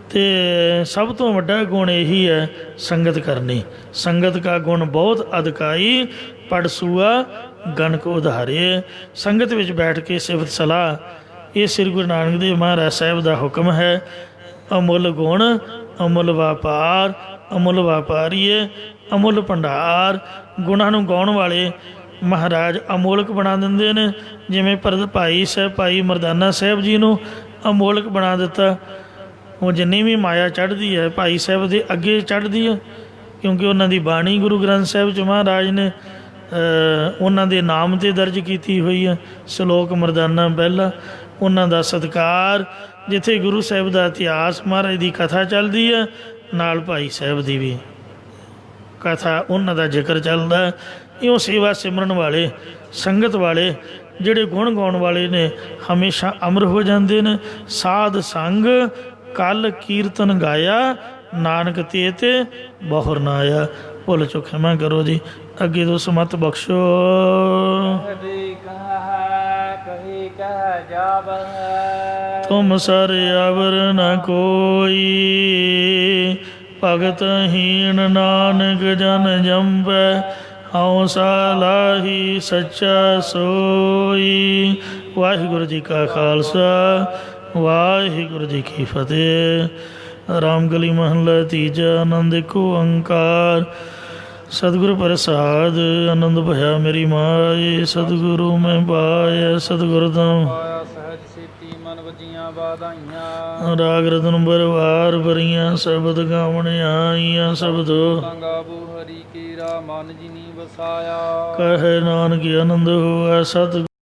ਅਤੇ ਸਭ ਤੋਂ ਵੱਡਾ ਗੁਣ ਇਹੀ ਹੈ ਸੰਗਤ ਕਰਨੀ। ਸੰਗਤ ਕਾ ਗੁਣ ਬਹੁਤ ਅਧਿਕਾਈ, ਪੜ ਸੂਆ ਗਣ ਕੋ ਉਧਾਰੇ। ਸੰਗਤ ਵਿੱਚ ਬੈਠ ਕੇ ਸਿਫਤ ਸਲਾਹ, ਇਹ ਸ੍ਰੀ ਗੁਰੂ ਨਾਨਕ ਦੇਵ ਮਹਾਰਾਜ ਸਾਹਿਬ ਦਾ ਹੁਕਮ ਹੈ। ਅਮੁੱਲ ਗੁਣ ਅਮੁੱਲ ਵਪਾਰ, ਅਮੁੱਲ ਵਪਾਰੀਏ ਅਮੁੱਲ ਭੰਡਾਰ। ਗੁਣਾਂ ਨੂੰ ਗਾਉਣ ਵਾਲੇ ਮਹਾਰਾਜ ਅਮੋਲਕ ਬਣਾ ਦਿੰਦੇ ਨੇ। ਜਿਵੇਂ ਭਾਈ ਸਾਹਿਬ ਭਾਈ ਮਰਦਾਨਾ ਸਾਹਿਬ ਜੀ ਨੂੰ ਅਮੋਲਕ ਬਣਾ ਦਿੱਤਾ। ਉਹ ਜਿੰਨੀ ਵੀ ਮਾਇਆ ਚੜ੍ਹਦੀ ਹੈ ਭਾਈ ਸਾਹਿਬ ਦੇ ਅੱਗੇ ਚੜ੍ਹਦੀ ਹੈ, ਕਿਉਂਕਿ ਉਹਨਾਂ ਦੀ ਬਾਣੀ ਗੁਰੂ ਗ੍ਰੰਥ ਸਾਹਿਬ 'ਚ ਮਹਾਰਾਜ ਨੇ ਉਹਨਾਂ ਦੇ ਨਾਮ 'ਤੇ ਦਰਜ ਕੀਤੀ ਹੋਈ ਹੈ। ਸ਼ਲੋਕ ਮਰਦਾਨਾ ਪਹਿਲਾ। ਉਹਨਾਂ ਦਾ ਸਤਿਕਾਰ, ਜਿੱਥੇ ਗੁਰੂ ਸਾਹਿਬ ਦਾ ਇਤਿਹਾਸ ਮਹਾਰਾਜ ਦੀ ਕਥਾ ਚੱਲਦੀ ਹੈ, ਨਾਲ ਭਾਈ ਸਾਹਿਬ ਦੀ ਵੀ ਕਥਾ ਉਹਨਾਂ ਦਾ ਜ਼ਿਕਰ ਚੱਲਦਾ। ਇਉਂ ਸੇਵਾ ਸਿਮਰਨ ਵਾਲੇ ਸੰਗਤ ਵਾਲੇ ਜਿਹੜੇ ਗੁਣ ਗਾਉਣ ਵਾਲੇ ਨੇ ਹਮੇਸ਼ਾ ਅਮਰ ਹੋ ਜਾਂਦੇ ਨੇ। ਸਾਧ ਸੰਗ ਕਲ ਕੀਰਤਨ ਗਾਇਆ, ਨਾਨਕ ਤੇ ਬਹੁਰ ਨਾ ਆਇਆ। ਭੁੱਲ ਚੁੱਕ ਖਿਮਾ ਕਰੋ ਜੀ, ਅੱਗੇ ਤੋਂ ਸਮਤ ਬਖਸ਼ੋ। ਕਹੀ ਕਹਿ ਜਾਵਹਿ। ਤੁਮ ਸਰ ਅਵਰ ਨ ਕੋਈ, ਭਗਤ ਹੀਣ ਨਾਨਕ ਜਨ ਜੰਪੈ। ਹਉ ਸਾਲਾਹੀ ਸੱਚਾ ਸੋਈ। ਵਾਹਿਗੁਰੂ ਜੀ ਕਾ ਖਾਲਸਾ, ਵਾਹਿਗੁਰੂ ਜੀ ਕੀ ਫਤਿਹ। ਰਾਮਗਲੀ ਮਹੱਲਾ ਤੀਜਾ। ਆਨੰਦ ਏਕ ਓੰਕਾਰ ਸਤਿਗੁਰ ਪ੍ਰਸਾਦ। ਆਨੰਦ ਭਇਆ ਮੇਰੀ ਮਾਏ, ਸਤਿਗੁਰੂ ਮੈਂ ਪਾਇਆ ਸਤਿਗੁਰ ਤੋਂ। ਪਾਇਆ ਸਹਿਜ ਸੀਤੀ ਮਨ ਵਜੀਆਂ ਬਾਧਾਈਆਂ। ਰਾਗ ਰਤਨ ਬਰਵਾਰ ਭਰੀਆਂ, ਸ਼ਬਦ ਗਾਵਣ ਆਈਆਂ ਸ਼ਬਦੋ। ਗਾਵੋ ਹਰੀ ਕੀਰਾ ਮਨ ਜਿਨੀ ਵਸਾਇਆ। ਕਹੇ ਨਾਨਕ ਆਨੰਦ ਹੋਆ ਸਤਿ